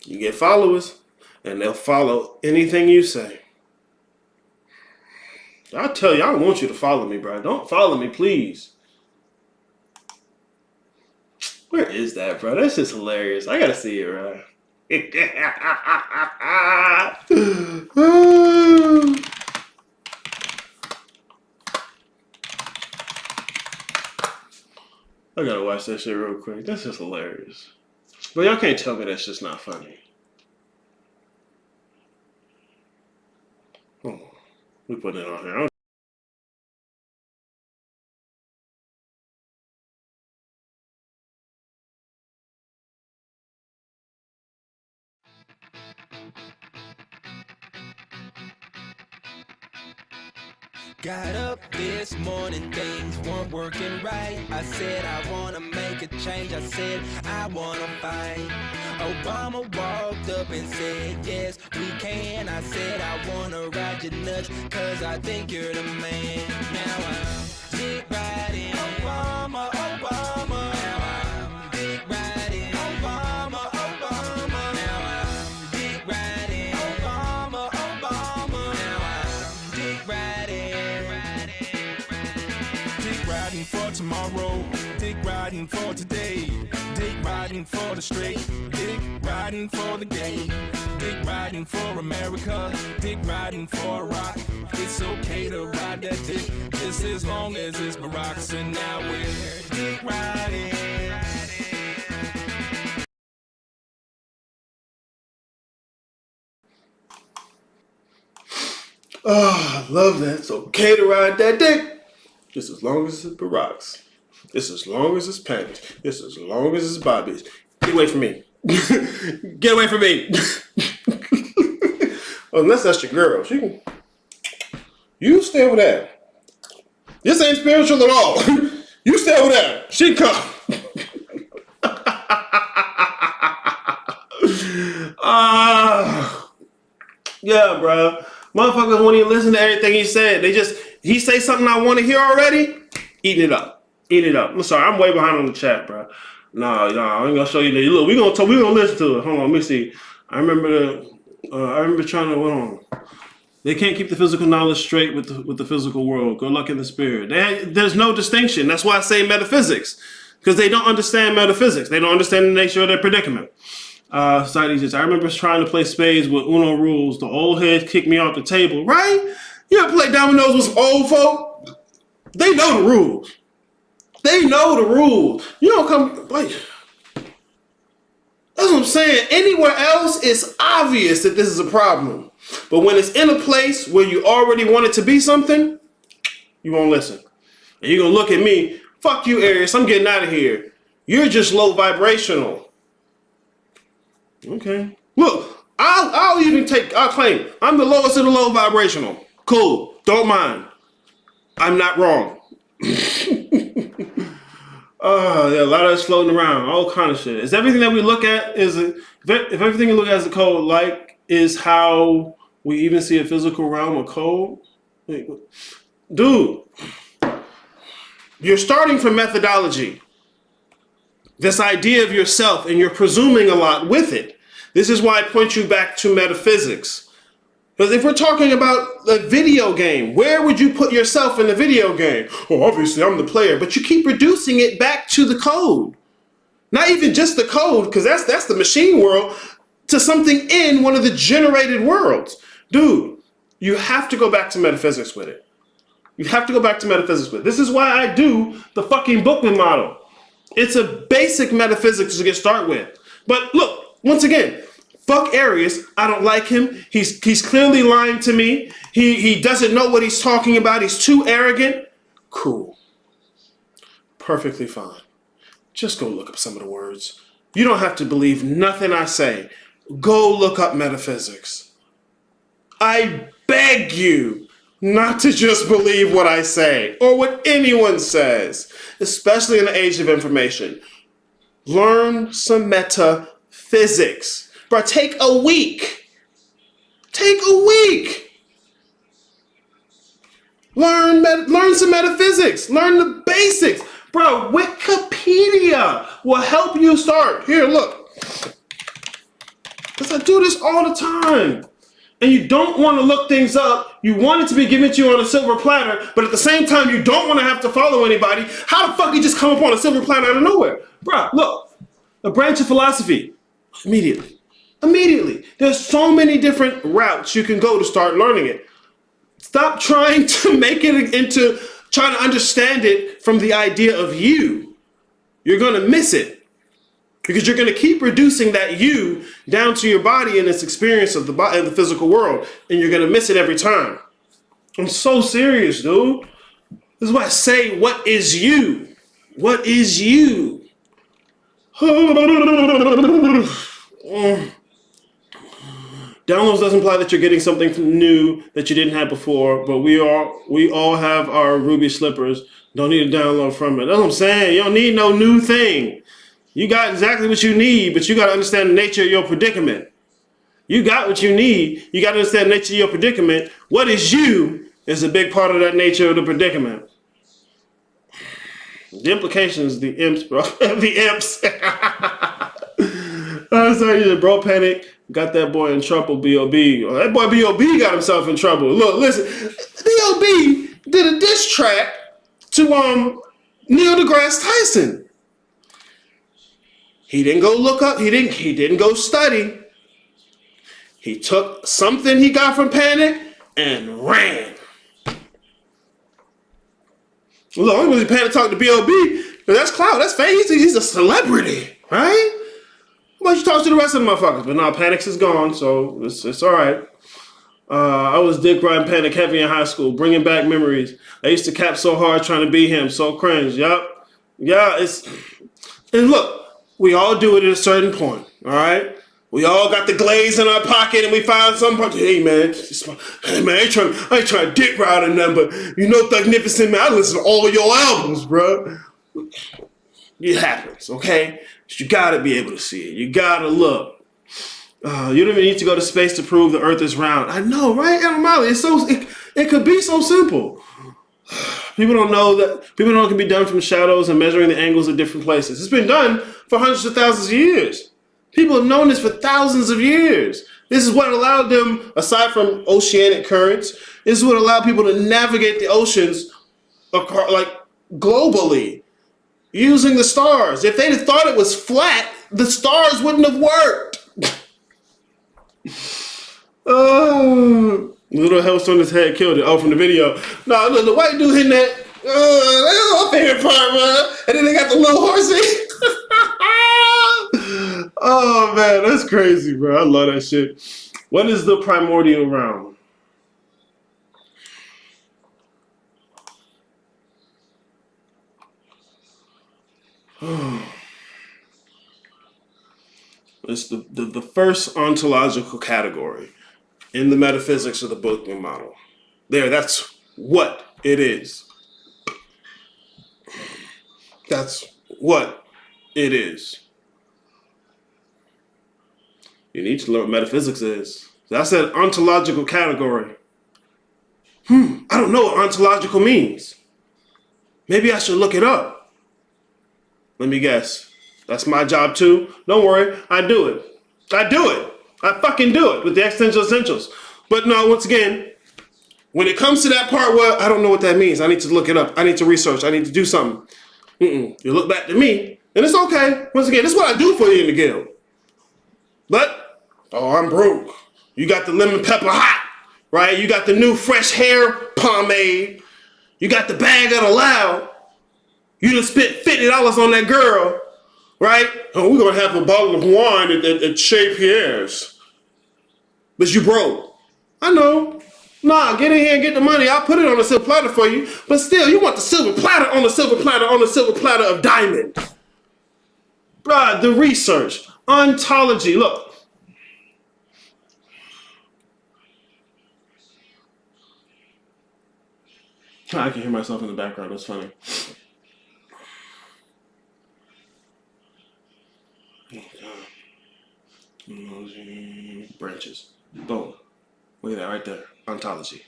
you get followers and they'll follow anything you say. I tell you, I don't want you to follow me, bro. Don't follow me, please. Where is that, bro? That's just hilarious. I gotta see it, bro. I gotta watch that shit real quick. That's just hilarious. But y'all can't tell me that's just not funny. Oh, we put it on here. Got up this morning, things weren't working right. I said I wanna make a change, I said I wanna fight. Obama walked up and said, yes, we can. I said I wanna ride your nuts, cause I think you're the man. Now I'm dick riding Obama, Obama. Now I'm dick riding Obama, Obama. Now I'm dick riding Obama, Obama. Now I'm dick riding. Dick riding for tomorrow, dick riding for today, dick riding for the straight, dick riding for the gay, dick riding for America, dick riding for rock. It's okay to ride that dick, just as long as it's Barack's, and now we're dick riding. Oh, I love that. It's okay to ride that dick. Just as long as it's Barack's. Just as long as it's Patty's. Just as long as it's Bobby's. Get away from me. Get away from me. Well, unless that's your girl. She can. You stay over there. This ain't spiritual at all. You stay over there. She can come. Yeah, bro. Motherfuckers won't even listen to everything he said. He say something I want to hear already, eat it up. Eat it up. I'm sorry, I'm way behind on the chat, bro. No, I ain't gonna show you that. Look, we gonna listen to it. Hold on, let me see. I remember trying to, hold on. They can't keep the physical knowledge straight with the physical world. Good luck in the spirit. There's no distinction. That's why I say metaphysics. Because they don't understand metaphysics. They don't understand the nature of their predicament. I remember trying to play spades with Uno rules. The old heads kicked me off the table, right? You ever play dominoes with some old folk? They know the rules. They know the rules. You don't come, like, that's what I'm saying. Anywhere else, it's obvious that this is a problem. But when it's in a place where you already want it to be something, you won't listen. And you're going to look at me, fuck you, Arius, I'm getting out of here. You're just low vibrational. Okay. Look, I'll claim I'm the lowest of the low vibrational. Cool. Don't mind. I'm not wrong. Yeah, a lot of it's floating around, all kind of shit. Is everything that we look at if everything you look at as a code, like, is how we even see a physical realm of code? Dude, you're starting from methodology. This idea of yourself, and you're presuming a lot with it. This is why I point you back to metaphysics. Because if we're talking about a video game, where would you put yourself in the video game? Oh, obviously I'm the player, but you keep reducing it back to the code. Not even just the code, because that's the machine world, to something in one of the generated worlds. Dude, you have to go back to metaphysics with it. You have to go back to metaphysics with it. This is why I do the fucking Bookman model. It's a basic metaphysics to get started with. But look, once again, fuck Arius. I don't like him. He's clearly lying to me. He doesn't know what he's talking about. He's too arrogant. Cool. Perfectly fine. just go look up some of the words. You don't have to believe nothing I say. Go look up metaphysics. I beg you not to just believe what I say or what anyone says, especially in the age of information. Learn some metaphysics. Bro, take a week. Take a week. Learn some metaphysics. Learn the basics. Bro, Wikipedia will help you start. Here, look. Because I do this all the time. And you don't want to look things up. You want it to be given to you on a silver platter, but at the same time, you don't want to have to follow anybody. How the fuck you just come up on a silver platter out of nowhere? Bro, look. A branch of philosophy. Immediately. There's so many different routes you can go to start learning it. Stop trying to make it into trying to understand it from the idea of you. You're going to miss it because you're going to keep reducing that you down to your body and its experience of the body and the physical world, and you're going to miss it every time. I'm so serious, dude. This is why I say, what is you? What is you? Downloads doesn't imply that you're getting something new that you didn't have before, but we all have our Ruby slippers. Don't need to download from it. That's what I'm saying. You don't need no new thing. You got exactly what you need, but you got to understand the nature of your predicament. You got what you need. You got to understand the nature of your predicament. What is you is a big part of that nature of the predicament. The implications, the imps, bro. The imps. I'm sorry, bro, panic. Got that boy in trouble, B.O.B. That boy B.O.B. got himself in trouble. Look, listen. B.O.B. did a diss track to Neil deGrasse Tyson. He didn't go look up. He didn't go study. He took something he got from Panic and ran. Look, only was Panic talk to B.O.B. That's clout. That's fame. He's a celebrity, right? Why don't you talk to the rest of the motherfuckers? But now Panics is gone, so it's all right. I was dick riding Panic heavy in high school, bringing back memories. I used to cap so hard trying to be him, so cringe. Yup. Yeah, and look, we all do it at a certain point, all right? We all got the glaze in our pocket and we find somebody, hey man, I ain't trying to dick ride or nothing, but you know Thugnificent, man, I listen to all your albums, bro. It happens, okay? But you gotta be able to see it. You gotta look. You don't even need to go to space to prove the Earth is round. I know, right? It could be so simple. People don't know that. People know it can be done from shadows and measuring the angles of different places. It's been done for hundreds of thousands of years. People have known this for thousands of years. This is what allowed them, aside from oceanic currents, this is what allowed people to navigate the oceans like globally. Using the stars. If they'd have thought it was flat, the stars wouldn't have worked. Little hailstone on his head killed it. Oh, from the video. No, look, the white dude hitting that. That's my favorite part, man. And then they got the little horsey. Oh, man, that's crazy, bro. I love that shit. What is the primordial realm? It's the first ontological category in the metaphysics of the Bookman model. That's what it is. That's what it is. You need to learn what metaphysics is. I said ontological category. I don't know what ontological means. Maybe I should look it up. Let me guess. That's my job too. Don't worry, I do it. I fucking do it with the existential essentials. But no, once again, when it comes to that part where I don't know what that means, I need to look it up. I need to research. I need to do something. You look back to me, and it's okay. Once again, this is what I do for you in the guild. But, I'm broke. You got the lemon pepper hot, right? You got the new fresh hair pomade. You got the bag of the loud. You done spent $50 on that girl, right? Oh, we're going to have a bottle of wine at Chez Pierre's. But you broke. I know. Nah, get in here and get the money. I'll put it on a silver platter for you. But still, you want the silver platter on the silver platter on the silver platter of diamond. Bruh, the research, ontology. Look. I can hear myself in the background. That's funny. Branches. Boom. Look at that right there. Ontology.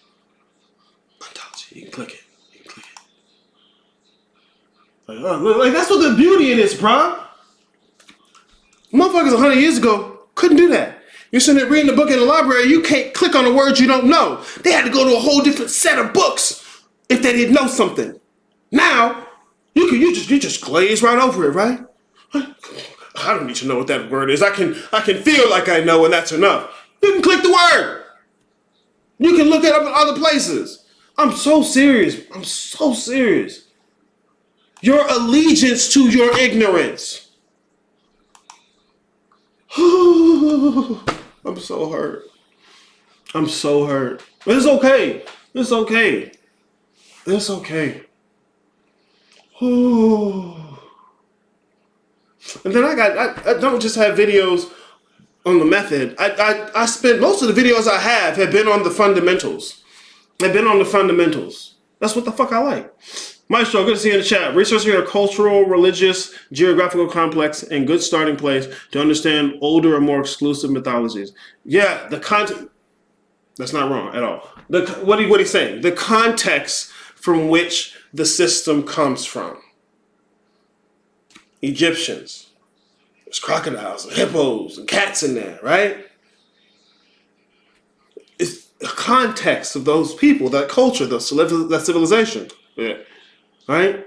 Ontology. You can click it. You can click it. Like that's what the beauty in this, bro. Motherfuckers 100 years ago couldn't do that. You're sitting there reading the book in the library, you can't click on the words you don't know. They had to go to a whole different set of books if they didn't know something. Now, you just glaze right over it, right? I don't need to know what that word is. I can feel like I know, and that's enough. You can click the word. You can look it up in other places. I'm so serious. I'm so serious. Your allegiance to your ignorance. I'm so hurt. I'm so hurt. It's okay. It's okay. It's okay. And then I don't just have videos on the method. I spent most of the videos I have been on the fundamentals. They've been on the fundamentals. That's what the fuck I like. Maestro, good to see you in the chat. Researching a cultural, religious, geographical complex and good starting place to understand older or more exclusive mythologies. Yeah, the content. That's not wrong at all. What he's saying? The context from which the system comes from. Egyptians. There's crocodiles and hippos and cats in there, right? It's the context of those people, that culture, that civilization. Yeah. Right?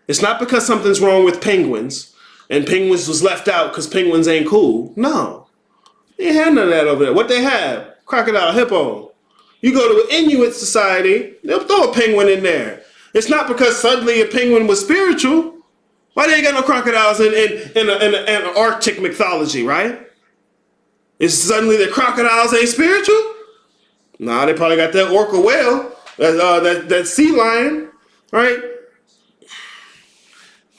It's not because something's wrong with penguins and penguins was left out because penguins ain't cool. No. They ain't had none of that over there. What they have? Crocodile, hippo. You go to an Inuit society, they'll throw a penguin in there. It's not because suddenly a penguin was spiritual. Why they ain't got no crocodiles in an Arctic mythology, right? Is suddenly the crocodiles ain't spiritual? Nah, they probably got that orca whale, that sea lion, right?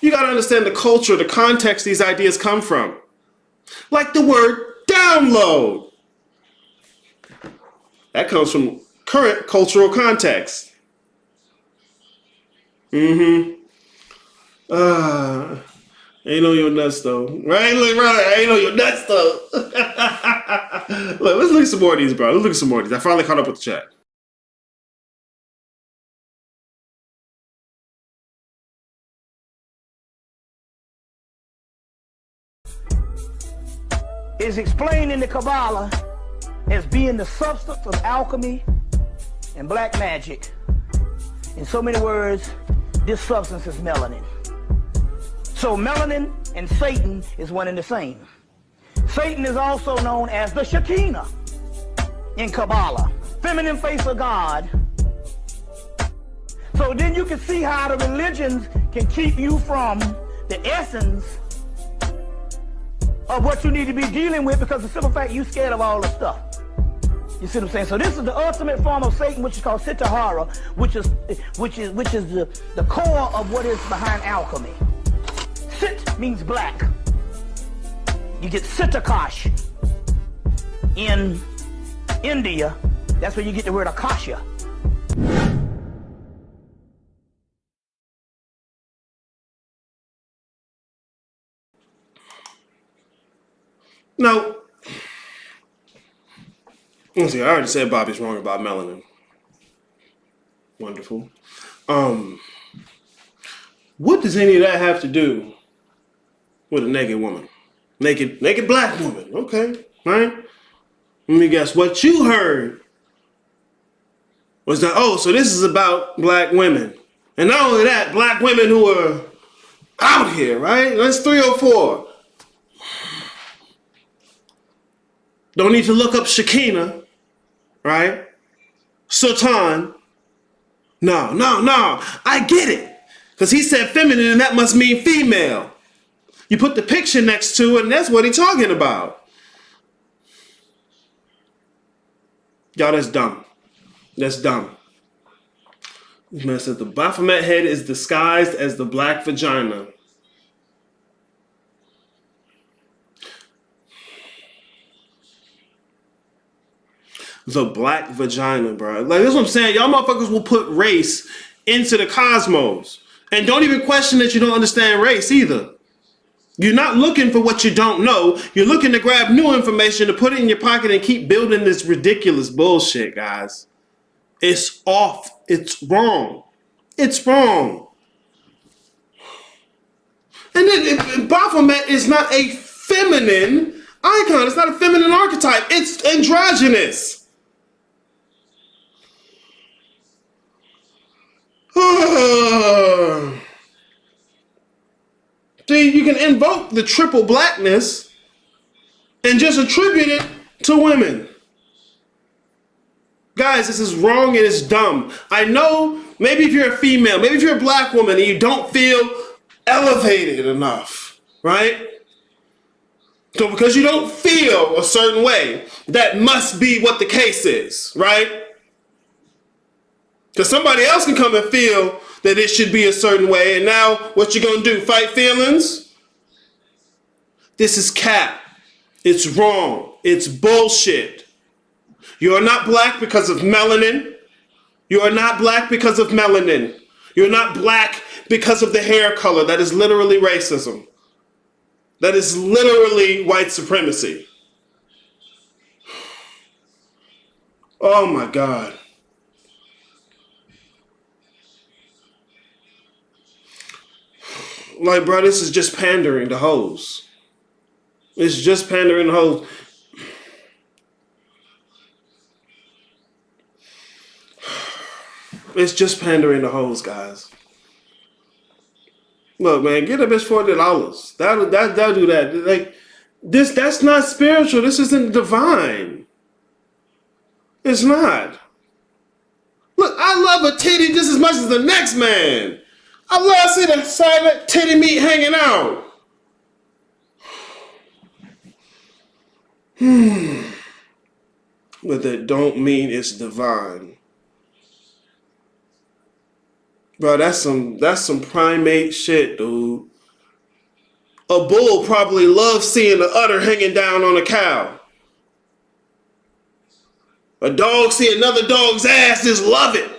You got to understand the culture, the context these ideas come from. Like the word download. That comes from current cultural context. Ain't on your nuts though. Right? Look, brother, ain't on your nuts though. Look, let's look at some more of these, bro. Let's look at some more of these. I finally caught up with the chat. Is explained in the Kabbalah as being the substance of alchemy and black magic. In so many words, this substance is melanin. So melanin and Satan is one and the same. Satan is also known as the Shekinah in Kabbalah, feminine face of God. So then you can see how the religions can keep you from the essence of what you need to be dealing with, because the simple fact you're scared of all the stuff. You see what I'm saying? So this is the ultimate form of Satan, which is called Sitahara, which is the core of what is behind alchemy. Sit means black. You get Sitakash in India. That's where you get the word Akasha. Now, let's see, I already said Bobby's wrong about melanin. Wonderful. What does any of that have to do with a naked woman? Naked black woman. Okay, right? Let me guess. What you heard was that, so this is about black women. And not only that, black women who are out here, right? That's 304. Don't need to look up Shekinah, right? Sultan. No. I get it. Because he said feminine and that must mean female. You put the picture next to it and that's what he's talking about. Y'all, that's dumb. That's dumb. This man says the Baphomet head is disguised as the black vagina. the black vagina, bro. Like, that's what I'm saying. Y'all motherfuckers will put race into the cosmos. And don't even question that you don't understand race either. You're not looking for what you don't know. You're looking to grab new information to put it in your pocket and keep building this ridiculous bullshit, guys. It's off. It's wrong. It's wrong. And then Baphomet is not a feminine icon. It's not a feminine archetype. It's androgynous. See, you can invoke the triple blackness and just attribute it to women. Guys, this is wrong and it's dumb. I know maybe if you're a female, maybe if you're a black woman and you don't feel elevated enough, right? So because you don't feel a certain way, that must be what the case is, right? Because somebody else can come and feel that it should be a certain way, and now what you gonna do? Fight feelings? This is cap. It's wrong. It's bullshit. You are not black because of melanin. You are not black because of melanin. You're not black because of the hair color. That is literally racism. That is literally white supremacy. Oh my God. Like, bro, this is just pandering to hoes. It's just pandering to hoes. It's just pandering to hoes, guys. Look, man, get a bitch $40. That'll do that. Like, that's not spiritual. This isn't divine. It's not. Look, I love a titty just as much as the next man. I love seeing the side of that titty meat hanging out. But that don't mean it's divine. Bro, that's some primate shit, dude. A bull probably loves seeing the udder hanging down on a cow. A dog see another dog's ass, just love it.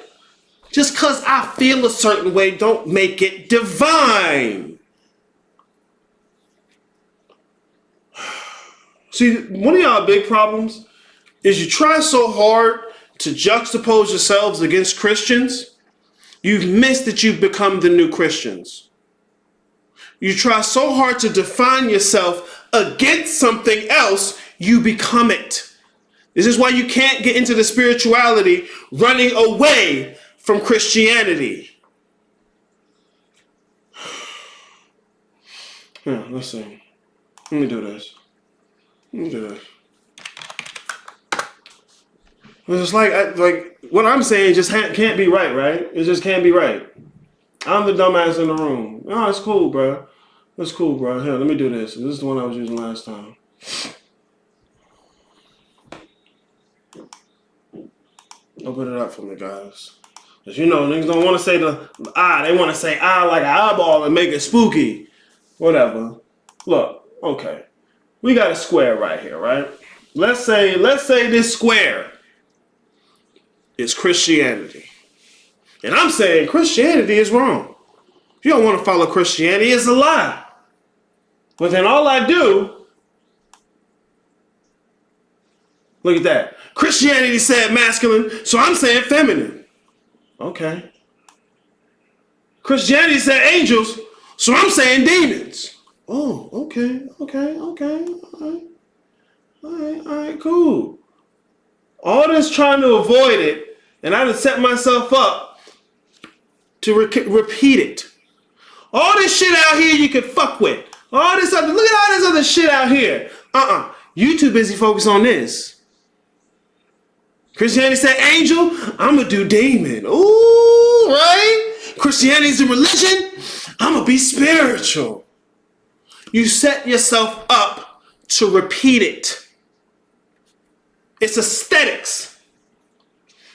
Just because I feel a certain way don't make it divine. See, one of y'all big problems is you try so hard to juxtapose yourselves against Christians, you've missed that you've become the new Christians. You try so hard to define yourself against something else, you become it. This is why you can't get into the spirituality running away from Christianity. Yeah, let's see. Let me do this. It's like what I'm saying just can't be right, right? It just can't be right. I'm the dumbass in the room. Oh, it's cool, bro. It's cool, bro. Here, let me do this. This is the one I was using last time. Open it up for me, guys. Because you know, niggas don't want to say the they want to say like an eyeball and make it spooky. Whatever. Look, okay. We got a square right here, right? Let's say this square is Christianity. And I'm saying Christianity is wrong. If you don't want to follow Christianity, it's a lie. But then all I do, look at that. Christianity said masculine, so I'm saying feminine. Okay. Christianity said angels, so I'm saying demons. Oh, okay. All right, cool. All this trying to avoid it, and I just set myself up to repeat it. All this shit out here you can fuck with. Look at all this other shit out here. You too busy focused on this. Christianity said angel, I'm gonna do demon. Ooh, right? Christianity's a religion, I'm gonna be spiritual. You set yourself up to repeat it. It's aesthetics.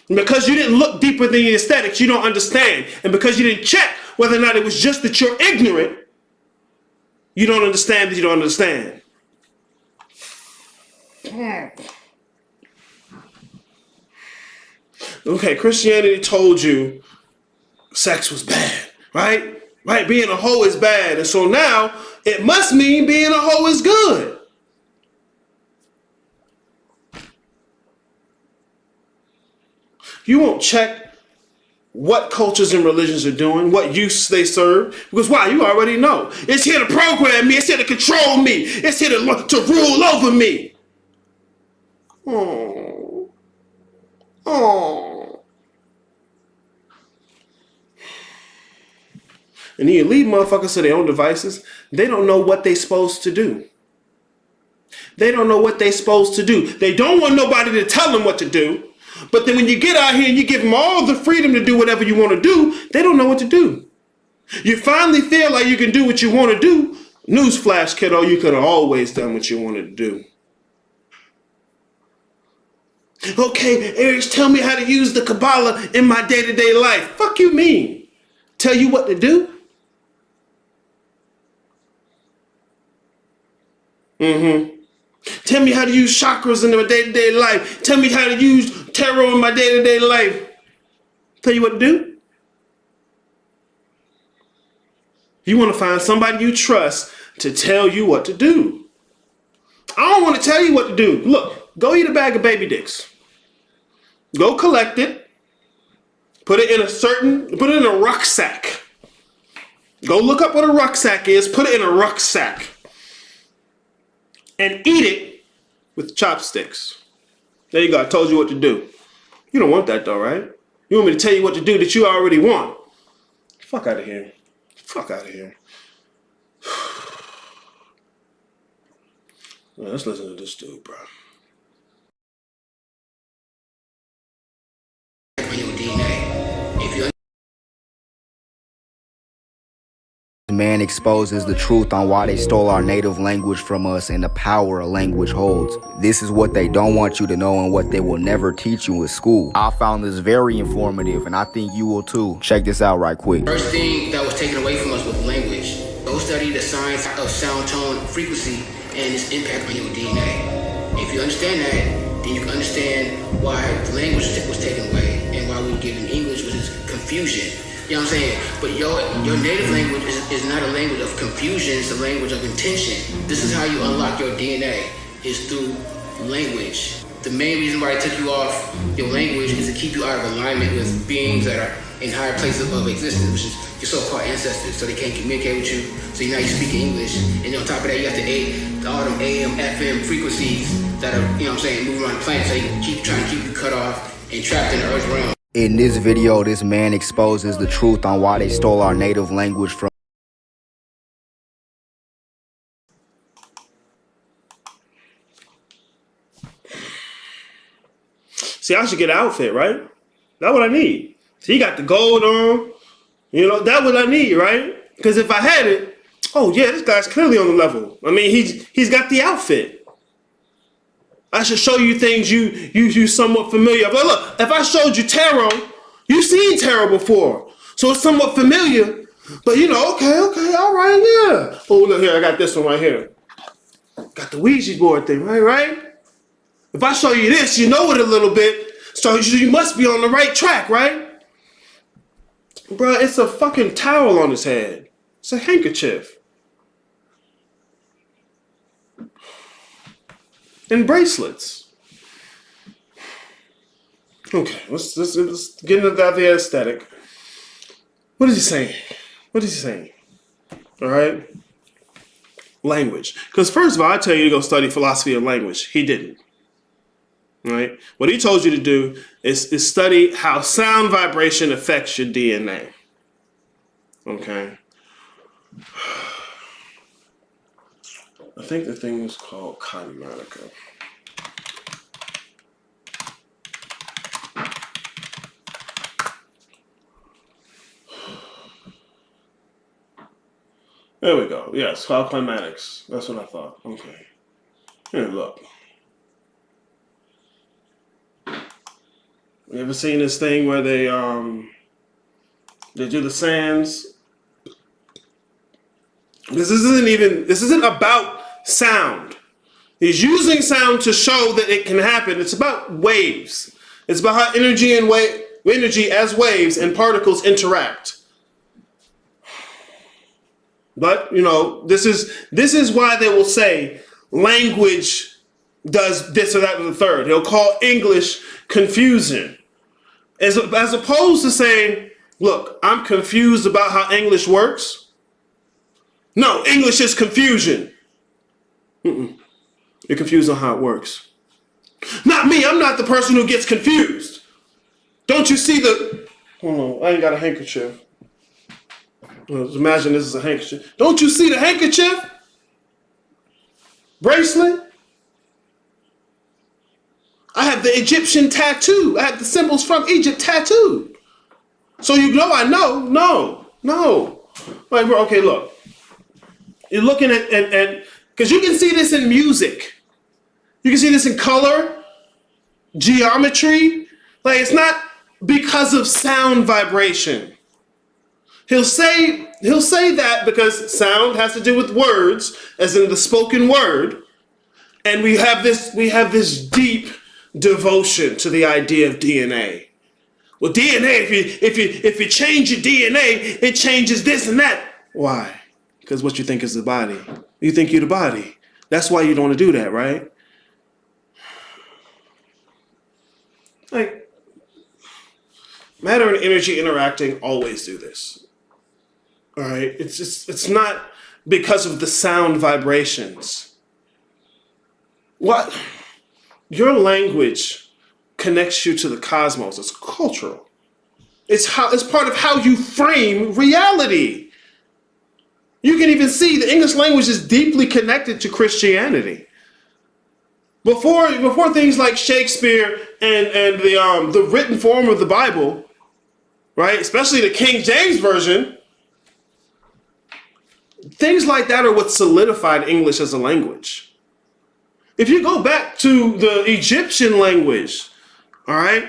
And because you didn't look deeper than the aesthetics, you don't understand. And because you didn't check whether or not it was just that you're ignorant, you don't understand that you don't understand. Okay, Christianity told you sex was bad, right? Right, being a hoe is bad. And so now it must mean being a hoe is good. You won't check what cultures and religions are doing, what use they serve. Because why? You already know. It's here to program me. It's here to control me. It's here to rule over me. Oh. Oh. And then you leave motherfuckers to their own devices. They don't know what they're supposed to do. They don't know what they're supposed to do. They don't want nobody to tell them what to do. But then when you get out here and you give them all the freedom to do whatever you want to do, they don't know what to do. You finally feel like you can do what you want to do. Newsflash, kiddo, you could have always done what you wanted to do. Okay, Eric, tell me how to use the Kabbalah in my day-to-day life. Fuck you mean? Tell you what to do? Tell me how to use chakras in my day-to-day life. Tell me how to use tarot in my day-to-day life. Tell you what to do? You want to find somebody you trust to tell you what to do. I don't want to tell you what to do. Look, go eat a bag of baby dicks. Go collect it. Put it in a rucksack. Go look up what a rucksack is. Put it in a rucksack. And eat it with chopsticks. There you go. I told you what to do. You don't want that though, right? You want me to tell you what to do that you already want. Fuck out of here. Fuck out of here. Well, let's listen to this dude, bro. Man exposes the truth on why they stole our native language from us and the power a language holds. This is what they don't want you to know and what they will never teach you in school. I found this very informative and I think you will too. Check this out right quick. First thing that was taken away from us was language. Go study the science of sound, tone, frequency, and its impact on your DNA. If you understand that, then you can understand why the language was taken away and why we were given English, which is confusion. You know what I'm saying? But your native language is not a language of confusion, it's a language of intention. This is how you unlock your DNA, is through language. The main reason why I took you off your language is to keep you out of alignment with beings that are in higher places of existence, which is your so-called ancestors, so they can't communicate with you, so now you speak English. And on top of that, you have to all them AM, FM frequencies that are, you know what I'm saying, moving around the planet, so you keep trying to keep you cut off and trapped in the earth realm. In this video, this man exposes the truth on why they stole our native language from. See, I should get an outfit, right? That's what I need. See, he got the gold on. You know, that's what I need, right? Because if I had it, oh yeah, this guy's clearly on the level. I mean, he's got the outfit. I should show you things you somewhat familiar. But look, if I showed you tarot, you've seen tarot before. So it's somewhat familiar. But you know, okay, all right, yeah. Oh, look here, I got this one right here. Got the Ouija board thing, right? If I show you this, you know it a little bit. So you must be on the right track, right? Bro, it's a fucking towel on his head. It's a handkerchief. And bracelets. Okay, let's get into the aesthetic. What is he saying? All right? Language. Because first of all, I tell you to go study philosophy of language. He didn't. All right? What he told you to do is study how sound vibration affects your DNA. Okay? I think the thing is called Chromatica. There we go. Yes, called climatics. That's what I thought. Okay. Here, look. You ever seen this thing where they do the sands? This isn't about sound. He's using sound to show that it can happen. It's about waves. It's about how energy as waves and particles interact. But, this is why they will say language does this or that or the third. They'll call English confusion. As opposed to saying, look, I'm confused about how English works. No, English is confusion. You're confused on how it works. Not me. I'm not the person who gets confused. Don't you see the... Hold on, I ain't got a handkerchief. Well, imagine this is a handkerchief. Don't you see the handkerchief? Bracelet? I have the Egyptian tattoo. I have the symbols from Egypt tattooed. So I know. No. Like, bro, okay, look. You're looking at because you can see this in music. You can see this in color, geometry. Like, it's not because of sound vibration. He'll say that because sound has to do with words, as in the spoken word, and we have this deep devotion to the idea of DNA. Well, DNA, if you change your DNA, it changes this and that. Why? Because what you think is the body. You think you're the body. That's why you don't want to do that, right? Like, matter and energy interacting always do this. All right? It's not because of the sound vibrations. What? Your language connects you to the cosmos. It's cultural. It's part of how you frame reality. You can even see the English language is deeply connected to Christianity. Before things like Shakespeare and the written form of the Bible, right? Especially the King James Version, things like that are what solidified English as a language. If you go back to the Egyptian language, all right,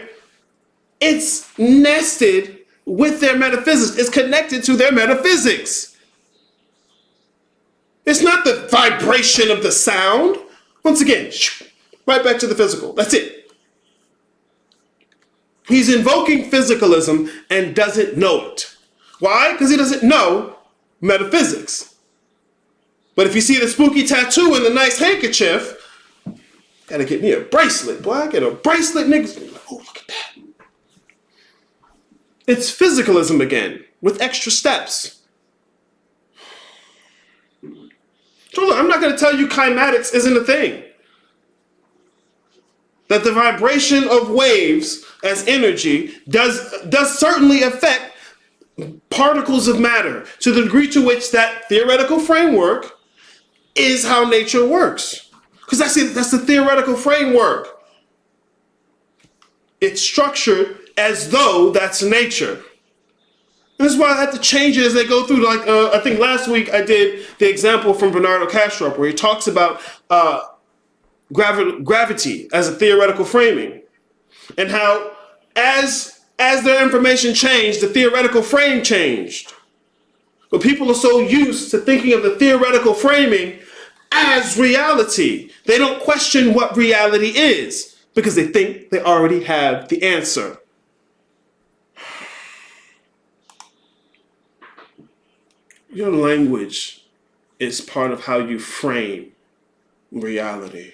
it's nested with their metaphysics. It's connected to their metaphysics. It's not the vibration of the sound. Once again, right back to the physical. That's it. He's invoking physicalism and doesn't know it. Why? Because he doesn't know metaphysics. But if you see the spooky tattoo and the nice handkerchief, gotta get me a bracelet, boy. I get a bracelet, niggas. Oh, look at that. It's physicalism again, with extra steps. So look, I'm not going to tell you kymatics isn't a thing. That the vibration of waves as energy does certainly affect particles of matter to the degree to which that theoretical framework is how nature works. Because that's the theoretical framework. It's structured as though that's nature. And this is why I had to change it as they go through. Like, I think last week I did the example from Bernardo Kastrup where he talks about gravity as a theoretical framing. And how as their information changed, the theoretical frame changed. But people are so used to thinking of the theoretical framing as reality. They don't question what reality is because they think they already have the answer. Your language is part of how you frame reality.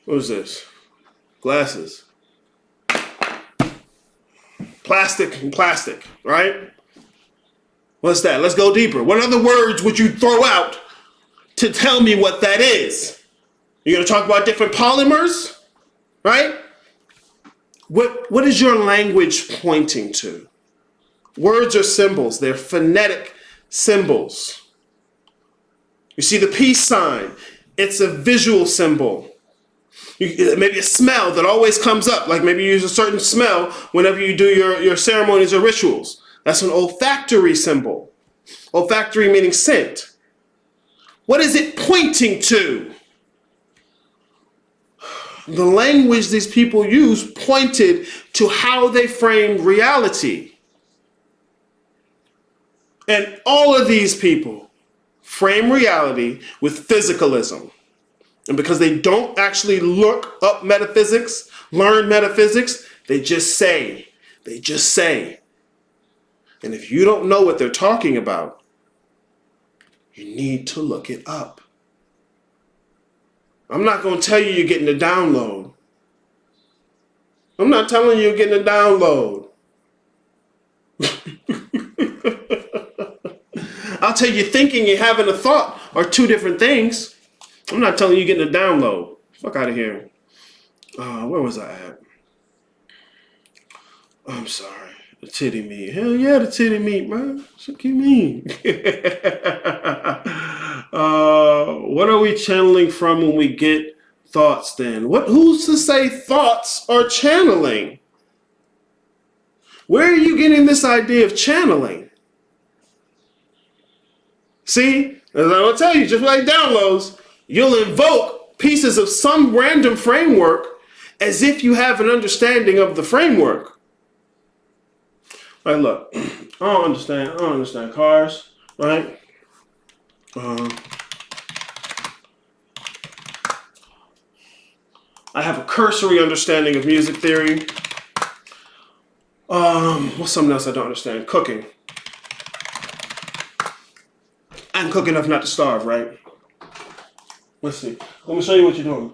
What is this? Glasses. Plastic, right? What's that? Let's go deeper. What other words would you throw out to tell me what that is? You're going to talk about different polymers, right? What is your language pointing to? Words are symbols. They're phonetic symbols. You see the peace sign. It's a visual symbol. Maybe a smell that always comes up. Like maybe you use a certain smell whenever you do your ceremonies or rituals. That's an olfactory symbol. Olfactory meaning scent. What is it pointing to? The language these people use pointed to how they framed reality. And all of these people frame reality with physicalism. And because they don't actually look up metaphysics, learn metaphysics, they just say. They just say. And if you don't know what they're talking about, you need to look it up. I'm not going to tell you you're getting a download. I'm not telling you you're getting a download. I'll tell you thinking and having a thought are two different things. I'm not telling you you're getting a download. Fuck out of here. Where was I at? I'm sorry. The titty meat. Hell yeah, the titty meat, man. What you mean? What are we channeling from when we get thoughts then? Who's to say thoughts are channeling? Where are you getting this idea of channeling? See, as I will tell you, just like downloads, you'll invoke pieces of some random framework as if you have an understanding of the framework. Like, look, I don't understand cars, right? I have a cursory understanding of music theory. What's something else I don't understand? Cooking. I can cook enough not to starve, right? Let's see. Let me show you what you're doing.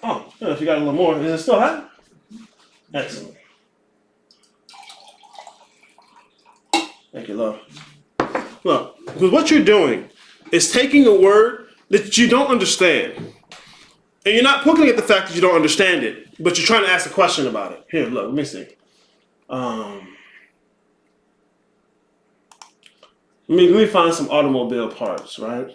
Oh, yeah, if you got a little more. Is it still hot? Excellent. Thank you, love. Look, because what you're doing is taking a word that you don't understand. And you're not poking at the fact that you don't understand it, but you're trying to ask a question about it. Here, look, let me see. Let me find some automobile parts, right?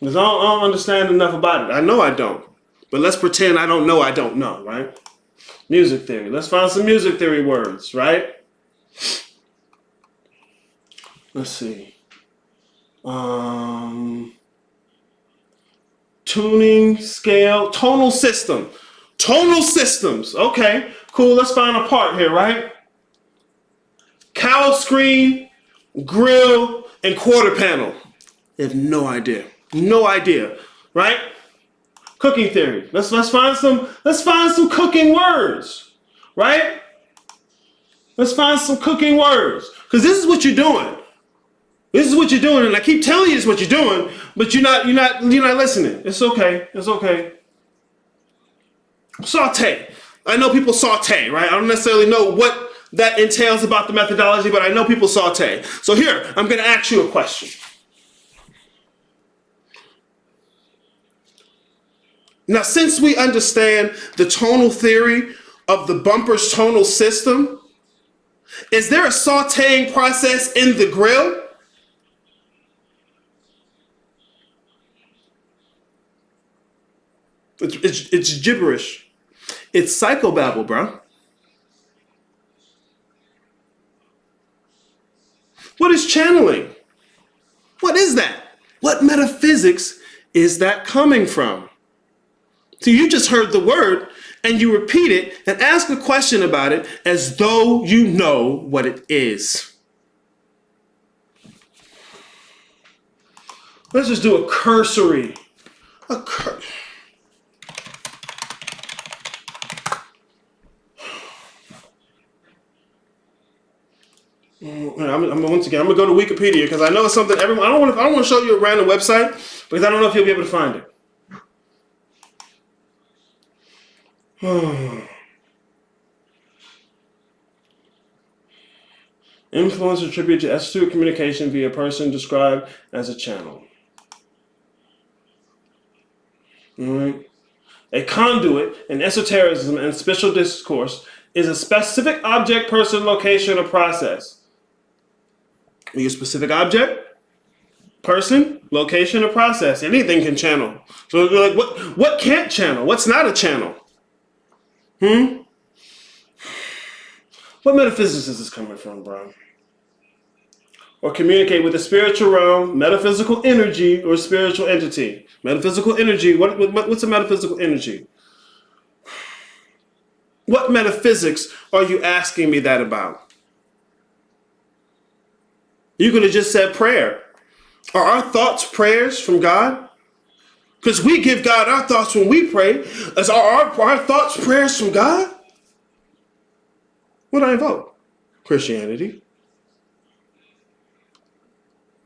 Because I don't understand enough about it. I know I don't. But let's pretend I don't know, right? Music theory. Let's find some music theory words, right? Let's see. Tuning, scale, tonal system. Tonal systems. Okay, cool. Let's find a part here, right? Cowl screen, grill, and quarter panel. I have no idea. No idea, right? Cooking theory. Let's find some cooking words, right? Let's find some cooking words. Because this is what you're doing. This is what you're doing, and I keep telling you it's what you're doing, but you're not listening. It's okay. It's okay. Saute. I know people saute, right? I don't necessarily know what that entails about the methodology, but I know people saute. So here, I'm going to ask you a question. Now, since we understand the tonal theory of the bumper's tonal system, is there a sauteing process in the grill? It's gibberish. It's psychobabble, bro. What is channeling? What is that? What metaphysics is that coming from? So you just heard the word and you repeat it and ask a question about it as though you know what it is. Let's just do a cursory. Once again, I'm gonna go to Wikipedia because I know it's something everyone. I don't want to show you a random website because I don't know if you'll be able to find it. Influence attributed to esoteric communication via person described as a channel. All right. A conduit in esotericism and spiritual discourse is a specific object, person, location, or process. Are you a specific object, person, location, or process? Anything can channel. So like, what can't channel? What's not a channel? What metaphysics is this coming from, bro? Or communicate with the spiritual realm, metaphysical energy, or spiritual entity. Metaphysical energy, what's a metaphysical energy? What metaphysics are you asking me that about? You could have just said prayer. Are our thoughts prayers from God? Because we give God our thoughts when we pray. As our thoughts prayers from God? What do I invoke? Christianity.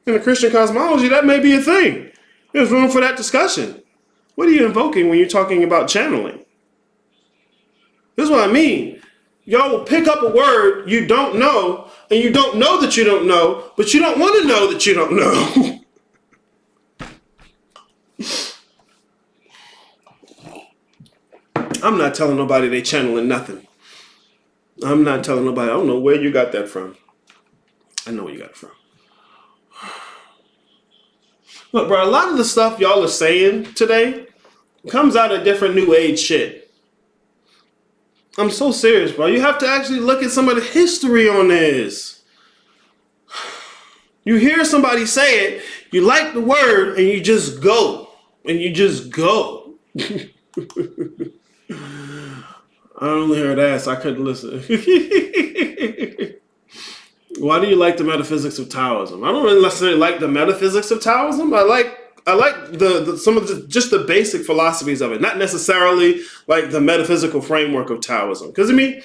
In the Christian cosmology, that may be a thing. There's room for that discussion. What are you invoking when you're talking about channeling? This is what I mean. Y'all will pick up a word you don't know, and you don't know that you don't know, but you don't want to know that you don't know. I'm not telling nobody they channeling nothing. I'm not telling nobody. I don't know where you got that from. I know where you got it from. Look, bro, a lot of the stuff y'all are saying today comes out of different new age shit. I'm so serious, bro. You have to actually look at some of the history on this. You hear somebody say it, you like the word, and you just go. And you just go. I only heard that, so I couldn't listen. Why do you like the metaphysics of Taoism? I don't really necessarily like the metaphysics of Taoism. I like some of the basic philosophies of it, not necessarily like the metaphysical framework of Taoism. Because I mean,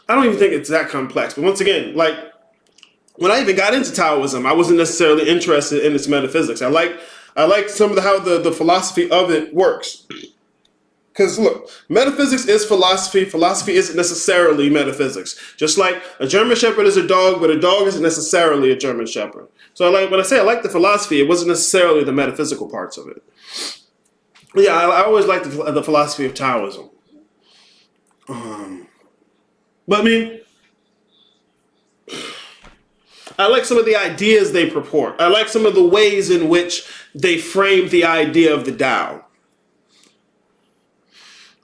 I don't even think it's that complex. But once again, like when I even got into Taoism, I wasn't necessarily interested in its metaphysics. I like some of how the philosophy of it works. Because look, metaphysics is philosophy. Philosophy isn't necessarily metaphysics. Just like a German Shepherd is a dog, but a dog isn't necessarily a German Shepherd. So when I say I like the philosophy, it wasn't necessarily the metaphysical parts of it. But yeah, I always liked the philosophy of Taoism. But I mean, I like some of the ideas they purport. I like some of the ways in which they frame the idea of the Tao.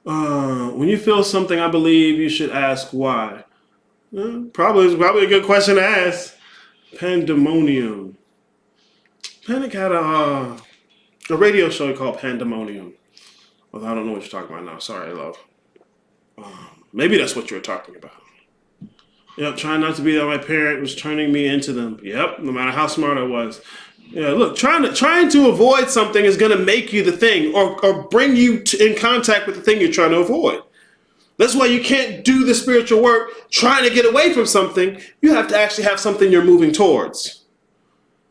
When you feel something, I believe you should ask why. Probably a good question to ask. Pandemonium. Panic had a radio show called Pandemonium. Well, I don't know what you're talking about now. Sorry, love. Maybe that's what you were talking about. Yep, trying not to be that my parent was turning me into them. Yep, no matter how smart I was. Yeah, look, trying to avoid something is going to make you the thing or bring you in contact with the thing you're trying to avoid. That's why you can't do the spiritual work trying to get away from something. You have to actually have something you're moving towards.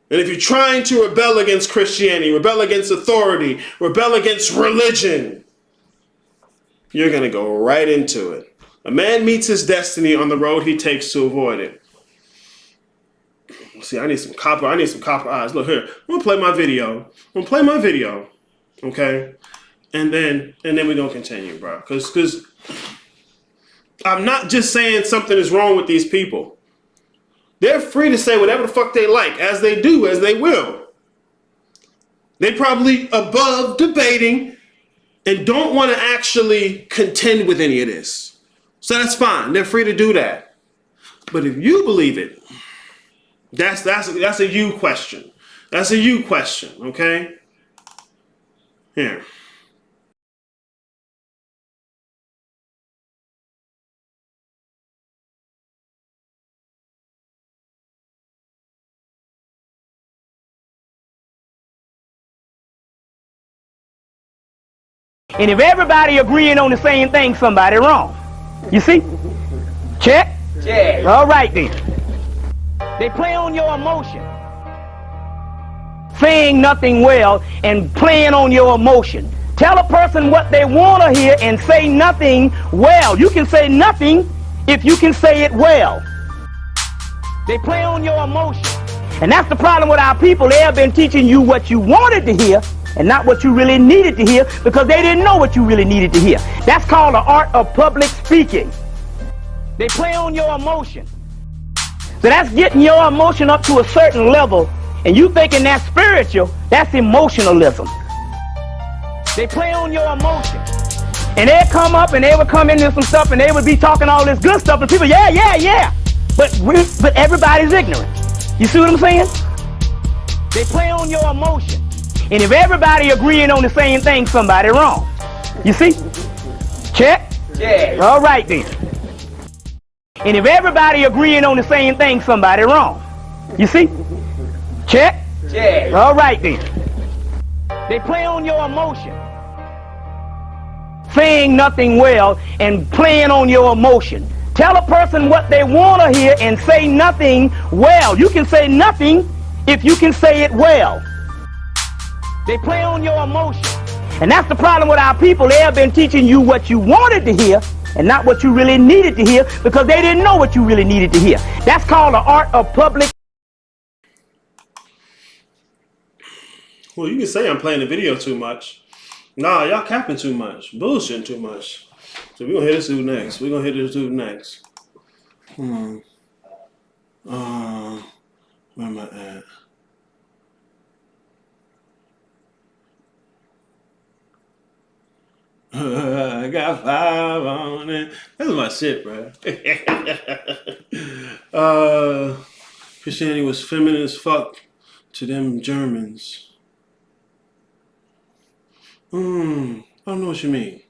And if you're trying to rebel against Christianity, rebel against authority, rebel against religion, you're going to go right into it. A man meets his destiny on the road he takes to avoid it. See, I need some copper eyes. Look here. I'm gonna play my video. Okay? And then we're gonna continue, bro. Cause I'm not just saying something is wrong with these people. They're free to say whatever the fuck they like, as they do, as they will. They probably above debating and don't want to actually contend with any of this. So that's fine. They're free to do that. But if you believe it, that's a you question. That's a you question, okay? Here. And if everybody agreeing on the same thing, somebody wrong. You see? Check? Check. All right then. They play on your emotion. Saying nothing well and playing on your emotion. Tell a person what they want to hear and say nothing well. You can say nothing if you can say it well. They play on your emotion. And that's the problem with our people. They have been teaching you what you wanted to hear and not what you really needed to hear because they didn't know what you really needed to hear. That's called the art of public speaking. They play on your emotion. So that's getting your emotion up to a certain level, and you thinking that's spiritual, that's emotionalism. They play on your emotion. And they'd come up and they would come into some stuff and they would be talking all this good stuff and people, yeah. But everybody's ignorant. You see what I'm saying? They play on your emotion. And if everybody agreeing on the same thing, somebody wrong. You see? Check? Check. All right then. And if everybody agreeing on the same thing, somebody wrong. You see? Check? Check. All right then. They play on your emotion. Saying nothing well and playing on your emotion. Tell a person what they want to hear and say nothing well. You can say nothing if you can say it well. They play on your emotion. And that's the problem with our people. They have been teaching you what you wanted to hear and not what you really needed to hear because they didn't know what you really needed to hear. That's called the art of public. Well, you can say I'm playing the video too much. Nah, y'all capping too much. Bullshitting too much. So we're going to hit this dude next. We're going to hit this dude next. Where am I at? I got 5 on it. That's my shit, bro. Christianity was feminine as fuck to them Germans. I don't know what you mean.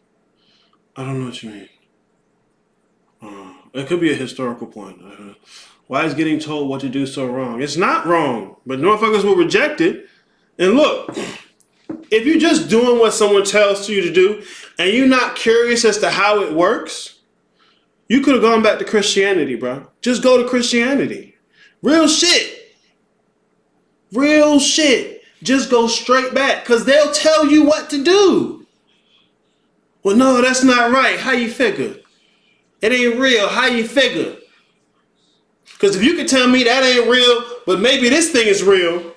I don't know what you mean. It could be a historical point. Why is getting told what to do so wrong? It's not wrong, but motherfuckers will reject it. And look, if you're just doing what someone tells you to do and you're not curious as to how it works, you could have gone back to Christianity, bro. Just go to Christianity. Real shit. Real shit. Just go straight back because they'll tell you what to do. Well, no, that's not right. How you figure? It ain't real. How you figure? Because if you can tell me that ain't real, but maybe this thing is real,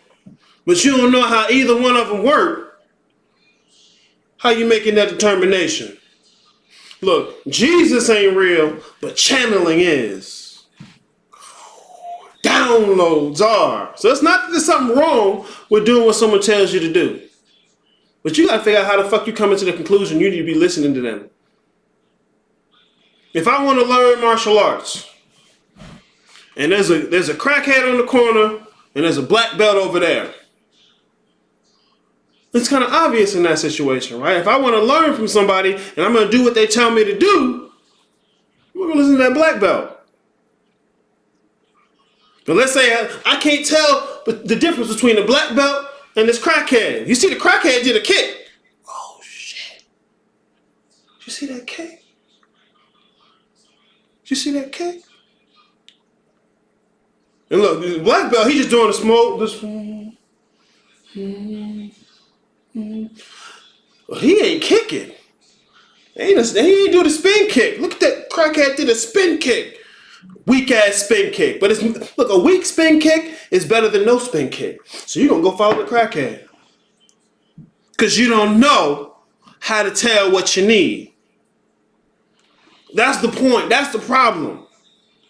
but you don't know how either one of them work, how you making that determination? Look, Jesus ain't real, but channeling is. Downloads are. So it's not that there's something wrong with doing what someone tells you to do. But you got to figure out how the fuck you come into the conclusion you need to be listening to them. If I want to learn martial arts, and there's a crackhead on the corner, and there's a black belt over there, it's kind of obvious in that situation, right? If I want to learn from somebody, and I'm going to do what they tell me to do, we're going to listen to that black belt. But let's say I can't tell the difference between the black belt and this crackhead. You see the crackhead did a kick. Oh, shit. You see that kick? You see that kick? And look, the black belt, he just doing the smoke. Well, he ain't kicking. He ain't do the spin kick. Look at that crackhead did a spin kick. Weak ass spin kick. But look, a weak spin kick is better than no spin kick. So you're going to go follow the crackhead. Because you don't know how to tell what you need. That's the point. That's the problem.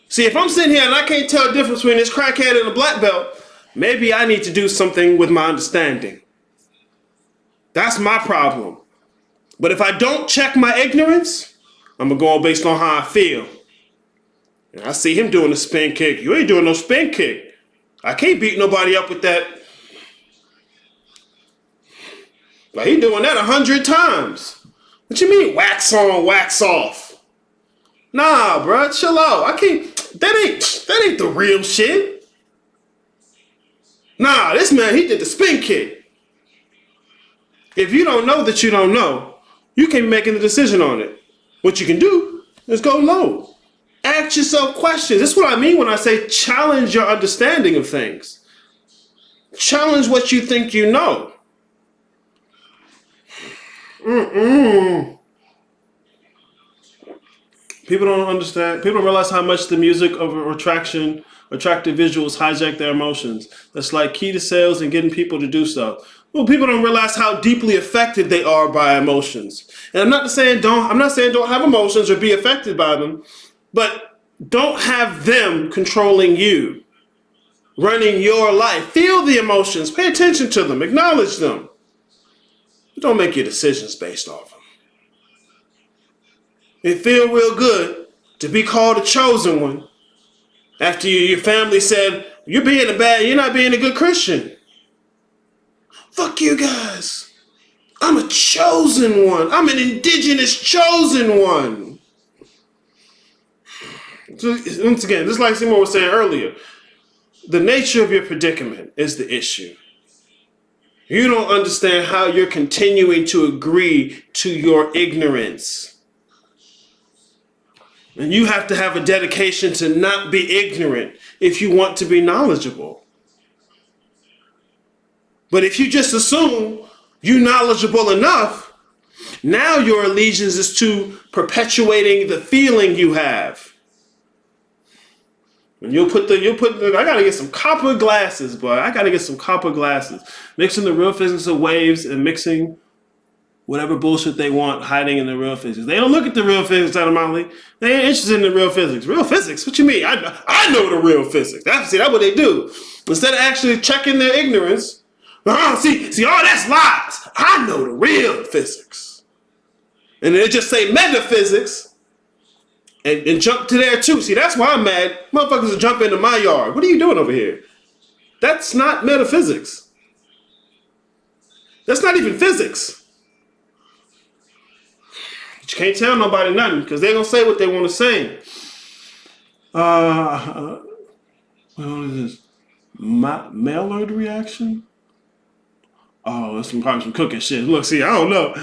See, if I'm sitting here and I can't tell the difference between this crackhead and a black belt, maybe I need to do something with my understanding. That's my problem. But if I don't check my ignorance, I'm going to go on based on how I feel. And I see him doing a spin kick. You ain't doing no spin kick. I can't beat nobody up with that. Like he doing that 100 times. What you mean wax on, wax off? Nah, bro, chill out. I can't. That ain't the real shit. Nah, this man, he did the spin kick. If you don't know that you don't know, you can't be making a decision on it. What you can do is go low. Ask yourself questions. That's what I mean when I say challenge your understanding of things. Challenge what you think you know. People don't understand. People don't realize how much the music of attractive visuals hijack their emotions. That's like key to sales and getting people to do stuff. Well, people don't realize how deeply affected they are by emotions. And I'm not saying don't have emotions or be affected by them, but don't have them controlling you, running your life. Feel the emotions, pay attention to them, acknowledge them. Don't make your decisions based off them. It feels real good to be called a chosen one after your family said, you're not being a good Christian. Fuck you guys. I'm a chosen one. I'm an indigenous chosen one. So, once again, just like Simon was saying earlier, the nature of your predicament is the issue. You don't understand how you're continuing to agree to your ignorance. And you have to have a dedication to not be ignorant if you want to be knowledgeable. But if you just assume you're knowledgeable enough, now your allegiance is to perpetuating the feeling you have. And I gotta get some copper glasses, boy. I gotta get some copper glasses. Mixing the real physics of waves and mixing whatever bullshit they want hiding in the real physics. They don't look at the real physics, Adamali. They ain't interested in the real physics. Real physics? What you mean? I know the real physics. That's what they do. Instead of actually checking their ignorance, see, all that's lies. I know the real physics. And they just say metaphysics and jump to there too. See, that's why I'm mad. Motherfuckers will jump into my yard. What are you doing over here? That's not metaphysics. That's not even physics. But you can't tell nobody nothing because they're going to say what they want to say. What is this? Maillard reaction? Oh, that's probably some cooking shit. Look, see, I don't know.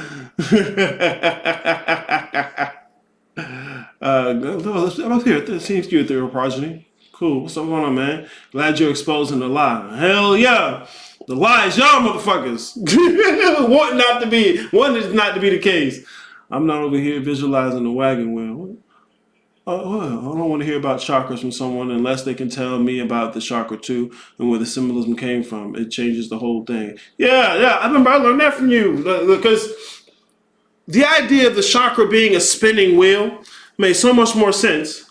I'm here. It seems you're a progeny. Cool. What's up going on, man? Glad you're exposing the lie. Hell yeah. The lie is y'all motherfuckers. Want is not to be the case. I'm not over here visualizing the wagon wheel. I don't want to hear about chakras from someone unless they can tell me about the chakra too and where the symbolism came from. It changes the whole thing. Yeah. I remember I learned that from you because the idea of the chakra being a spinning wheel made so much more sense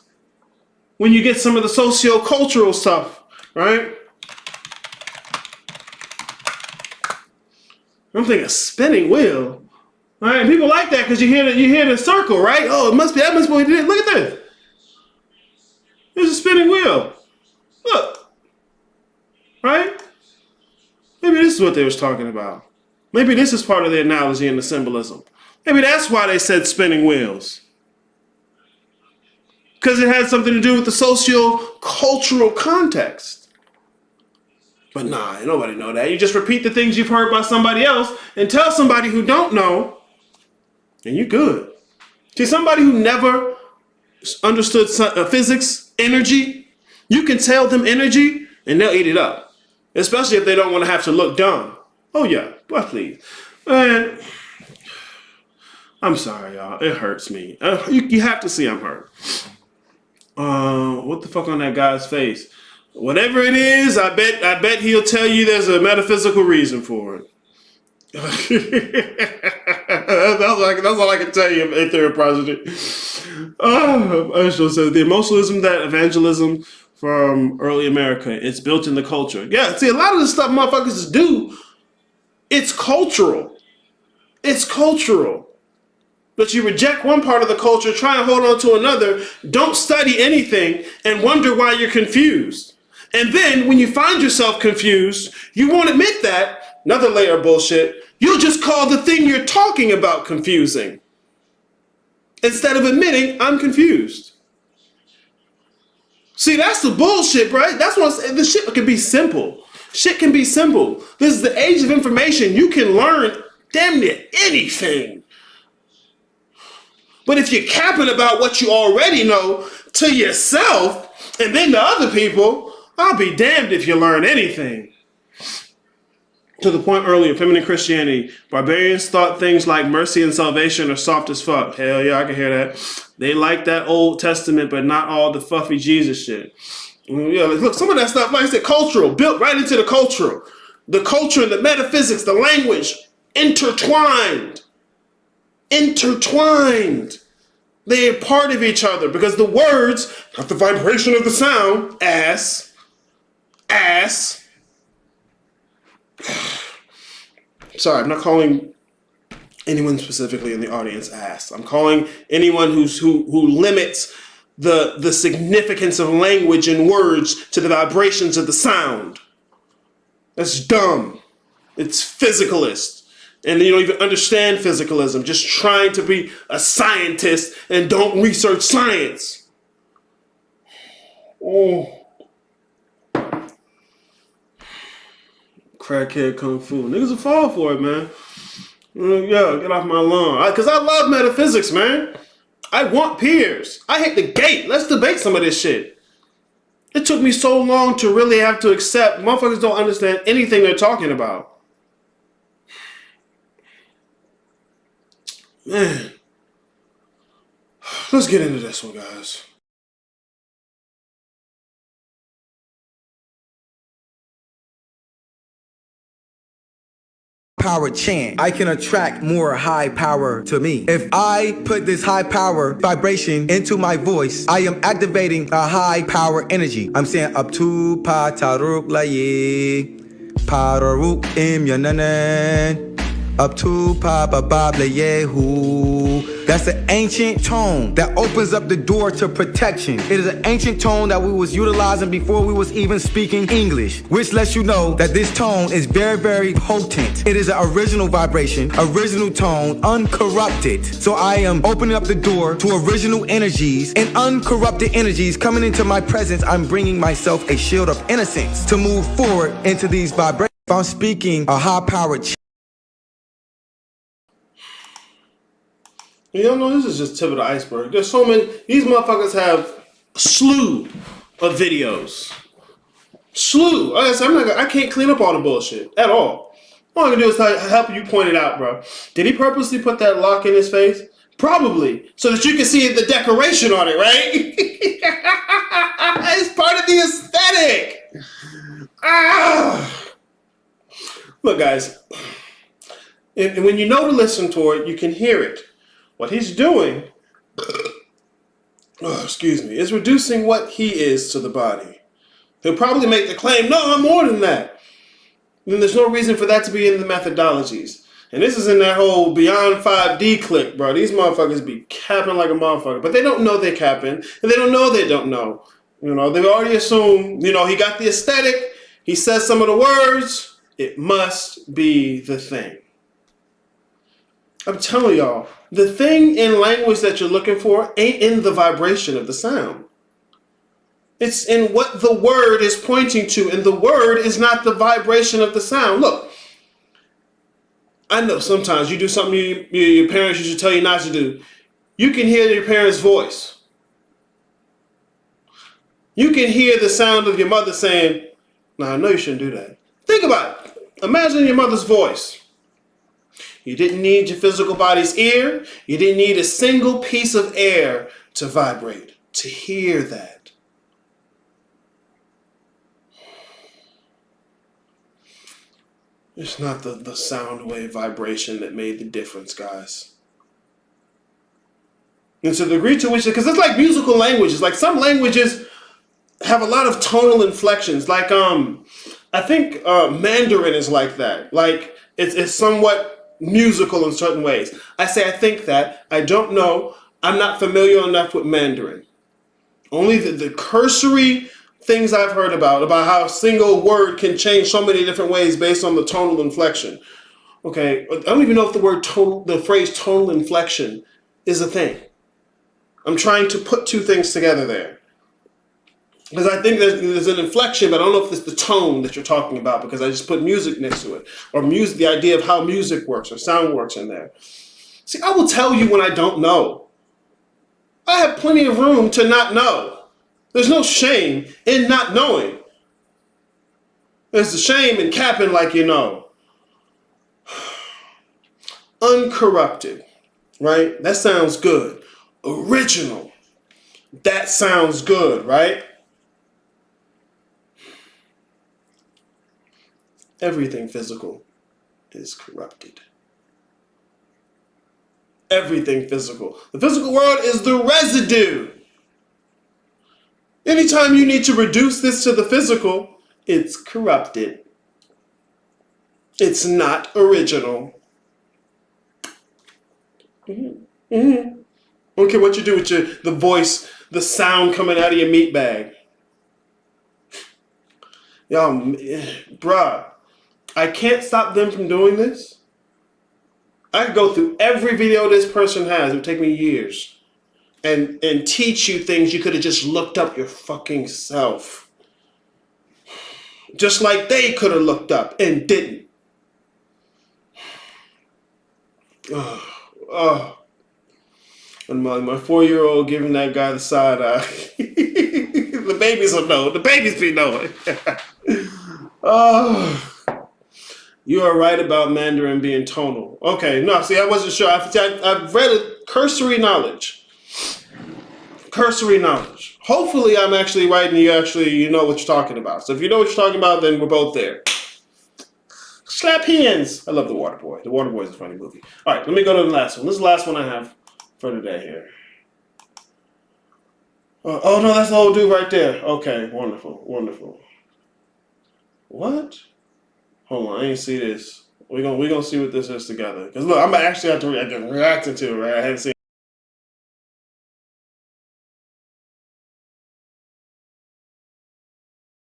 when you get some of the socio-cultural stuff, right? I'm thinking spinning wheel. All right, people like that because you hear the circle, right? Oh, that must be what it is. Look at this. There's a spinning wheel. Look. Right? Maybe this is what they was talking about. Maybe this is part of the analogy and the symbolism. Maybe that's why they said spinning wheels. Because it had something to do with the socio-cultural context. But nah, nobody know that. You just repeat the things you've heard by somebody else and tell somebody who don't know, and you're good. See, somebody who never understood physics, energy, you can tell them energy and they'll eat it up. Especially if they don't want to have to look dumb. Oh yeah, well please. Man, I'm sorry y'all, it hurts me. You have to see I'm hurt. What the fuck on that guy's face? Whatever it is, I bet he'll tell you there's a metaphysical reason for it. That's all I can tell you, Aether Prodigy. So the emotionalism, that evangelism from early America, it's built in the culture. Yeah, see, a lot of the stuff motherfuckers do, it's cultural. It's cultural. But you reject one part of the culture, try and hold on to another, don't study anything, and wonder why you're confused. And then, when you find yourself confused, you won't admit that, another layer of bullshit, you'll just call the thing you're talking about confusing. Instead of admitting, I'm confused. See, that's the bullshit, right? That's what the shit can be simple. Shit can be simple. This is the age of information. You can learn damn near anything. But if you're capping about what you already know to yourself and then to other people, I'll be damned if you learn anything. To the point earlier, feminine Christianity, barbarians thought things like mercy and salvation are soft as fuck. Hell yeah, I can hear that. They like that Old Testament, but not all the fluffy Jesus shit. Yeah, look, some of that stuff, like I said, cultural, built right into the cultural. The culture and the metaphysics, the language, intertwined. Intertwined. They are part of each other because the words have the vibration of the sound, ass. Sorry, I'm not calling anyone specifically in the audience ass. I'm calling anyone who limits the significance of language and words to the vibrations of the sound. That's dumb. It's physicalist. And you don't even understand physicalism, just trying to be a scientist and don't research science. Oh. Crackhead kung fu. Niggas will fall for it, man. Yo, get off my lawn. Because I love metaphysics, man. I want peers. I hit the gate. Let's debate some of this shit. It took me so long to really have to accept motherfuckers don't understand anything they're talking about. Man. Let's get into this one, guys. Power chant, I can attract more high power to me. If I put this high power vibration into my voice, I am activating a high power energy. I'm saying up to pataruk laye, pararuk im yananan, up to papa babla yehu. That's an ancient tone that opens up the door to protection. It is an ancient tone that we was utilizing before we was even speaking English, which lets you know that this tone is very, very potent. It is an original vibration, original tone, uncorrupted. So I am opening up the door to original energies and uncorrupted energies coming into my presence. I'm bringing myself a shield of innocence to move forward into these vibrations. If I'm speaking a high-powered You don't know, this is just tip of the iceberg. There's so many. These motherfuckers have a slew of videos. Slew. Like I said, I can't clean up all the bullshit at all. All I can do is help you point it out, bro. Did he purposely put that lock in his face? Probably. So that you can see the decoration on it, right? It's part of the aesthetic. Look, guys. And when you know to listen to it, you can hear it. What he's doing, is reducing what he is to the body. He'll probably make the claim, no, I'm more than that. Then there's no reason for that to be in the methodologies. And this is in that whole Beyond 5D clique, bro. These motherfuckers be capping like a motherfucker. But they don't know they're capping. And they don't know they don't know. You know, they already assume, he got the aesthetic. He says some of the words. It must be the thing. I'm telling y'all, the thing in language that you're looking for ain't in the vibration of the sound. It's in what the word is pointing to, and the word is not the vibration of the sound. Look, I know sometimes you do something your parents used to tell you not to do. You can hear your parents' voice. You can hear the sound of your mother saying, no, I know you shouldn't do that. Think about it. Imagine your mother's voice. You didn't need your physical body's ear. You didn't need a single piece of air to vibrate, to hear that. It's not the sound wave vibration that made the difference, guys. And to the degree to which, because it's like musical languages, like some languages have a lot of tonal inflections. Like, I think Mandarin is like that. Like, it's somewhat musical in certain ways. I say I think that. I don't know. I'm not familiar enough with Mandarin. Only the cursory things I've heard about how a single word can change so many different ways based on the tonal inflection. Okay, I don't even know if the phrase tonal inflection is a thing. I'm trying to put two things together there. Because I think there's an inflection, but I don't know if it's the tone that you're talking about, because I just put music next to it. Or music, the idea of how music works or sound works in there. See, I will tell you when I don't know. I have plenty of room to not know. There's no shame in not knowing. There's the shame in capping like you know. Uncorrupted, right? That sounds good. Original. That sounds good, right? Everything physical is corrupted. Everything physical. The physical world is the residue. Anytime you need to reduce this to the physical, it's corrupted. It's not original. I don't care what you do with the voice, the sound coming out of your meat bag. Y'all, bruh, I can't stop them from doing this. I could go through every video this person has. It would take me years. And teach you things you could have just looked up your fucking self. Just like they could have looked up and didn't. And my 4-year-old giving that guy the side eye. The babies will know. The babies be knowing. You are right about Mandarin being tonal. Okay, no, see, I wasn't sure. I've read it, cursory knowledge. Cursory knowledge. Hopefully I'm actually right and you know what you're talking about. So if you know what you're talking about, then we're both there. Slap hands. I love The Waterboy. The Waterboy is a funny movie. All right, let me go to the last one. This is the last one I have for today here. Oh, no, that's the old dude right there. Okay, wonderful, wonderful. What? Hold on, I ain't see this. We're gonna see what this is together. Because look, I'm actually have to react to it, right? I haven't seen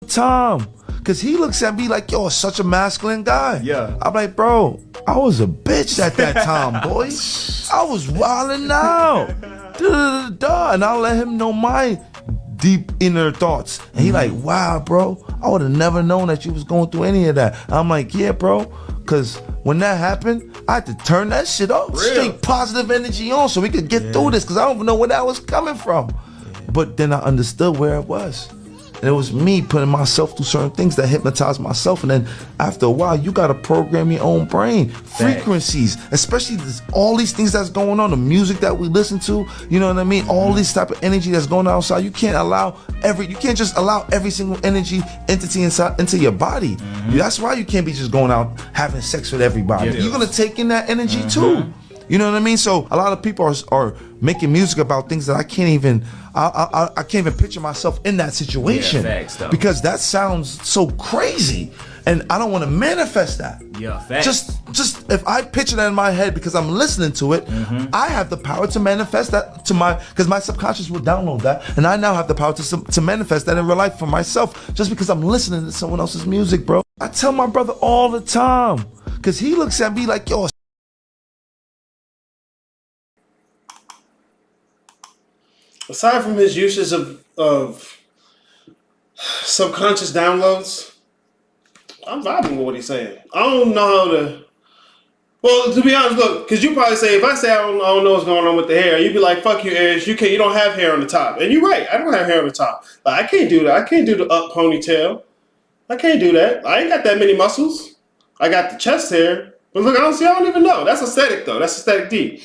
Tom, because he looks at me like, yo, such a masculine guy. Yeah. I'm like, bro, I was a bitch at that time, boy. I was wilding out. And I'll let him know my deep inner thoughts. And he like, wow, bro, I would have never known that you was going through any of that. And I'm like, yeah, bro, because when that happened, I had to turn that shit off. Straight positive energy on so we could get through this because I don't even know where that was coming from. But then I understood where it was. And it was me putting myself through certain things that hypnotized myself. And then after a while, you got to program your own brain. Frequencies, especially all these things that's going on, the music that we listen to, you know what I mean? All this type of energy that's going on outside. You can't just allow every single energy entity into your body. That's why you can't be just going out having sex with everybody. You're going to take in that energy too. You know what I mean? So a lot of people are making music about things that I can't even picture myself in that situation. Yeah, facts, because that sounds so crazy, and I don't want to manifest that. Yeah, facts. Just if I picture that in my head because I'm listening to it, I have the power to manifest that because my subconscious will download that, and I now have the power to manifest that in real life for myself just because I'm listening to someone else's music, bro. I tell my brother all the time because he looks at me like, yo. Aside from his uses of subconscious downloads, I'm vibing with what he's saying. I don't know how to. Well, to be honest, look, because you probably say, if I say I don't know what's going on with the hair, you'd be like, "Fuck you, Ash. You don't have hair on the top." And you're right. I don't have hair on the top. Like, I can't do that. I can't do the up ponytail. I can't do that. I ain't got that many muscles. I got the chest hair, but look, I don't even know. That's aesthetic though. That's aesthetic D.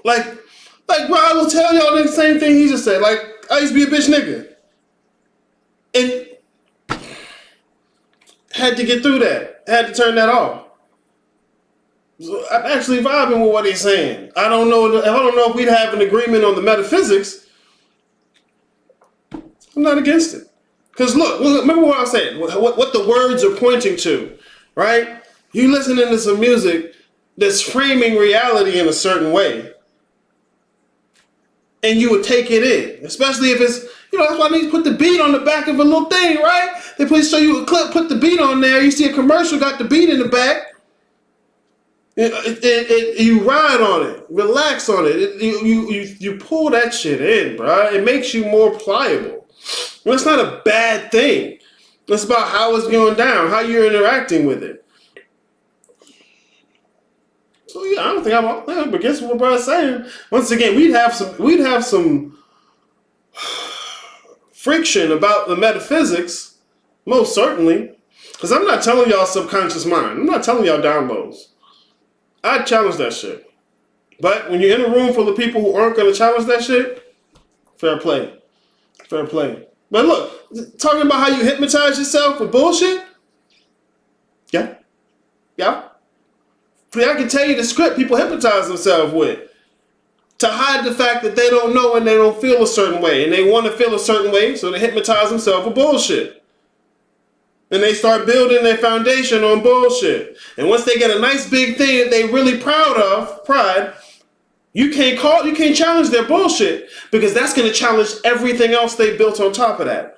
Like, bro, I will tell y'all the same thing he just said. Like, I used to be a bitch nigga. And had to get through that. Had to turn that off. So I'm actually vibing with what he's saying. I don't know if we'd have an agreement on the metaphysics. I'm not against it. Because look, remember what I said, what the words are pointing to, right? You listening to some music that's framing reality in a certain way. And you would take it in, especially if it's, that's why they put the beat on the back of a little thing, right? They show you a clip, put the beat on there. You see a commercial, got the beat in the back. You ride on it, relax on it. You pull that shit in, bro. It makes you more pliable. Well, it's not a bad thing. It's about how it's going down, how you're interacting with it. So yeah, I don't think I'm against what brother's saying. Once again, we'd have some friction about the metaphysics, most certainly. Because I'm not telling y'all subconscious mind. I'm not telling y'all downloads. I challenge that shit. But when you're in a room full of people who aren't going to challenge that shit, fair play. Fair play. But look, talking about how you hypnotize yourself with bullshit? Yeah. I can tell you the script people hypnotize themselves with to hide the fact that they don't know and they don't feel a certain way and they want to feel a certain way, so they hypnotize themselves with bullshit. And they start building their foundation on bullshit. And once they get a nice big thing that they really pride, you can't challenge their bullshit because that's going to challenge everything else they built on top of that.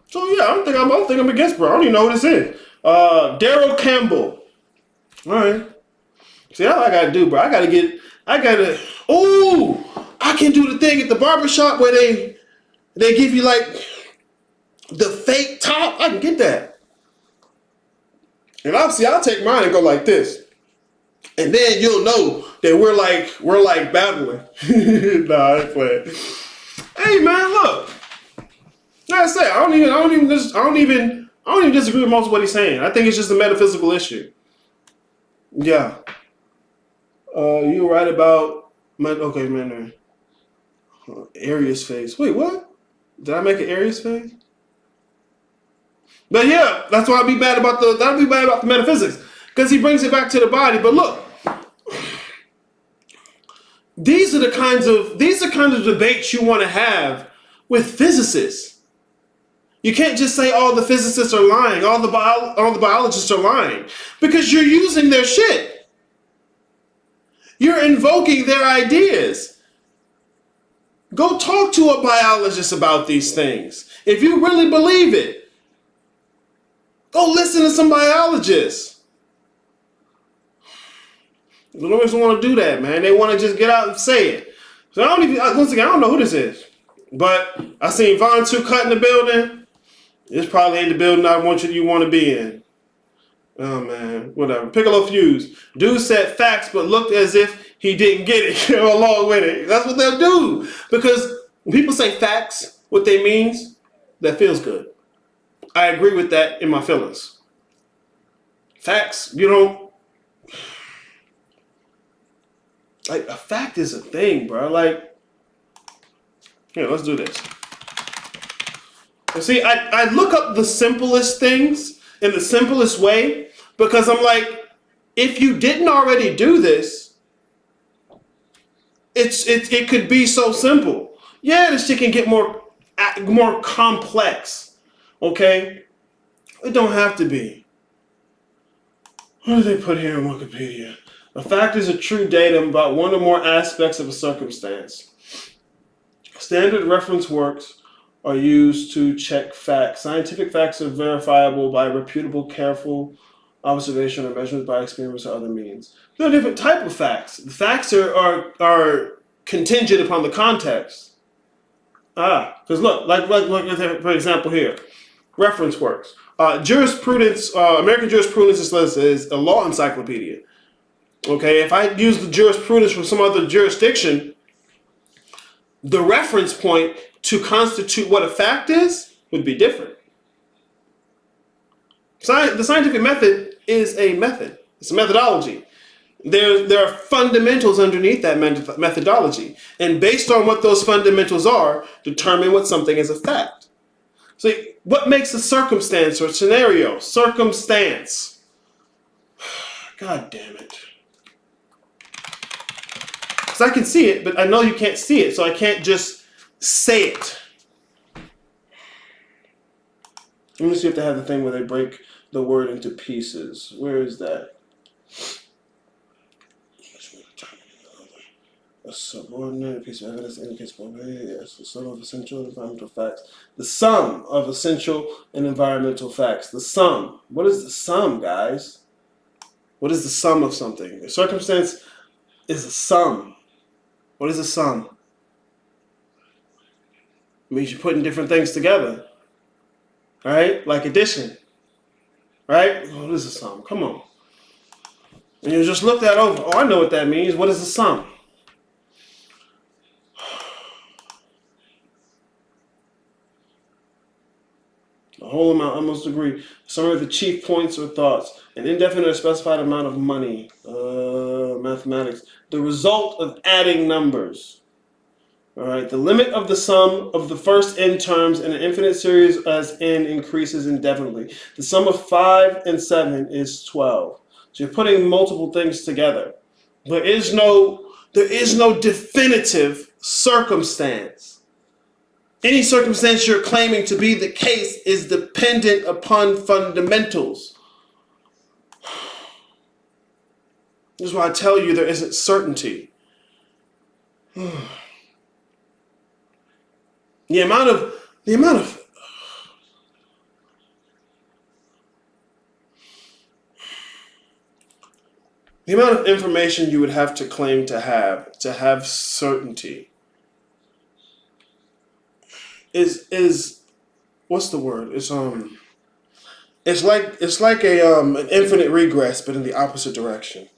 So yeah, I don't think I'm against, bro. I don't even know what this is. Daryl Campbell. All right. See, all I gotta do, bro. I can do the thing at the barbershop where they give you like the fake top, I can get that. And obviously, I'll take mine and go like this. And then you'll know that we're like battling. Nah, I ain't playing. Hey man, look. Like I said, I don't even disagree with most of what he's saying. I think it's just a metaphysical issue. Yeah. You're right about okay, man. Aries face. Wait, what? Did I make an Aries face? But yeah, that's why I'd be bad about the metaphysics. Because he brings it back to the body. But look, these are the kinds of debates you want to have with physicists. You can't just say all the physicists are lying, all the biologists are lying, because you're using their shit. You're invoking their ideas. Go talk to a biologist about these things. If you really believe it, go listen to some biologists. The lawyers don't want to do that, man. They want to just get out and say it. So once again, I don't know who this is, but I seen Von 2 cut in the building. This probably ain't the building you want to be in. Oh man, whatever. Piccolo Fuse. Dude said facts, but looked as if he didn't get it along with it. That's what they'll do. Because when people say facts, what they means, that feels good. I agree with that in my feelings. Facts, like a fact is a thing, bro. Like, here, let's do this. You see, I look up the simplest things in the simplest way because I'm like, if you didn't already do this, it could be so simple. Yeah, this shit can get more complex. Okay? It don't have to be. What do they put here in Wikipedia? A fact is a true datum about one or more aspects of a circumstance. Standard reference works are used to check facts. Scientific facts are verifiable by reputable, careful observation or measurement by experience or other means. There are different type of facts. The facts are contingent upon the context. Because look, like for example here, reference works. Jurisprudence, American jurisprudence is a law encyclopedia. Okay, if I use the jurisprudence from some other jurisdiction, the reference point to constitute what a fact is would be different. The scientific method is a method. It's a methodology. There are fundamentals underneath that methodology. And based on what those fundamentals are, determine what something is a fact. So what makes a circumstance or scenario? Circumstance. God damn it. Because I can see it, but I know you can't see it, so I can't just say it. Let me see if they have the thing where they break the word into pieces. Where is that? A subordinate piece of evidence indicates yes, the sum of essential environmental facts. The sum of essential and environmental facts. The sum. What is the sum, guys? What is the sum of something? A circumstance is a sum. What is a sum? It means you're putting different things together. Right? Like addition. Right? What is a sum? Come on. And you just look that over. Oh, I know what that means. What is a sum? The whole amount, I must agree. Some of the chief points or thoughts. An indefinite or specified amount of money. Mathematics. The result of adding numbers. All right. The limit of the sum of the first n terms in an infinite series as n increases indefinitely. The sum of 5 and 7 is 12. So you're putting multiple things together. There is no definitive circumstance. Any circumstance you're claiming to be the case is dependent upon fundamentals. This is why I tell you there isn't certainty. The amount of information you would have to claim to have certainty is what's the word? It's like a an infinite regress, but in the opposite direction.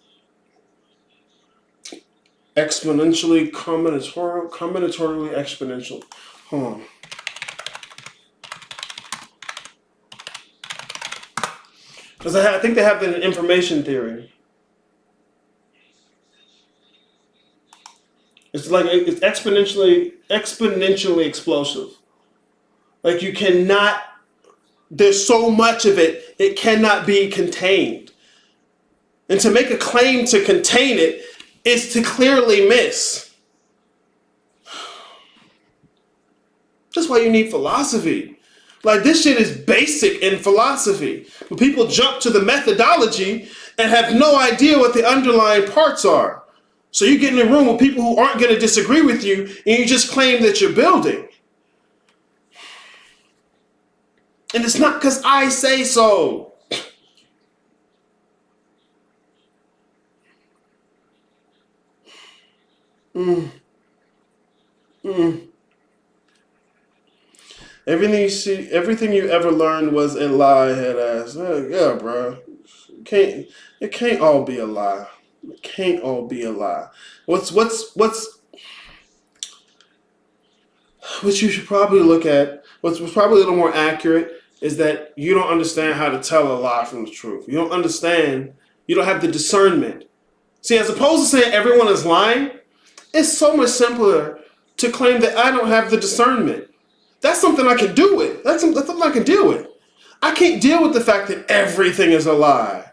Exponentially, combinatorially exponential. Hold on. Because I think they have that in information theory. It's like it's exponentially explosive. Like you cannot. There's so much of it, it cannot be contained. And to make a claim to contain it is to clearly miss. That's why you need philosophy. Like this shit is basic in philosophy. But people jump to the methodology and have no idea what the underlying parts are. So you get in a room with people who aren't going to disagree with you and you just claim that you're building. And it's not because I say so. Everything you ever learned was a lie, head ass. Yeah, bro. It can't all be a lie. It can't all be a lie. What you should probably look at, what's probably a little more accurate, is that you don't understand how to tell a lie from the truth. You don't understand, you don't have the discernment. See, as opposed to saying everyone is lying, it's so much simpler to claim that I don't have the discernment. That's something I can do with. That's something I can deal with. I can't deal with the fact that everything is a lie.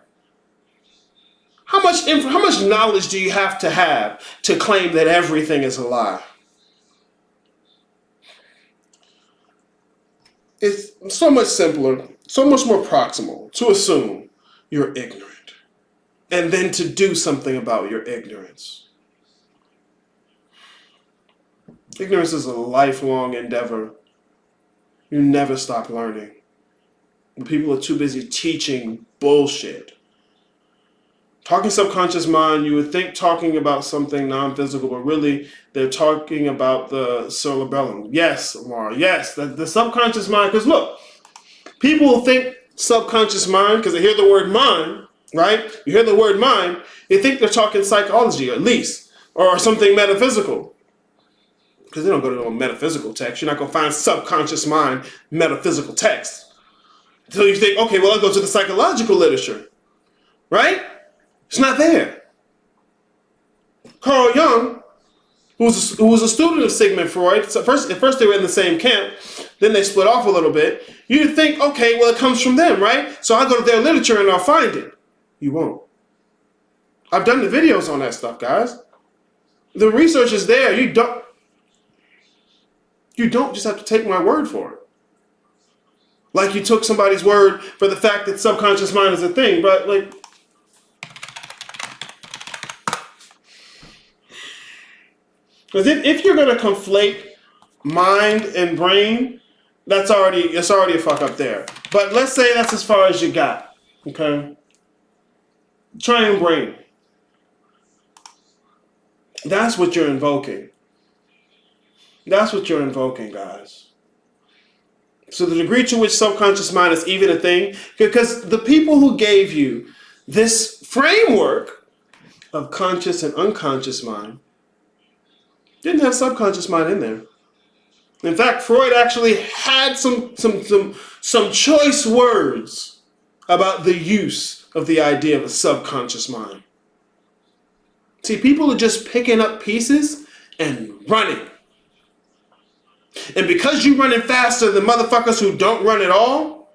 How much knowledge do you have to claim that everything is a lie? It's so much simpler, so much more proximal to assume you're ignorant and then to do something about your ignorance. Ignorance is a lifelong endeavor. You never stop learning. But people are too busy teaching bullshit. Talking subconscious mind, you would think talking about something non-physical, but really they're talking about the cerebellum. Yes, Amara, yes, the subconscious mind. Because look, people think subconscious mind because they hear the word mind, right? You hear the word mind, you think they're talking psychology at least, or something metaphysical. Because they don't go to no metaphysical text. You're not going to find subconscious mind metaphysical text. So you think, okay, well, I'll go to the psychological literature, right? It's not there. Carl Jung, who was a student of Sigmund Freud, so at first they were in the same camp, then they split off a little bit. You'd think, okay, well, it comes from them, right? So I'll go to their literature and I'll find it. You won't. I've done the videos on that stuff, guys. The research is there. You don't just have to take my word for it. Like you took somebody's word for the fact that subconscious mind is a thing, but like, because if you're going to conflate mind and brain, it's already a fuck up there. But let's say that's as far as you got, okay? Try and brain. That's what you're invoking. That's what you're invoking, guys. So the degree to which subconscious mind is even a thing, because the people who gave you this framework of conscious and unconscious mind didn't have subconscious mind in there. In fact, Freud actually had some choice words about the use of the idea of a subconscious mind. See, people are just picking up pieces and running. And because you're running faster than motherfuckers who don't run at all,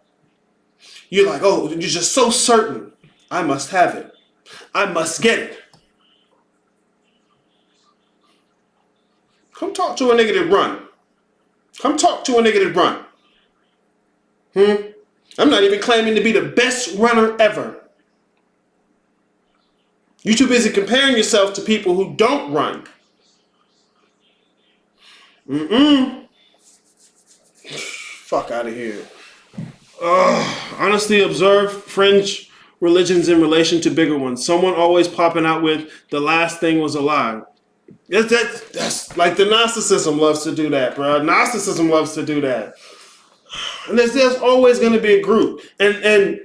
you're like, oh, you're just so certain. I must have it. I must get it. Come talk to a nigga that run. Come talk to a nigga that run. I'm not even claiming to be the best runner ever. You're too busy comparing yourself to people who don't run. Fuck out of here. Honestly, observe fringe religions in relation to bigger ones. Someone always popping out with the last thing was a lie. That's like the Gnosticism loves to do that, bro. Gnosticism loves to do that. And there's always going to be a group. And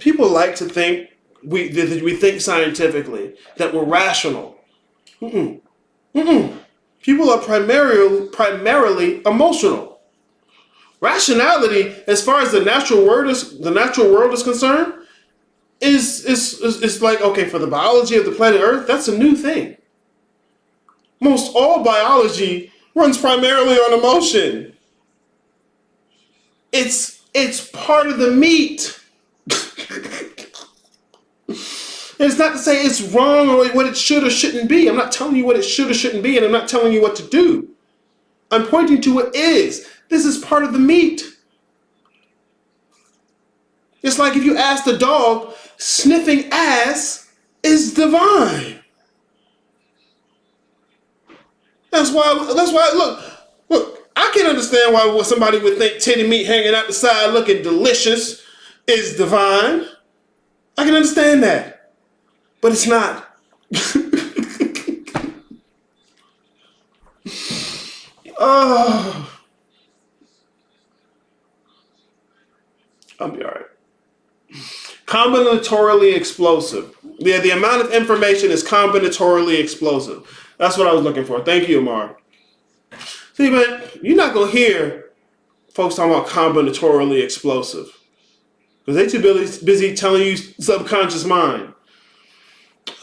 people like to think we think scientifically, that we're rational. Mm-mm. Mm-mm. People are primarily emotional. Rationality, as far as the natural world is concerned, is like, okay, for the biology of the planet Earth, that's a new thing. Most all biology runs primarily on emotion. It's part of the meat. It's not to say it's wrong or what it should or shouldn't be. I'm not telling you what it should or shouldn't be, and I'm not telling you what to do. I'm pointing to what is. This is part of the meat. It's like if you asked a dog, sniffing ass is divine. That's why look, I can understand why somebody would think titty meat hanging out the side looking delicious is divine. I can understand that. But it's not. Oh. I'll be all right. Combinatorially explosive. Yeah, the amount of information is combinatorially explosive. That's what I was looking for. Thank you, Amar. See, man, you're not going to hear folks talking about combinatorially explosive. Because they too busy telling you subconscious mind.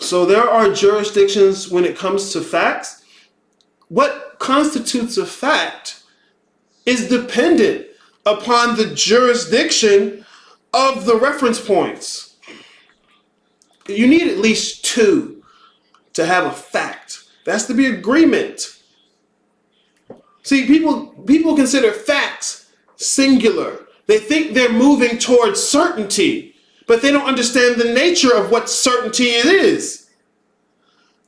So there are jurisdictions when it comes to facts. What constitutes a fact is dependent upon the jurisdiction of the reference points. You need at least two to have a fact. There has to be agreement. See, people consider facts singular. They think they're moving towards certainty, but they don't understand the nature of what certainty it is.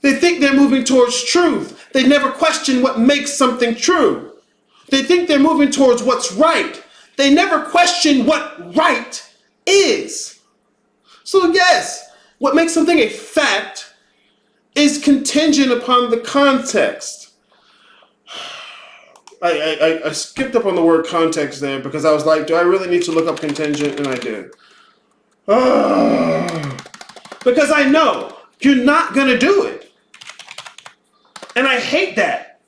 They think they're moving towards truth. They never question what makes something true. They think they're moving towards what's right. They never question what right is. So yes, what makes something a fact is contingent upon the context. I skipped up on the word context there because I was like, do I really need to look up contingent? And I did. Because I know you're not going to do it. And I hate that.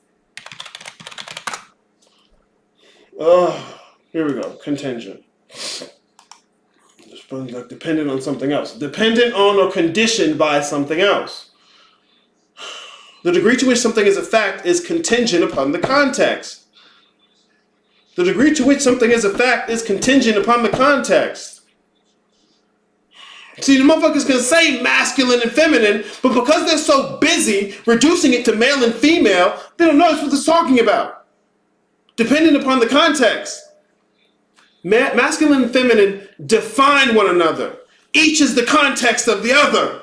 Here we go. Contingent. Like dependent on something else. Dependent on or conditioned by something else. The degree to which something is a fact is contingent upon the context. The degree to which something is a fact is contingent upon the context. See, the motherfuckers can say masculine and feminine, but because they're so busy reducing it to male and female, they don't notice what they're talking about. Dependent upon the context. Masculine and feminine define one another. Each is the context of the other.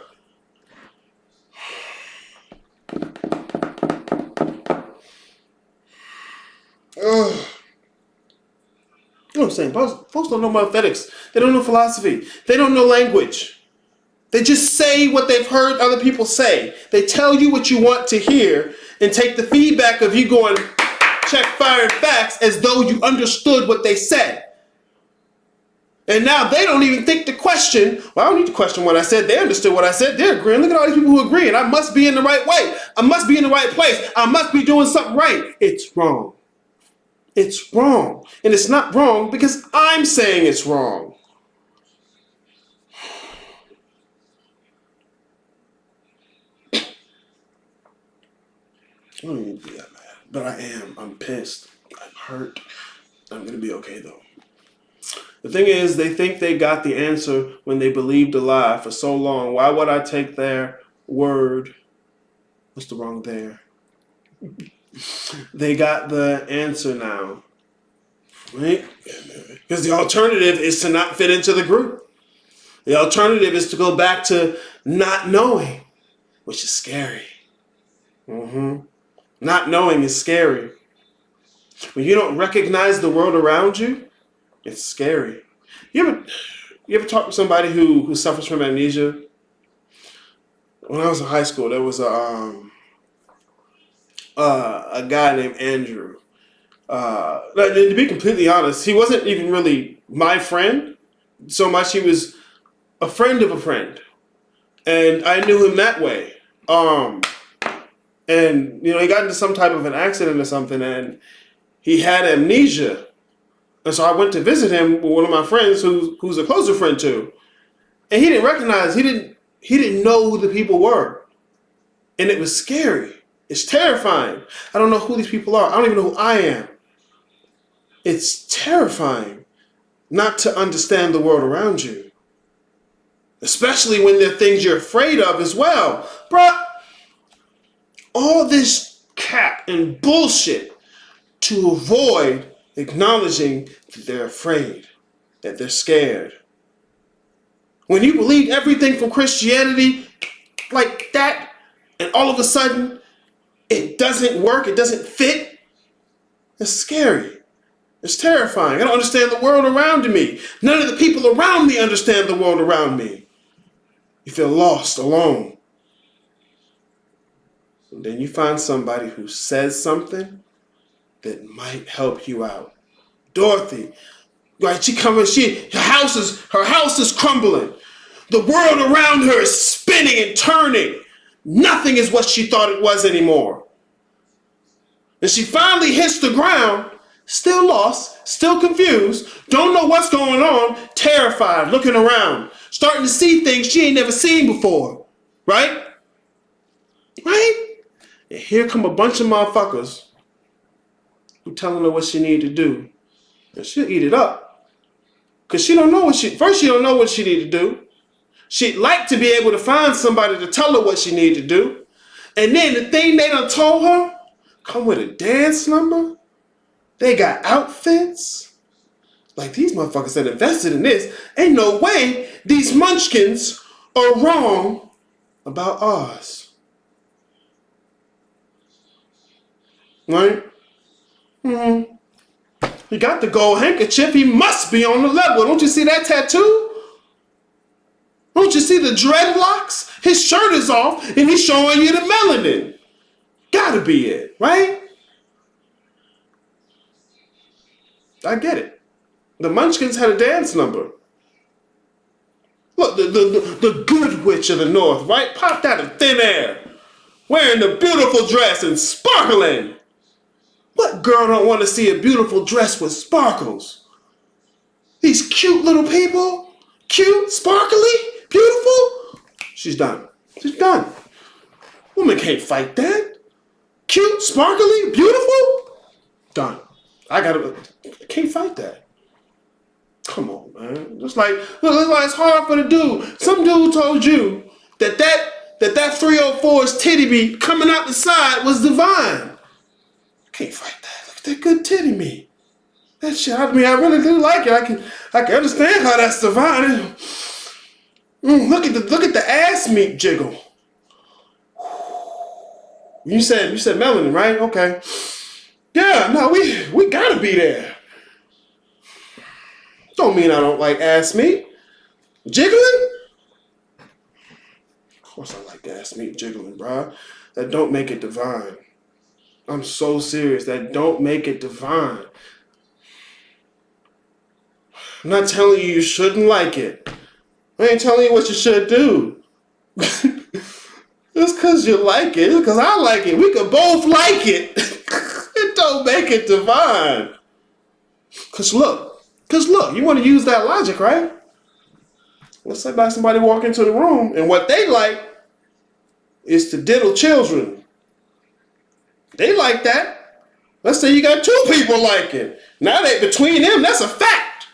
You know what I'm saying? Folks don't know mathematics. They don't know philosophy. They don't know language. They just say what they've heard other people say. They tell you what you want to hear and take the feedback of you going, check, fire, and facts as though you understood what they said. And now they don't even think to question, well, I don't need to question what I said. They understood what I said. They're agreeing. Look at all these people who agree. And I must be in the right way. I must be in the right place. I must be doing something right. It's wrong. It's wrong. And it's not wrong because I'm saying it's wrong. I don't need to be that mad. But I am. I'm pissed. I'm hurt. I'm going to be okay though. The thing is, they think they got the answer when they believed a lie for so long. Why would I take their word? What's the wrong there? They got the answer now. Right? Because the alternative is to not fit into the group. The alternative is to go back to not knowing, which is scary. Not knowing is scary. When you don't recognize the world around you, it's scary. You ever talk to somebody who suffers from amnesia? When I was in high school, there was a guy named Andrew. To be completely honest, he wasn't even really my friend so much. He was a friend of a friend, and I knew him that way. And he got into some type of an accident or something, and he had amnesia. And so I went to visit him with one of my friends who's a closer friend too. And he didn't recognize, he didn't know who the people were. And it was scary. It's terrifying. I don't know who these people are. I don't even know who I am. It's terrifying not to understand the world around you. Especially when there are things you're afraid of as well. Bruh, all this cap and bullshit to avoid acknowledging that they're afraid, that they're scared. When you believe everything from Christianity like that, and all of a sudden it doesn't work, it doesn't fit, it's scary. It's terrifying. I don't understand the world around me. None of the people around me understand the world around me. You feel lost, alone. And then you find somebody who says something that might help you out. Dorothy, right? Her house is crumbling. The world around her is spinning and turning. Nothing is what she thought it was anymore. And she finally hits the ground, still lost, still confused, don't know what's going on, terrified, looking around, starting to see things she ain't never seen before. Right? Right? And here come a bunch of motherfuckers who telling her what she need to do. And she'll eat it up. Because she don't know what she don't know what she need to do. She'd like to be able to find somebody to tell her what she need to do. And then the thing they done told her come with a dance number. They got outfits. Like, these motherfuckers that invested in this. Ain't no way these munchkins are wrong about ours. Right? Mm-hmm. He got the gold handkerchief. He must be on the level. Don't you see that tattoo? Don't you see the dreadlocks? His shirt is off and he's showing you the melanin. Gotta be it, right? I get it. The Munchkins had a dance number. Look, the good witch of the north, right? Popped out of thin air. Wearing the beautiful dress and sparkling. What girl don't want to see a beautiful dress with sparkles? These cute little people. Cute, sparkly, beautiful. She's done. She's done. Woman can't fight that. Cute, sparkly, beautiful. Done. I can't fight that. Come on, man. Just like it's hard for the dude. Some dude told you that 304's titty meat coming out the side was divine. Can't fight that. Look at that good titty meat. That shit. I mean, I really do like it. I can understand how that's divine. Look at the ass meat jiggle. You said melanin, right? Okay. Yeah, no, we gotta be there. Don't mean I don't like ass meat. Jiggling? Of course I like ass meat jiggling, bro. That don't make it divine. I'm so serious. That don't make it divine. I'm not telling you shouldn't like it. I ain't telling you what you should do. Just because you like it, just because I like it. We could both like it. It don't make it divine. Cause look, you want to use that logic, right? Let's say somebody walk into the room and what they like is to diddle children. They like that. Let's say you got two people like it. Now between them, that's a fact.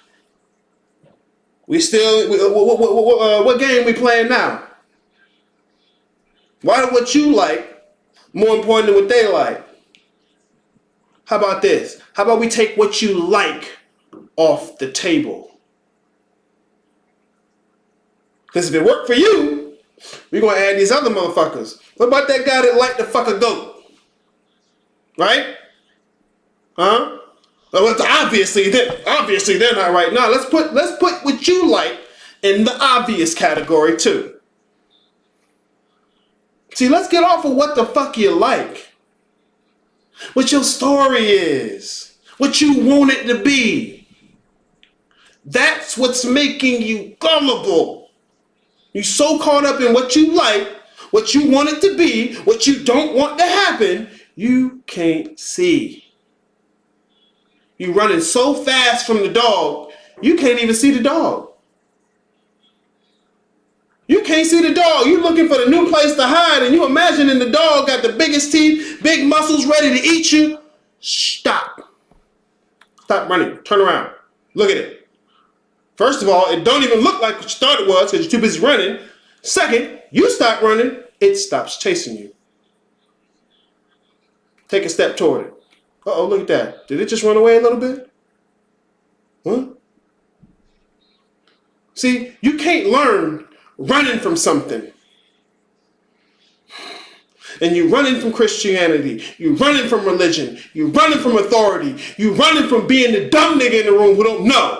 What game we playing now? Why what you like more important than what they like? How about this? How about we take what you like off the table? Because if it worked for you, we're going to add these other motherfuckers. What about that guy that liked to fuck a goat? Right? Huh? Well, obviously they're not right. Now let's put what you like in the obvious category too. See, let's get off of what the fuck you like. What your story is. what you want it to be. That's what's making you gullible. You so caught up in what you like, what you want it to be, what you don't want to happen, you can't see. You running so fast from the dog, you can't even see the dog. You can't see the dog. You looking for the new place to hide, and you imagining the dog got the biggest teeth, big muscles, ready to eat you. Stop. Stop running. Turn around. Look at it. First of all, it don't even look like what you thought it was because you're too busy running. Second, you stop running, it stops chasing you. Take a step toward it. Uh-oh, look at that. Did it just run away a little bit? Huh? See, you can't learn running from something. And you're running from Christianity. You're running from religion. You're running from authority. You're running from being the dumb nigga in the room who don't know.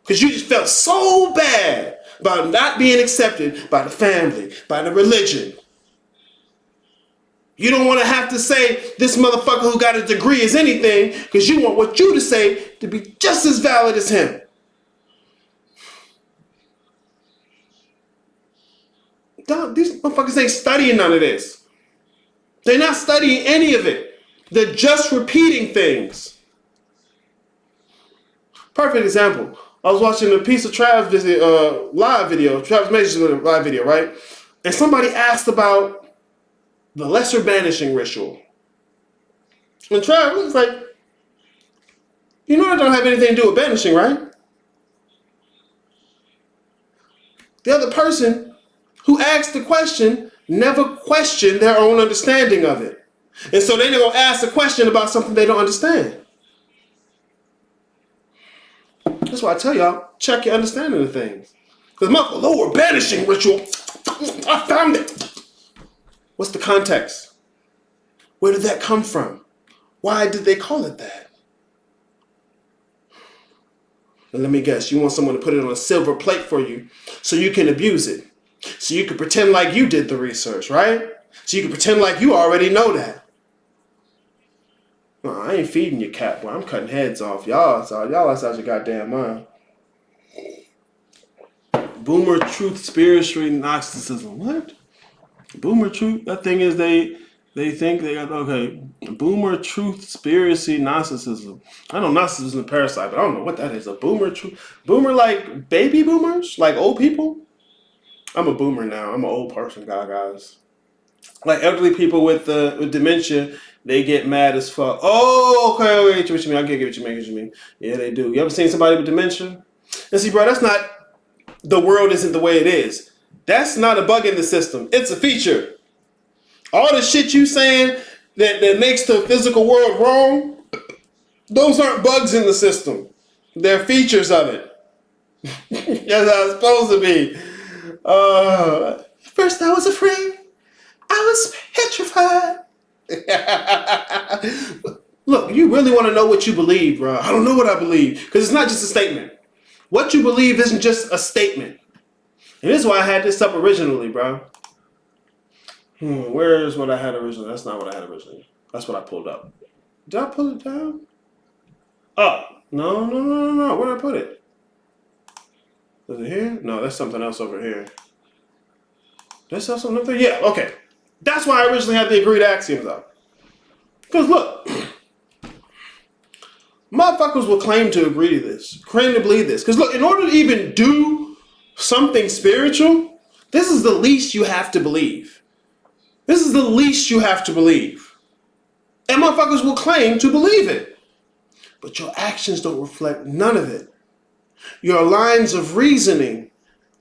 Because you just felt so bad about not being accepted by the family, by the religion. You don't want to have to say this motherfucker who got a degree is anything because you want what you to say to be just as valid as him. These motherfuckers ain't studying none of this. They're not studying any of it. They're just repeating things. Perfect example. I was watching a piece of Travis live video, Travis Mason's live video, right? And somebody asked about the lesser banishing ritual. And Travis was like, you know that don't have anything to do with banishing, right? The other person who asked the question never questioned their own understanding of it. And so they're going to ask a question about something they don't understand. That's why I tell y'all, check your understanding of things. Because my lower banishing ritual, I found it. What's the context? Where did that come from? Why did they call it that? And let me guess, you want someone to put it on a silver plate for you so you can abuse it. So you can pretend like you did the research, right? So you can pretend like you already know that. No, I ain't feeding your cat, boy. I'm cutting heads off. Y'all outside your goddamn mind. Boomer truth, spiritual Gnosticism. What? Boomer truth? That thing is they think they got, okay. Boomer truth, conspiracy, Gnosticism. I know Gnosticism is a parasite, but I don't know what that is. A boomer truth? Boomer like baby boomers? Like old people? I'm a boomer now. I'm an old person, guys. Like elderly people with dementia, they get mad as fuck. Oh, okay, I get what you mean. I get what you mean. Yeah, they do. You ever seen somebody with dementia? And see, bro, that's not, the world isn't the way it is. That's not a bug in the system. It's a feature. All the shit you saying that makes the physical world wrong, those aren't bugs in the system. They're features of it. That's how it's supposed to be. First I was afraid. I was petrified. Look, you really want to know what you believe, bro. I don't know what I believe. Because it's not just a statement. What you believe isn't just a statement. And this is why I had this up originally, bro. Where's what I had originally? That's not what I had originally. That's what I pulled up. Did I pull it down? Oh, no. Where did I put it? Is it here? No, that's something else over here. Did I have something up there? Yeah, okay. That's why I originally had the agreed axioms up. Because look, motherfuckers will claim to agree to this, claim to believe this. Because look, in order to even do something spiritual, this is the least you have to believe. This is the least you have to believe. And motherfuckers will claim to believe it. But your actions don't reflect none of it. Your lines of reasoning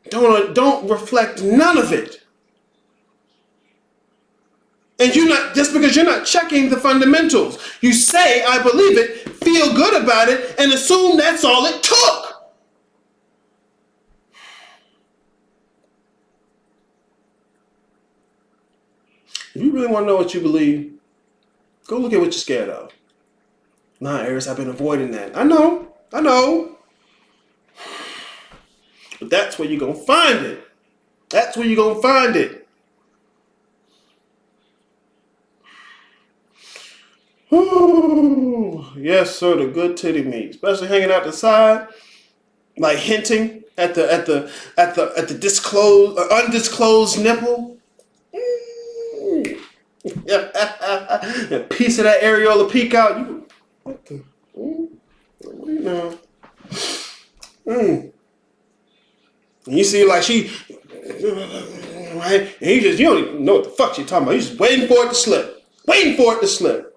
don't reflect none of it. And you're not, just because you're not checking the fundamentals. You say, I believe it, feel good about it, and assume that's all it took. If you really want to know what you believe, go look at what you're scared of. Nah, Eris, I've been avoiding that. I know. But that's where you're going to find it. That's where you're going to find it. Ooh, yes, sir, the good titty meat, especially hanging out the side, like hinting at the disclosed, undisclosed nipple. A piece of that areola peek out. You know. And you see, like she, right? And you don't even know what the fuck she talking about. You just waiting for it to slip. Waiting for it to slip.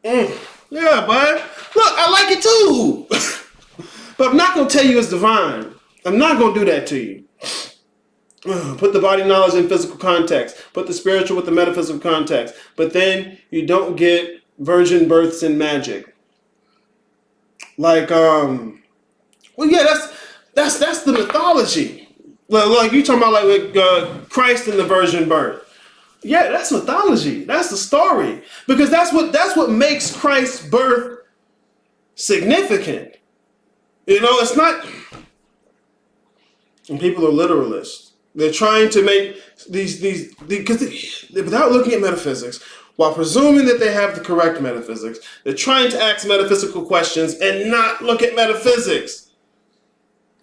Yeah, bud. Look, I like it too. But I'm not going to tell you it's divine. I'm not going to do that to you. Put the body knowledge in physical context. Put the spiritual with the metaphysical context. But then you don't get virgin births and magic. Like, well, yeah, that's the mythology. Like you talking about like with Christ and the virgin birth. Yeah, that's mythology. That's the story. Because that's what makes Christ's birth significant. You know, it's not. And people are literalists. They're trying to make these because without looking at metaphysics, while presuming that they have the correct metaphysics, they're trying to ask metaphysical questions and not look at metaphysics.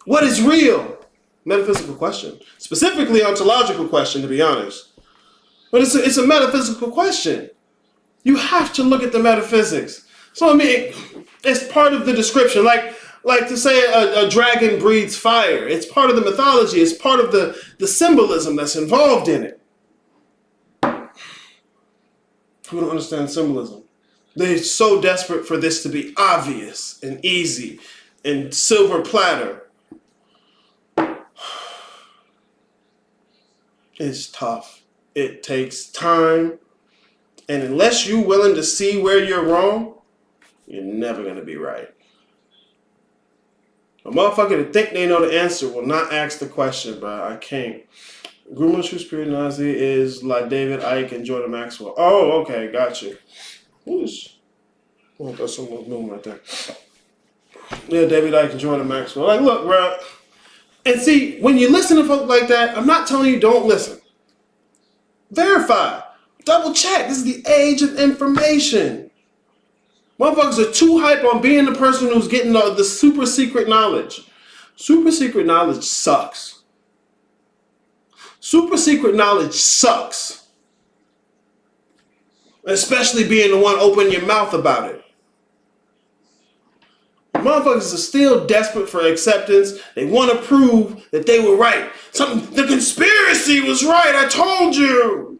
What is real? Metaphysical question. Specifically ontological question, to be honest. But it's a metaphysical question. You have to look at the metaphysics. So I mean, it's part of the description. Like to say a dragon breathes fire. It's part of the mythology. It's part of the symbolism that's involved in it. Who don't understand symbolism? They're so desperate for this to be obvious and easy and silver platter. It's tough. It takes time. And unless you're willing to see where you're wrong, you're never going to be right. A motherfucker that think they know the answer will not ask the question, but I can't. Groomer True Spirit Nazi is like David Icke and Jordan Maxwell. Oh, okay, gotcha. Who's? Oh, that's someone's name right there. Yeah, David Icke and Jordan Maxwell. Like, look, bro. And see, when you listen to folks like that, I'm not telling you don't listen. Verify. Double check. This is the age of information. Motherfuckers are too hype on being the person who's getting the super secret knowledge. Super secret knowledge sucks. Super secret knowledge sucks. Especially being the one opening your mouth about it. Motherfuckers are still desperate for acceptance. They want to prove that they were right. The conspiracy was right. I told you.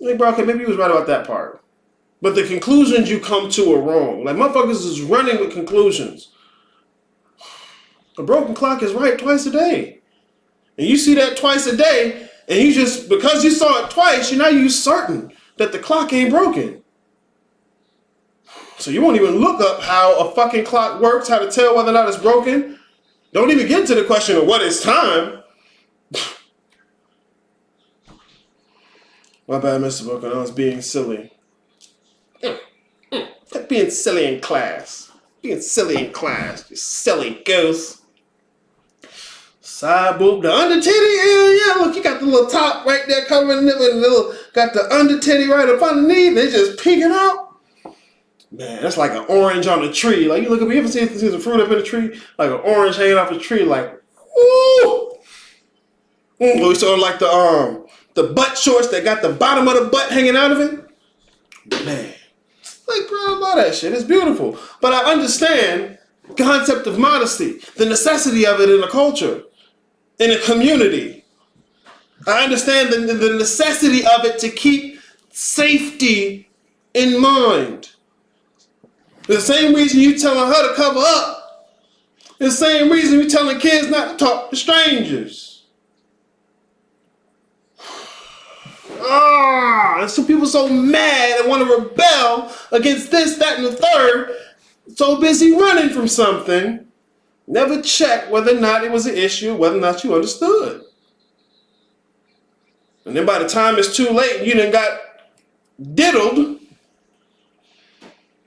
Like, bro, okay, maybe you was right about that part. But the conclusions you come to are wrong. Like, motherfuckers is running with conclusions. A broken clock is right twice a day. And you see that twice a day, and you just, because you saw it twice, now you're certain that the clock ain't broken. So you won't even look up how a fucking clock works, how to tell whether or not it's broken. Don't even get to the question of what is time. My bad, Mr. Bookman. I was being silly. Being silly in class. Being silly in class. You silly goose. Side boob. The under titty. Yeah, look, you got the little top right there covering it. Got the under titty right up underneath. They just peeking out. Man, that's like an orange on a tree. Like, you look up, you ever see the fruit up in a tree? Like an orange hanging off a tree. Like, ooh. We sort of like the butt shorts that got the bottom of the butt hanging out of it. Man. Like, bro, I love that shit. It's beautiful. But I understand the concept of modesty, the necessity of it in a culture, in a community. I understand the necessity of it to keep safety in mind. The same reason you telling her to cover up, the same reason you telling kids not to talk to strangers. And some people so mad and want to rebel against this, that, and the third, so busy running from something, never check whether or not it was an issue, whether or not you understood. And then by the time it's too late and you done got diddled,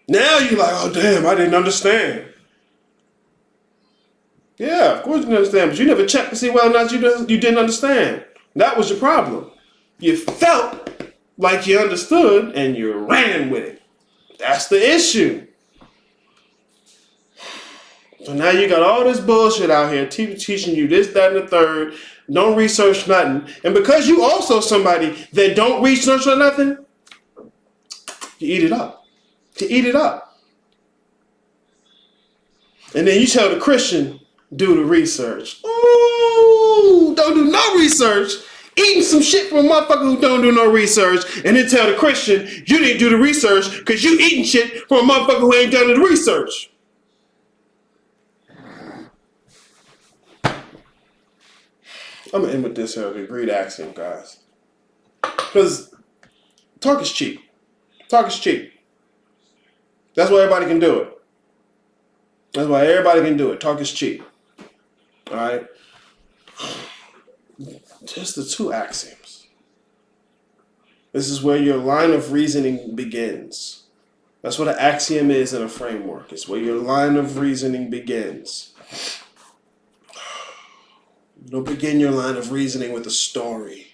now you're like, oh damn, I didn't understand. Yeah, of course you didn't understand, but you never checked to see whether or not you didn't understand. That was your problem. You felt like you understood and you ran with it. That's the issue. So now you got all this bullshit out here teaching you this, that, and the third. Don't research nothing. And because you also somebody that don't research or nothing, you eat it up. You eat it up. And then you tell the Christian, do the research. Ooh, don't do no research. Eating some shit from a motherfucker who don't do no research. And then tell the Christian, you didn't do the research because you eating shit from a motherfucker who ain't done the research. I'm going to end with this here, the greed axiom, guys. Because talk is cheap. Talk is cheap. That's why everybody can do it. That's why everybody can do it. Talk is cheap. All right? Just the two axioms. This is where your line of reasoning begins. That's what an axiom is in a framework. It's where your line of reasoning begins. You don't begin your line of reasoning with a story.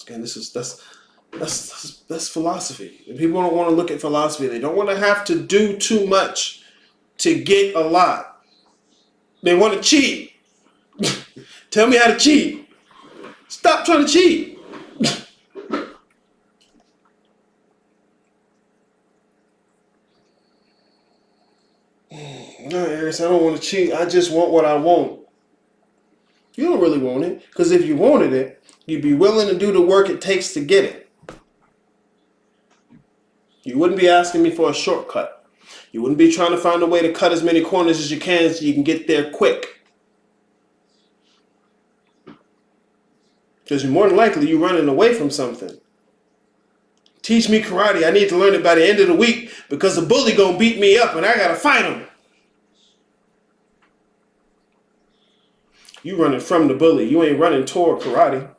Again, that's philosophy. And people don't want to look at philosophy. They don't want to have to do too much to get a lot. They want to cheat. Tell me how to cheat. Stop trying to cheat. No, Harris, I don't want to cheat. I just want what I want. You don't really want it. Because if you wanted it, you'd be willing to do the work it takes to get it. You wouldn't be asking me for a shortcut. You wouldn't be trying to find a way to cut as many corners as you can so you can get there quick. Because you're more than likely you're running away from something. Teach me karate. I need to learn it by the end of the week because the bully gonna beat me up and I gotta fight him. You running from the bully. You ain't running toward karate.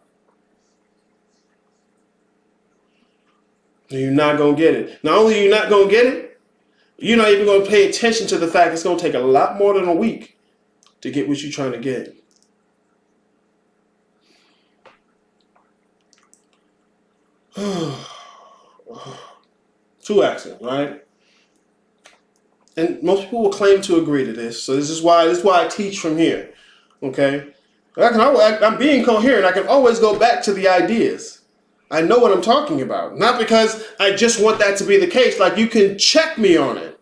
You're not going to get it. Not only are you not going to get it, you're not even going to pay attention to the fact it's going to take a lot more than a week to get what you're trying to get. Two axioms, right? And most people will claim to agree to this. So this is why I teach from here. Okay? I'm being coherent. I can always go back to the ideas. I know what I'm talking about. Not because I just want that to be the case. Like, you can check me on it.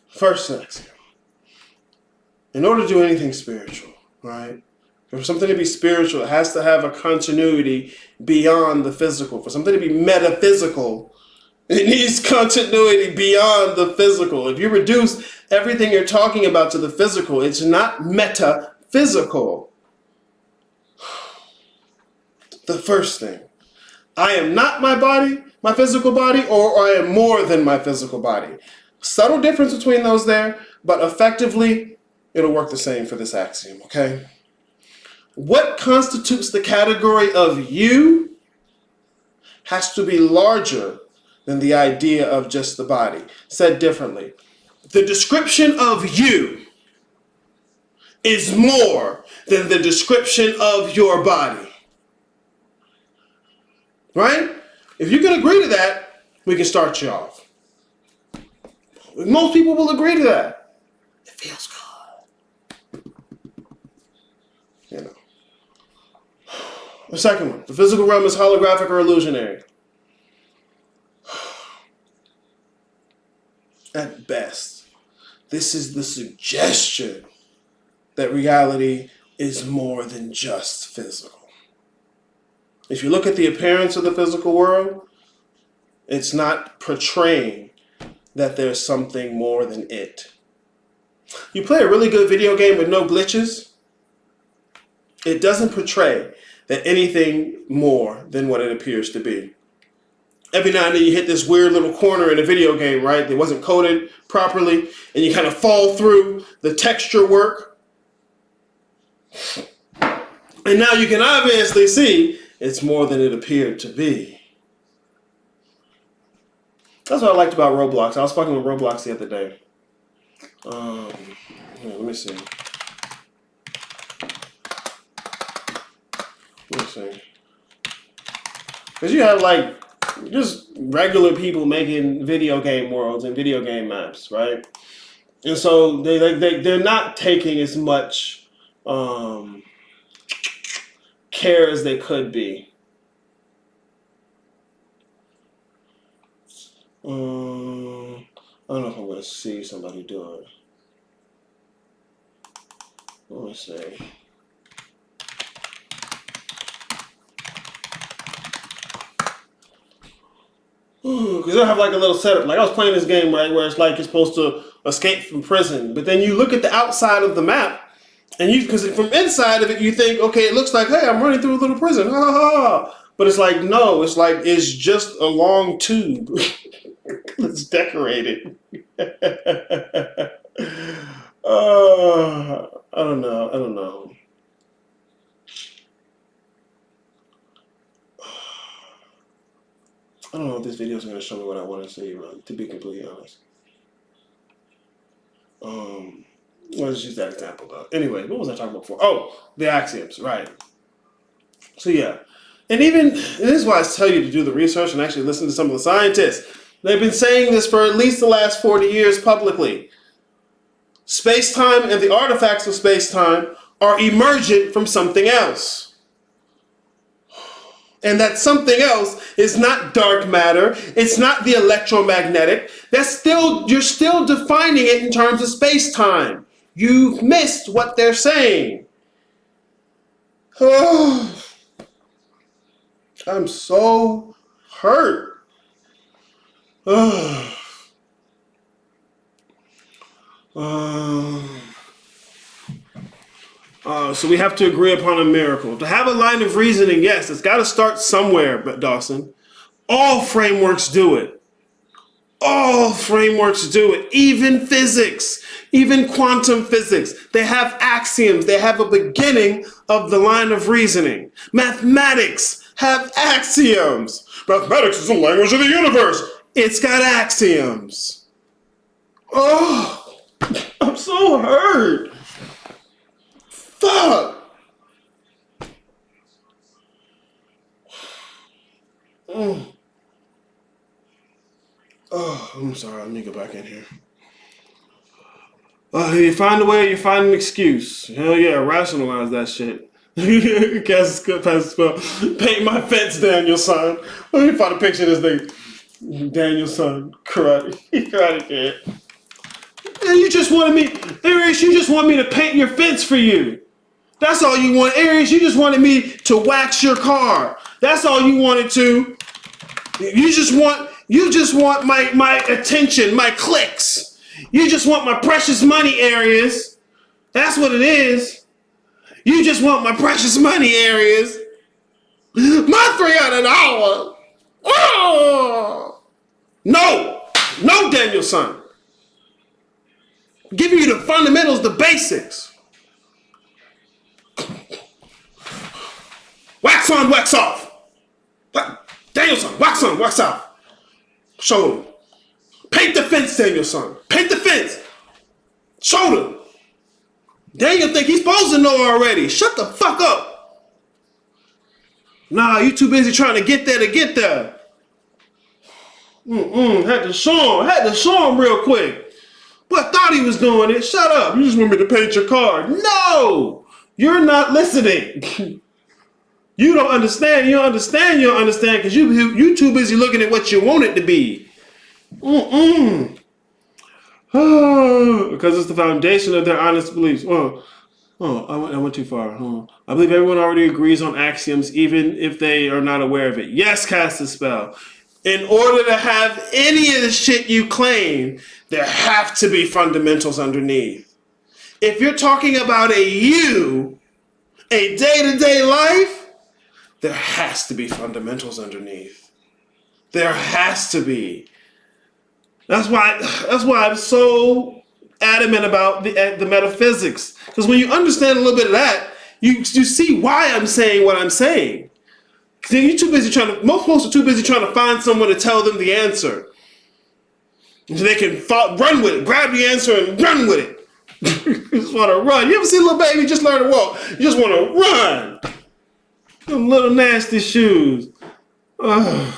First axiom. In order to do anything spiritual, right? For something to be spiritual, it has to have a continuity beyond the physical. For something to be metaphysical, it needs continuity beyond the physical. If you reduce everything you're talking about to the physical, it's not metaphysical. The first thing, I am not my body, my physical body, or I am more than my physical body. Subtle difference between those there, but effectively, it'll work the same for this axiom, okay? What constitutes the category of you has to be larger than the idea of just the body. Said differently, the description of you is more than the description of your body. Right? If you can agree to that, we can start you off. Most people will agree to that. It feels good. You know. The second one, the physical realm is holographic or illusionary. At best, this is the suggestion that reality is more than just physical. If you look at the appearance of the physical world, it's not portraying that there's something more than it. You play a really good video game with no glitches, it doesn't portray that anything more than what it appears to be. Every now and then you hit this weird little corner in a video game, right? That wasn't coded properly, and you kind of fall through the texture work. And now you can obviously see it's more than it appeared to be. That's what I liked about Roblox. I was fucking with Roblox the other day. Let me see. see. Because you have like just regular people making video game worlds and video game maps, right? And so they're not taking as much care as they could be. I don't know if I'm going to see somebody do it. Let me see. Because I have like a little setup. Like I was playing this game, right, where it's like you're supposed to escape from prison. But then you look at the outside of the map, and because from inside of it, you think, okay, it looks like, hey, I'm running through a little prison. Ha ha ha. But it's like, no, it's just a long tube. It's decorated. I don't know. I don't know if this video is going to show me what I want to see, to be completely honest. Let's use that example, though. Anyway, what was I talking about before? Oh, the axioms, right. So, yeah. And this is why I tell you to do the research and actually listen to some of the scientists. They've been saying this for at least the last 40 years publicly. Space-time and the artifacts of space-time are emergent from something else. And that something else is not dark matter. It's not the electromagnetic. You're still defining it in terms of space-time. You've missed what they're saying. Oh, I'm so hurt. Oh. So we have to agree upon a miracle. To have a line of reasoning, yes, it's got to start somewhere, but Dawson. All frameworks do it. All frameworks do it. Even physics, even quantum physics. They have axioms. They have a beginning of the line of reasoning. Mathematics have axioms. Mathematics is the language of the universe. It's got axioms. Oh, I'm so hurt. Fuck. Oh, I'm sorry. Let me go back in here. You find a way, you find an excuse. Hell yeah, rationalize that shit. Guess it's spell. Paint my fence, Daniel son. Let me find a picture of this thing. Daniel son. Karate kid. And you just wanted me, Arius, you just want me to paint your fence for you. That's all you want, Arius. You just wanted me to wax your car. That's all you wanted to. You just want my attention, my clicks. You just want my precious money, Arius. That's what it is. You just want my precious money, Arius. My $300. Oh! No, Daniel son. Giving you the fundamentals, the basics. Wax on, wax off. Danielson, wax on, wax off. Show them. Paint the fence, Danielson. Paint the fence. Show them. Daniel think he's supposed to know already. Shut the fuck up. Nah, you too busy trying to get there to get there. Had to show him real quick. But thought he was doing it. Shut up. You just want me to paint your car. No, you're not listening. You don't understand. You don't understand because you too busy looking at what you want it to be. Because it's the foundation of their honest beliefs. I went too far. I believe everyone already agrees on axioms, even if they are not aware of it. Yes, cast a spell. In order to have any of the shit you claim, there have to be fundamentals underneath. If you're talking about a day-to-day life, there has to be fundamentals underneath. There has to be. That's why I'm so adamant about the metaphysics. Because when you understand a little bit of that, you see why I'm saying what I'm saying. Because you're too busy most folks are too busy trying to find someone to tell them the answer. So they can run with it, grab the answer and run with it. You just want to run. You ever see a little baby just learn to walk? You just want to run. Them little nasty shoes. Ugh.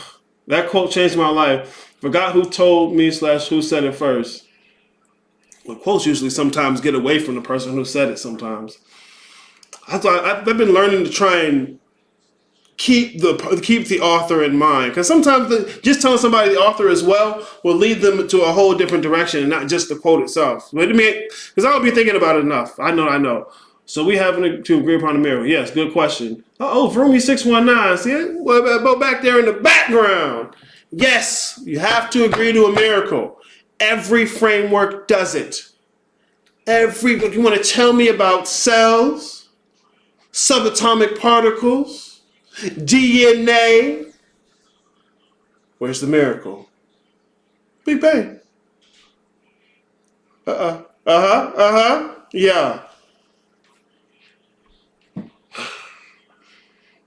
That quote changed my life. Forgot who told me / who said it first. Well, quotes usually sometimes get away from the person who said it sometimes. I've been learning to try and keep the author in mind, because sometimes just telling somebody the author as well will lead them to a whole different direction and not just the quote itself. But I mean, because I don't be thinking about it enough. I know. So we have to agree upon a miracle. Yes, good question. Vroomy 619. See it? Well, back there in the background. Yes, you have to agree to a miracle. Every framework does it. You want to tell me about cells, subatomic particles, DNA? Where's the miracle? Big Bang. Yeah.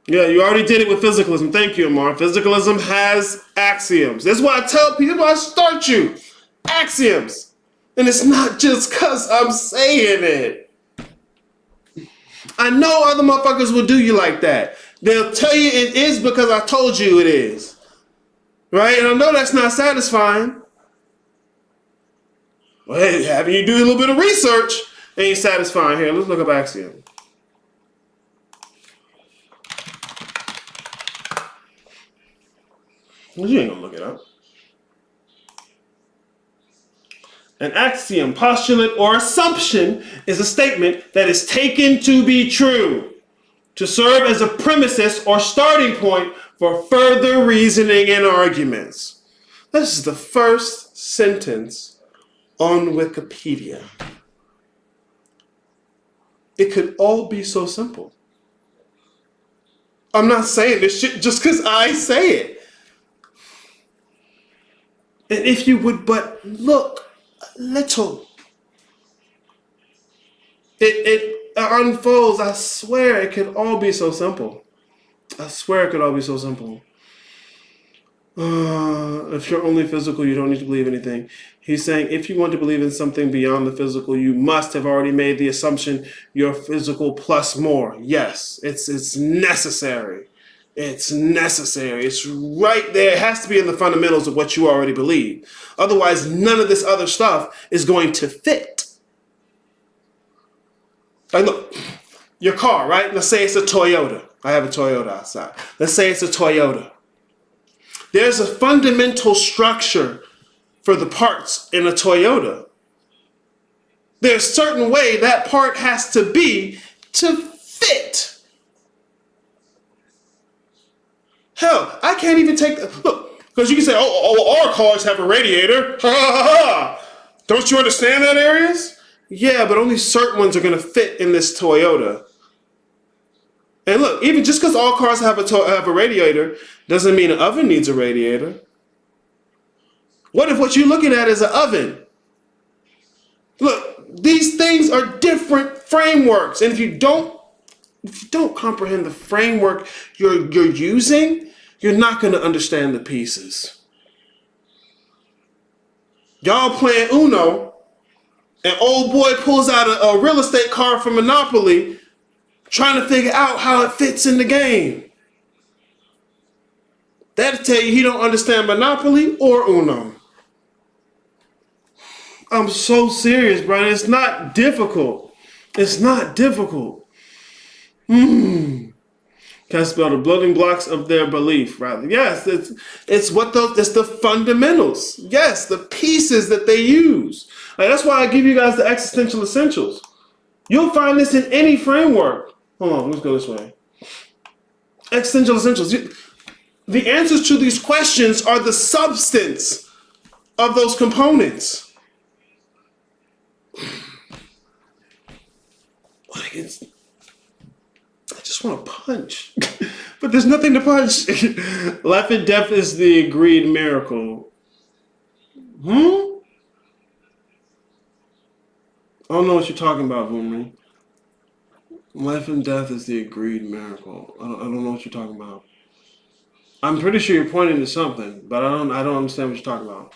Yeah, you already did it with physicalism. Thank you, Amar. Physicalism has axioms. That's why I tell people, that's why I start you. Axioms. And it's not just because I'm saying it. I know other motherfuckers will do you like that. They'll tell you it is because I told you it is. Right? And I know that's not satisfying. Well, hey, having you do a little bit of research ain't satisfying. Here, let's look up axiom. Well, you ain't gonna look it up. An axiom, postulate, or assumption is a statement that is taken to be true, to serve as a premises or starting point for further reasoning and arguments. This is the first sentence on Wikipedia. It could all be so simple. I'm not saying this shit just because I say it. And if you would but look a little, it unfolds. I swear it could all be so simple. I swear it could all be so simple. If you're only physical, you don't need to believe anything. He's saying if you want to believe in something beyond the physical, you must have already made the assumption you're physical plus more. Yes, it's necessary. It's necessary. It's right there. It has to be in the fundamentals of what you already believe. Otherwise, none of this other stuff is going to fit. Like, look, your car, right? Let's say it's a Toyota. I have a Toyota outside. Let's say it's a Toyota. There's a fundamental structure for the parts in a Toyota. There's a certain way that part has to be to fit. Hell, I can't even take look, because you can say, oh, our cars have a radiator. Ha ha ha. Don't you understand that, Arius? Yeah, but only certain ones are going to fit in this Toyota. And look, even just because all cars have a radiator doesn't mean an oven needs a radiator. What if what you're looking at is an oven? Look, these things are different frameworks, and if you don't comprehend the framework you're using, you're not going to understand the pieces. Y'all playing Uno, and old boy pulls out a real estate card from Monopoly, trying to figure out how it fits in the game. That'll tell you he don't understand Monopoly or Uno. I'm so serious, brother. It's not difficult. It's not difficult. Can I spell the building blocks of their belief, rather? Yes, it's the fundamentals. Yes, the pieces that they use. Like, that's why I give you guys the existential essentials. You'll find this in any framework. Hold on, let's go this way. Existential essentials. The answers to these questions are the substance of those components. Like, I just want to punch. But there's nothing to punch. Life and death is the agreed miracle. I don't know what you're talking about, Boomer. Life and death is the agreed miracle. I don't know what you're talking about. I'm pretty sure you're pointing to something, but I don't understand what you're talking about.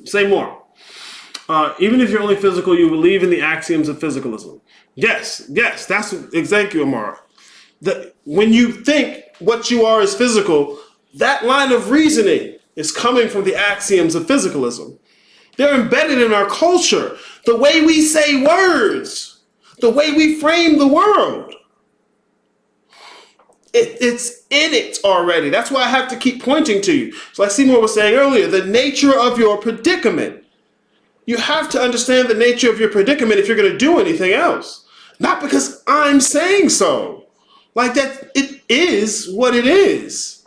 Say more. Even if you're only physical, you believe in the axioms of physicalism. Yes, that's exactly, Amara. When you think what you are is physical, that line of reasoning is coming from the axioms of physicalism. They're embedded in our culture. The way we say words, the way we frame the world. It's in it already. That's why I have to keep pointing to you. So like Seymour was saying earlier, the nature of your predicament. You have to understand the nature of your predicament if you're going to do anything else. Not because I'm saying so. Like that, it is what it is.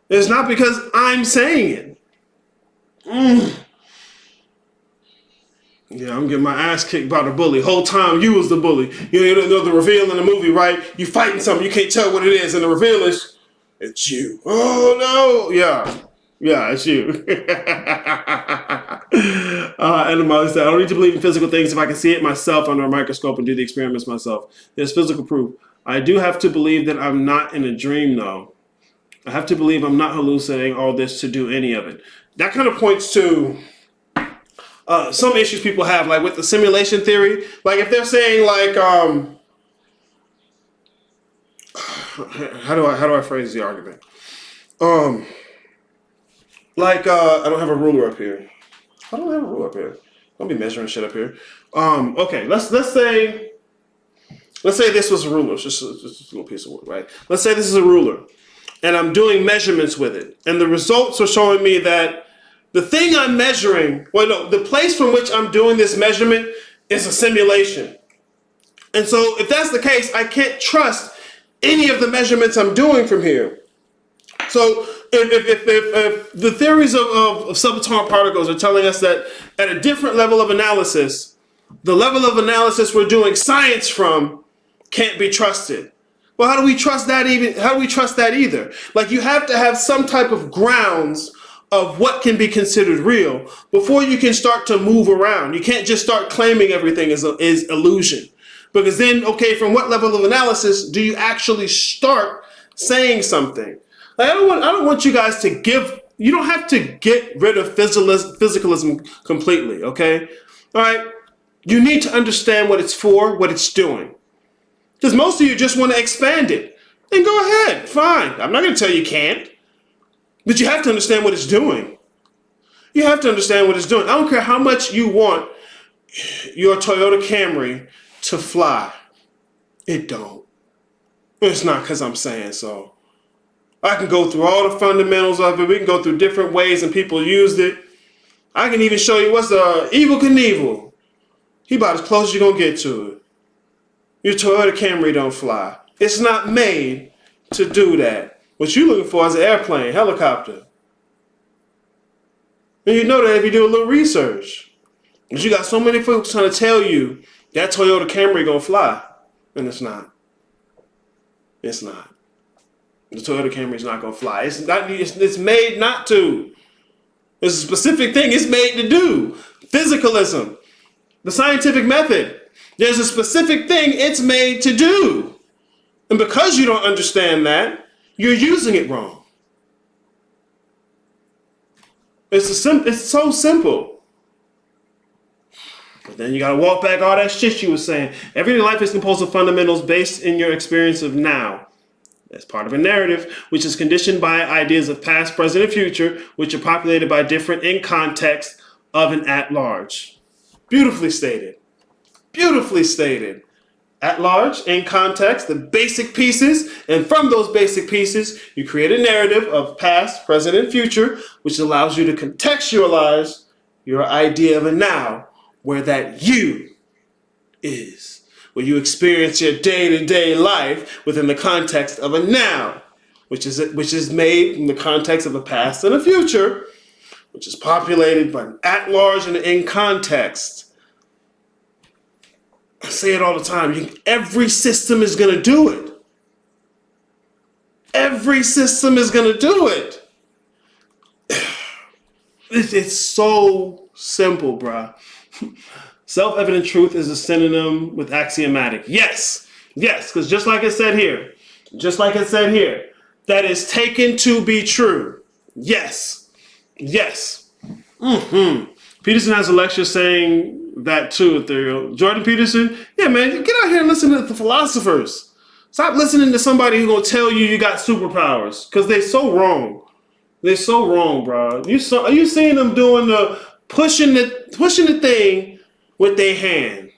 It's not because I'm saying it. Yeah, I'm getting my ass kicked by the bully. Whole time you was the bully. You know the reveal in the movie, right? You fighting something, you can't tell what it is, and the reveal is, it's you. Oh no! Yeah, it's you. And Molly said, I don't need to believe in physical things if I can see it myself under a microscope and do the experiments myself. There's physical proof. I do have to believe that I'm not in a dream, though. I have to believe I'm not hallucinating all this to do any of it. That kind of points to some issues people have, like with the simulation theory. Like if they're saying like, how do I phrase the argument? I don't have a ruler up here. I don't have a ruler up here. Don't be measuring shit up here. Okay, let's say this was a ruler. It's just a little piece of wood, right? Let's say this is a ruler, and I'm doing measurements with it, and the results are showing me that the thing I'm measuring, the place from which I'm doing this measurement is a simulation. And so if that's the case, I can't trust any of the measurements I'm doing from here. So if the theories of subatomic particles are telling us that at a different level of analysis, the level of analysis we're doing science from can't be trusted. Well, how do we trust that either? Like you have to have some type of grounds of what can be considered real before you can start to move around. You can't just start claiming everything is illusion. Because then, okay, from what level of analysis do you actually start saying something? Like, I don't want you guys to you don't have to get rid of physicalism completely, okay? All right? You need to understand what it's for, what it's doing. Because most of you just want to expand it. Then go ahead, fine. I'm not going to tell you can't. But you have to understand what it's doing. You have to understand what it's doing. I don't care how much you want your Toyota Camry to fly. It don't. It's not because I'm saying so. I can go through all the fundamentals of it. We can go through different ways and people used it. I can even show you what's Evel Knievel. He about as close as you're going to get to it. Your Toyota Camry don't fly. It's not made to do that. What you're looking for is an airplane, helicopter. And you know that if you do a little research. Because you got so many folks trying to tell you that Toyota Camry gonna fly. And it's not. It's not. The Toyota Camry's not gonna fly. It's made not to. It's a specific thing it's made to do. Physicalism. The scientific method. There's a specific thing it's made to do. And because you don't understand that, you're using it wrong. It's so simple. But then you gotta walk back all that shit you were saying. Everyday life is composed of fundamentals based in your experience of now. That's part of a narrative, which is conditioned by ideas of past, present, and future, which are populated by different in context of an at large. Beautifully stated. Beautifully stated. At large, in context, the basic pieces, and from those basic pieces, you create a narrative of past, present, and future, which allows you to contextualize your idea of a now, where that you is, where you experience your day-to-day life within the context of a now, which is made in the context of a past and a future, which is populated by an at large and in context. I say it all the time. Every system is going to do it. Every system is going to do it. It's so simple, bruh. Self-evident truth is a synonym with axiomatic. Yes, because just like it said here, that is taken to be true. Yes. Peterson has a lecture saying that too, ethereal. Jordan Peterson, yeah, man, get out here and listen to the philosophers. Stop listening to somebody who's gonna tell you got superpowers, because they're so wrong. They're so wrong, bro. Are you seeing them doing the pushing the thing with their hand?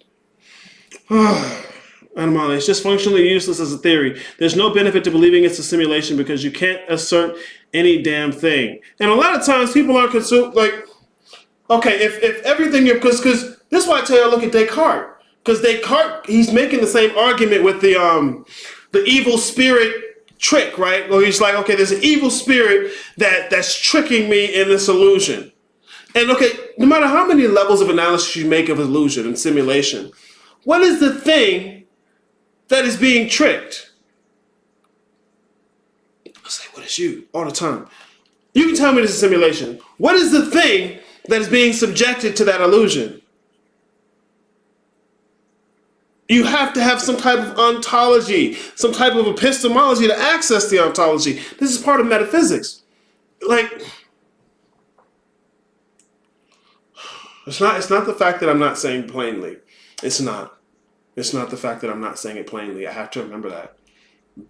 It's just functionally useless as a theory. There's no benefit to believing it's a simulation because you can't assert any damn thing. And a lot of times people are consumed like, okay, if everything, because this is why I tell you I look at Descartes. Because Descartes, he's making the same argument with the evil spirit trick, right? Where he's like, okay, there's an evil spirit that's tricking me in this illusion. And okay, no matter how many levels of analysis you make of illusion and simulation, what is the thing that is being tricked? I say, what is you? All the time. You can tell me this is a simulation. What is the thing that is being subjected to that illusion? You have to have some type of ontology, some type of epistemology to access the ontology. This is part of metaphysics. Like, it's not the fact that I'm not saying plainly. It's not. It's not the fact that I'm not saying it plainly. I have to remember that.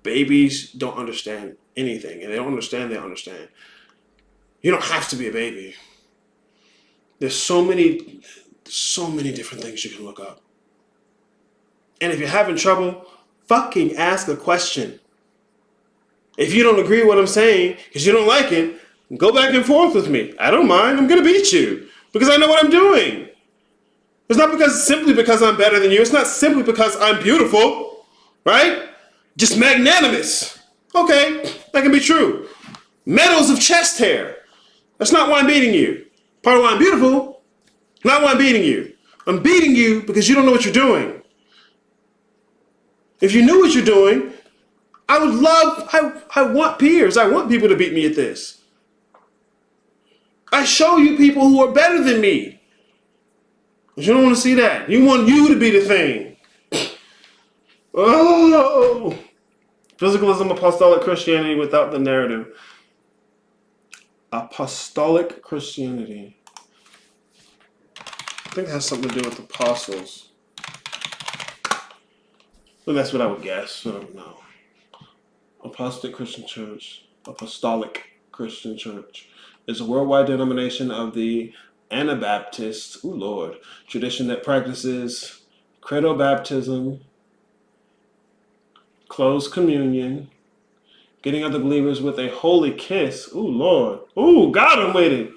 Babies don't understand anything, and they don't understand, they understand. You don't have to be a baby. There's so many different things you can look up. And if you're having trouble, fucking ask a question. If you don't agree with what I'm saying, because you don't like it, go back and forth with me. I don't mind. I'm going to beat you because I know what I'm doing. It's not simply because I'm better than you. It's not simply because I'm beautiful, right? Just magnanimous. Okay, that can be true. Medals of chest hair. That's not why I'm beating you. Part of why I'm beautiful, not why I'm beating you. I'm beating you because you don't know what you're doing. If you knew what you're doing, I want peers. I want people to beat me at this. I show you people who are better than me. But you don't want to see that. You want you to be the thing. Oh. Physicalism, apostolic Christianity without the narrative. Apostolic Christianity. I think it has something to do with apostles. Well, that's what I would guess. I don't know. Apostolic Christian Church is a worldwide denomination of the Anabaptist, tradition that practices credo baptism, closed communion, getting other believers with a holy kiss. Ooh, Lord. Ooh, got him with it.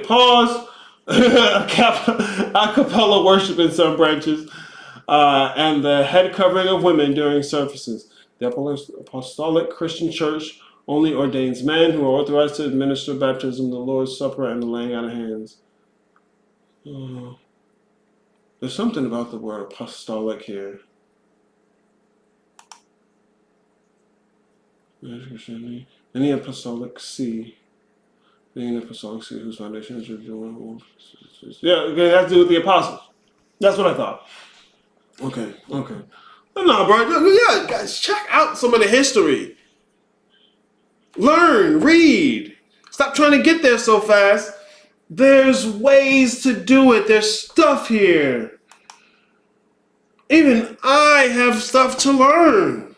Pause. A cappella worship in some branches. And the head covering of women during services. The Apostolic Christian Church only ordains men who are authorized to administer baptism, the Lord's Supper, and the laying out of hands. There's something about the word apostolic here. Any apostolic see. Any apostolic see whose foundation is revealed. Yeah, okay, it has to do with the apostles. That's what I thought. Okay. No, bro. Yeah, guys, check out some of the history. Learn, read. Stop trying to get there so fast. There's ways to do it. There's stuff here. Even I have stuff to learn.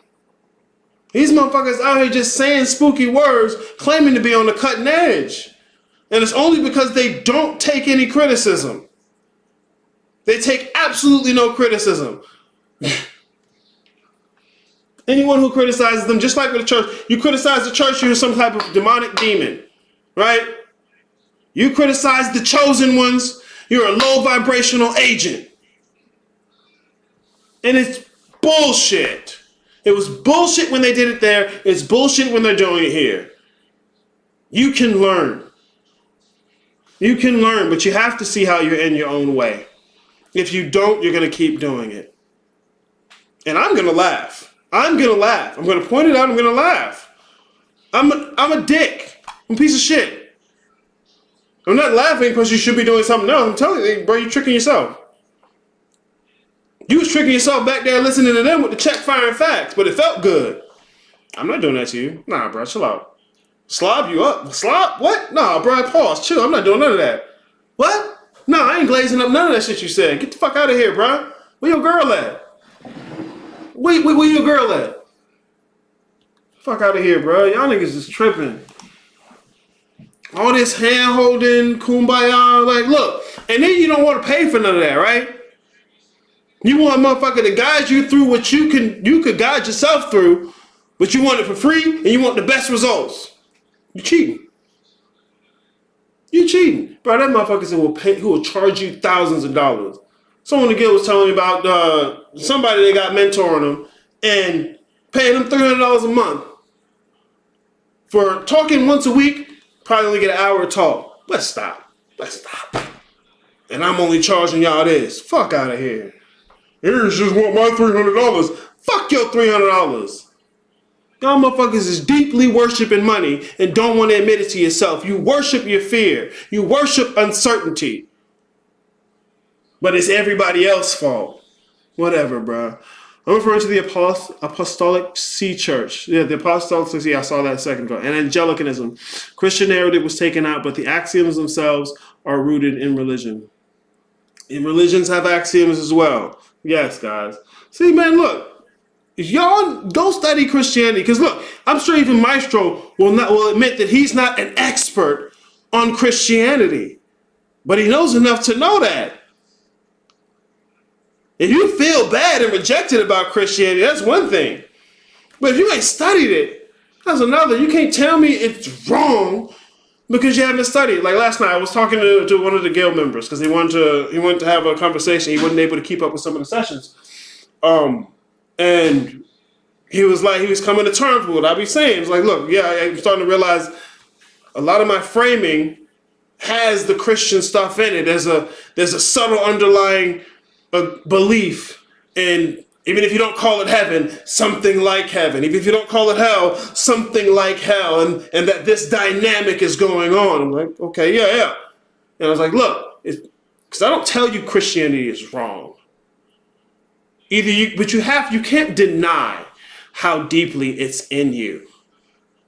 These motherfuckers out here just saying spooky words, claiming to be on the cutting edge. And it's only because they don't take any criticism. They take absolutely no criticism. Anyone who criticizes them, just like with the church, you criticize the church, you're some type of demonic demon, right? You criticize the chosen ones, you're a low vibrational agent. And it's bullshit. It was bullshit when they did it there. It's bullshit when they're doing it here. You can learn. You can learn, but you have to see how you're in your own way. If you don't, you're going to keep doing it. And I'm going to laugh. I'm going to point it out. I'm going to laugh. I'm a dick. I'm a piece of shit. I'm not laughing because you should be doing something else. I'm telling you, bro, you're tricking yourself. You was tricking yourself back there listening to them with the check firing facts, but it felt good. I'm not doing that to you. Nah, bro, chill out. Slob you up. Slob? What? Nah, bro, pause. Chill. I'm not doing none of that. What? Nah, I ain't glazing up none of that shit you said. Get the fuck out of here, bro. Where your girl at? Wait, where your girl at? Fuck out of here, bro. Y'all niggas is tripping. All this hand holding, kumbaya, like, look, and then you don't want to pay for none of that, right? You want a motherfucker to guide you through what you could guide yourself through, but you want it for free and you want the best results. You cheating. You cheating, bro. That motherfuckers who will charge you thousands of dollars. Someone again was telling me about somebody that got mentoring them and paying them $300 a month for talking once a week. Probably only get an hour to talk. Let's stop. And I'm only charging y'all this. Fuck out of here. Here's just want my $300. Fuck your $300. Y'all motherfuckers is deeply worshiping money and don't want to admit it to yourself. You worship your fear. You worship uncertainty. But it's everybody else's fault. Whatever, bro. I'm referring to the Apostolic C Church. Yeah, the Apostolic C, I saw that a second ago. And Anglicanism. Christian narrative was taken out, but the axioms themselves are rooted in religion. And religions have axioms as well. Yes, guys. See, man, look. Y'all go study Christianity. Because, look, I'm sure even Maestro will admit that he's not an expert on Christianity. But he knows enough to know that. If you feel bad and rejected about Christianity, that's one thing. But if you ain't studied it, that's another. You can't tell me it's wrong because you haven't studied. Like last night, I was talking to one of the Guild members because he wanted to have a conversation. He wasn't able to keep up with some of the sessions. And he was coming to terms with what I be saying. It's like, look, yeah, I'm starting to realize a lot of my framing has the Christian stuff in it. There's a subtle underlying belief in, even if you don't call it heaven, something like heaven. Even if you don't call it hell, something like hell, and that this dynamic is going on. I'm like, okay, yeah. And I was like, look, because I don't tell you Christianity is wrong. But you can't deny how deeply it's in you.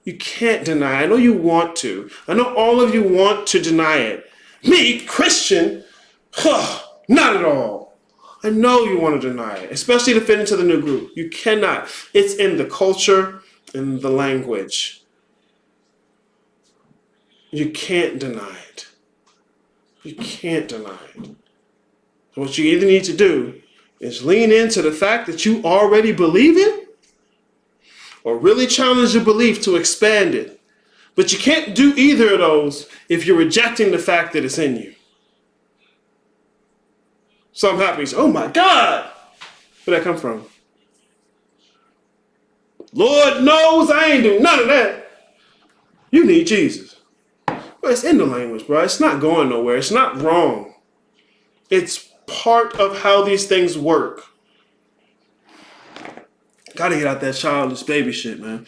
You can't deny. I know you want to. I know all of you want to deny it. Me, Christian, not at all. I know you want to deny it, especially to fit into the new group. You cannot. It's in the culture and the language. You can't deny it. You can't deny it. What you either need to do is lean into the fact that you already believe it, or really challenge your belief to expand it. But you can't do either of those if you're rejecting the fact that it's in you. So I'm happy. Oh my God! Where'd that come from? Lord knows I ain't doing none of that. You need Jesus. Well, it's in the language, bro. It's not going nowhere. It's not wrong. It's part of how these things work. Gotta get out that childish baby shit, man.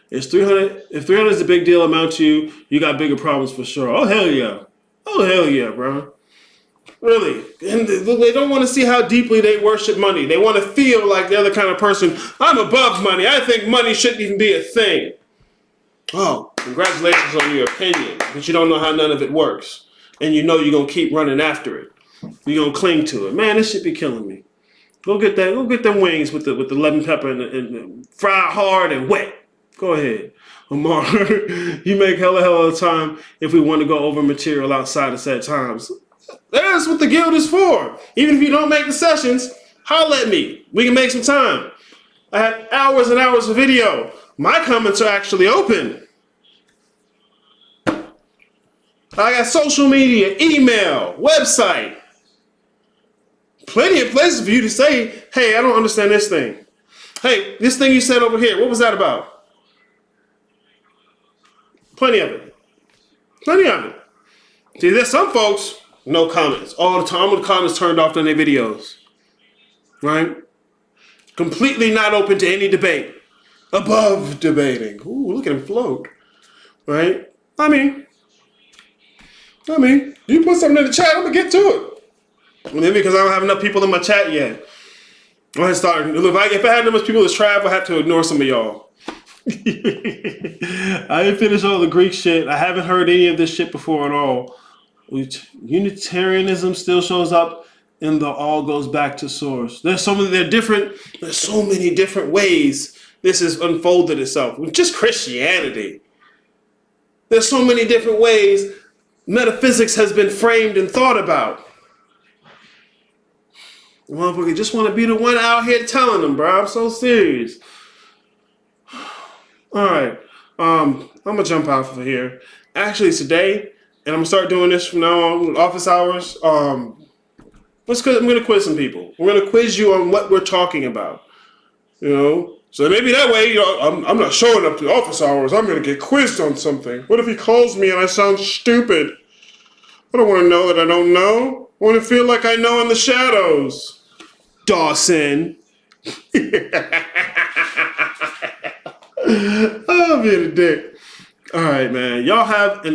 It's 300. If 300 is a big deal amount to you, you got bigger problems for sure. Oh, hell yeah. Oh, hell yeah, bro. Really. And they don't want to see how deeply they worship money. They want to feel like they're the kind of person, I'm above money. I think money shouldn't even be a thing. Oh, congratulations on your opinion, but you don't know how none of it works. And you know you're going to keep running after it. You're going to cling to it. Man, this shit be killing me. Go get them wings with the lemon pepper and fry hard and wet. Go ahead. Amar, you make hella of time if we want to go over material outside of set times. That's what the guild is for. Even if you don't make the sessions, holler at me. We can make some time. I have hours and hours of video. My comments are actually open. I got social media, email, website. Plenty of places for you to say, hey, I don't understand this thing. Hey, this thing you said over here, what was that about? Plenty of it. Plenty of it. See, there's some folks, no comments. All the time with comments turned off on their videos. Right? Completely not open to any debate. Above debating. Ooh, look at him float. Right? I mean, you put something in the chat, I'm going to get to it. Maybe because I don't have enough people in my chat yet. I'm going to start. If I had that much people to travel, I have to ignore some of y'all. I didn't finish all the Greek shit. I haven't heard any of this shit before at all. Unitarianism still shows up and the all goes back to source. There's so many different ways this has unfolded itself. With just Christianity. There's so many different ways metaphysics has been framed and thought about. The motherfucker just want to be the one out here telling them, bro. I'm so serious. All right. I'm going to jump out of here. Actually, today, and I'm going to start doing this from now on, office hours, I'm going to quiz some people. We're going to quiz you on what we're talking about. You know? So maybe that way, I'm not showing up to office hours. I'm going to get quizzed on something. What if he calls me and I sound stupid? I don't want to know that I don't know. I want to feel like I know in the shadows. Dawson. Oh, being a dick. All right, man. Y'all have an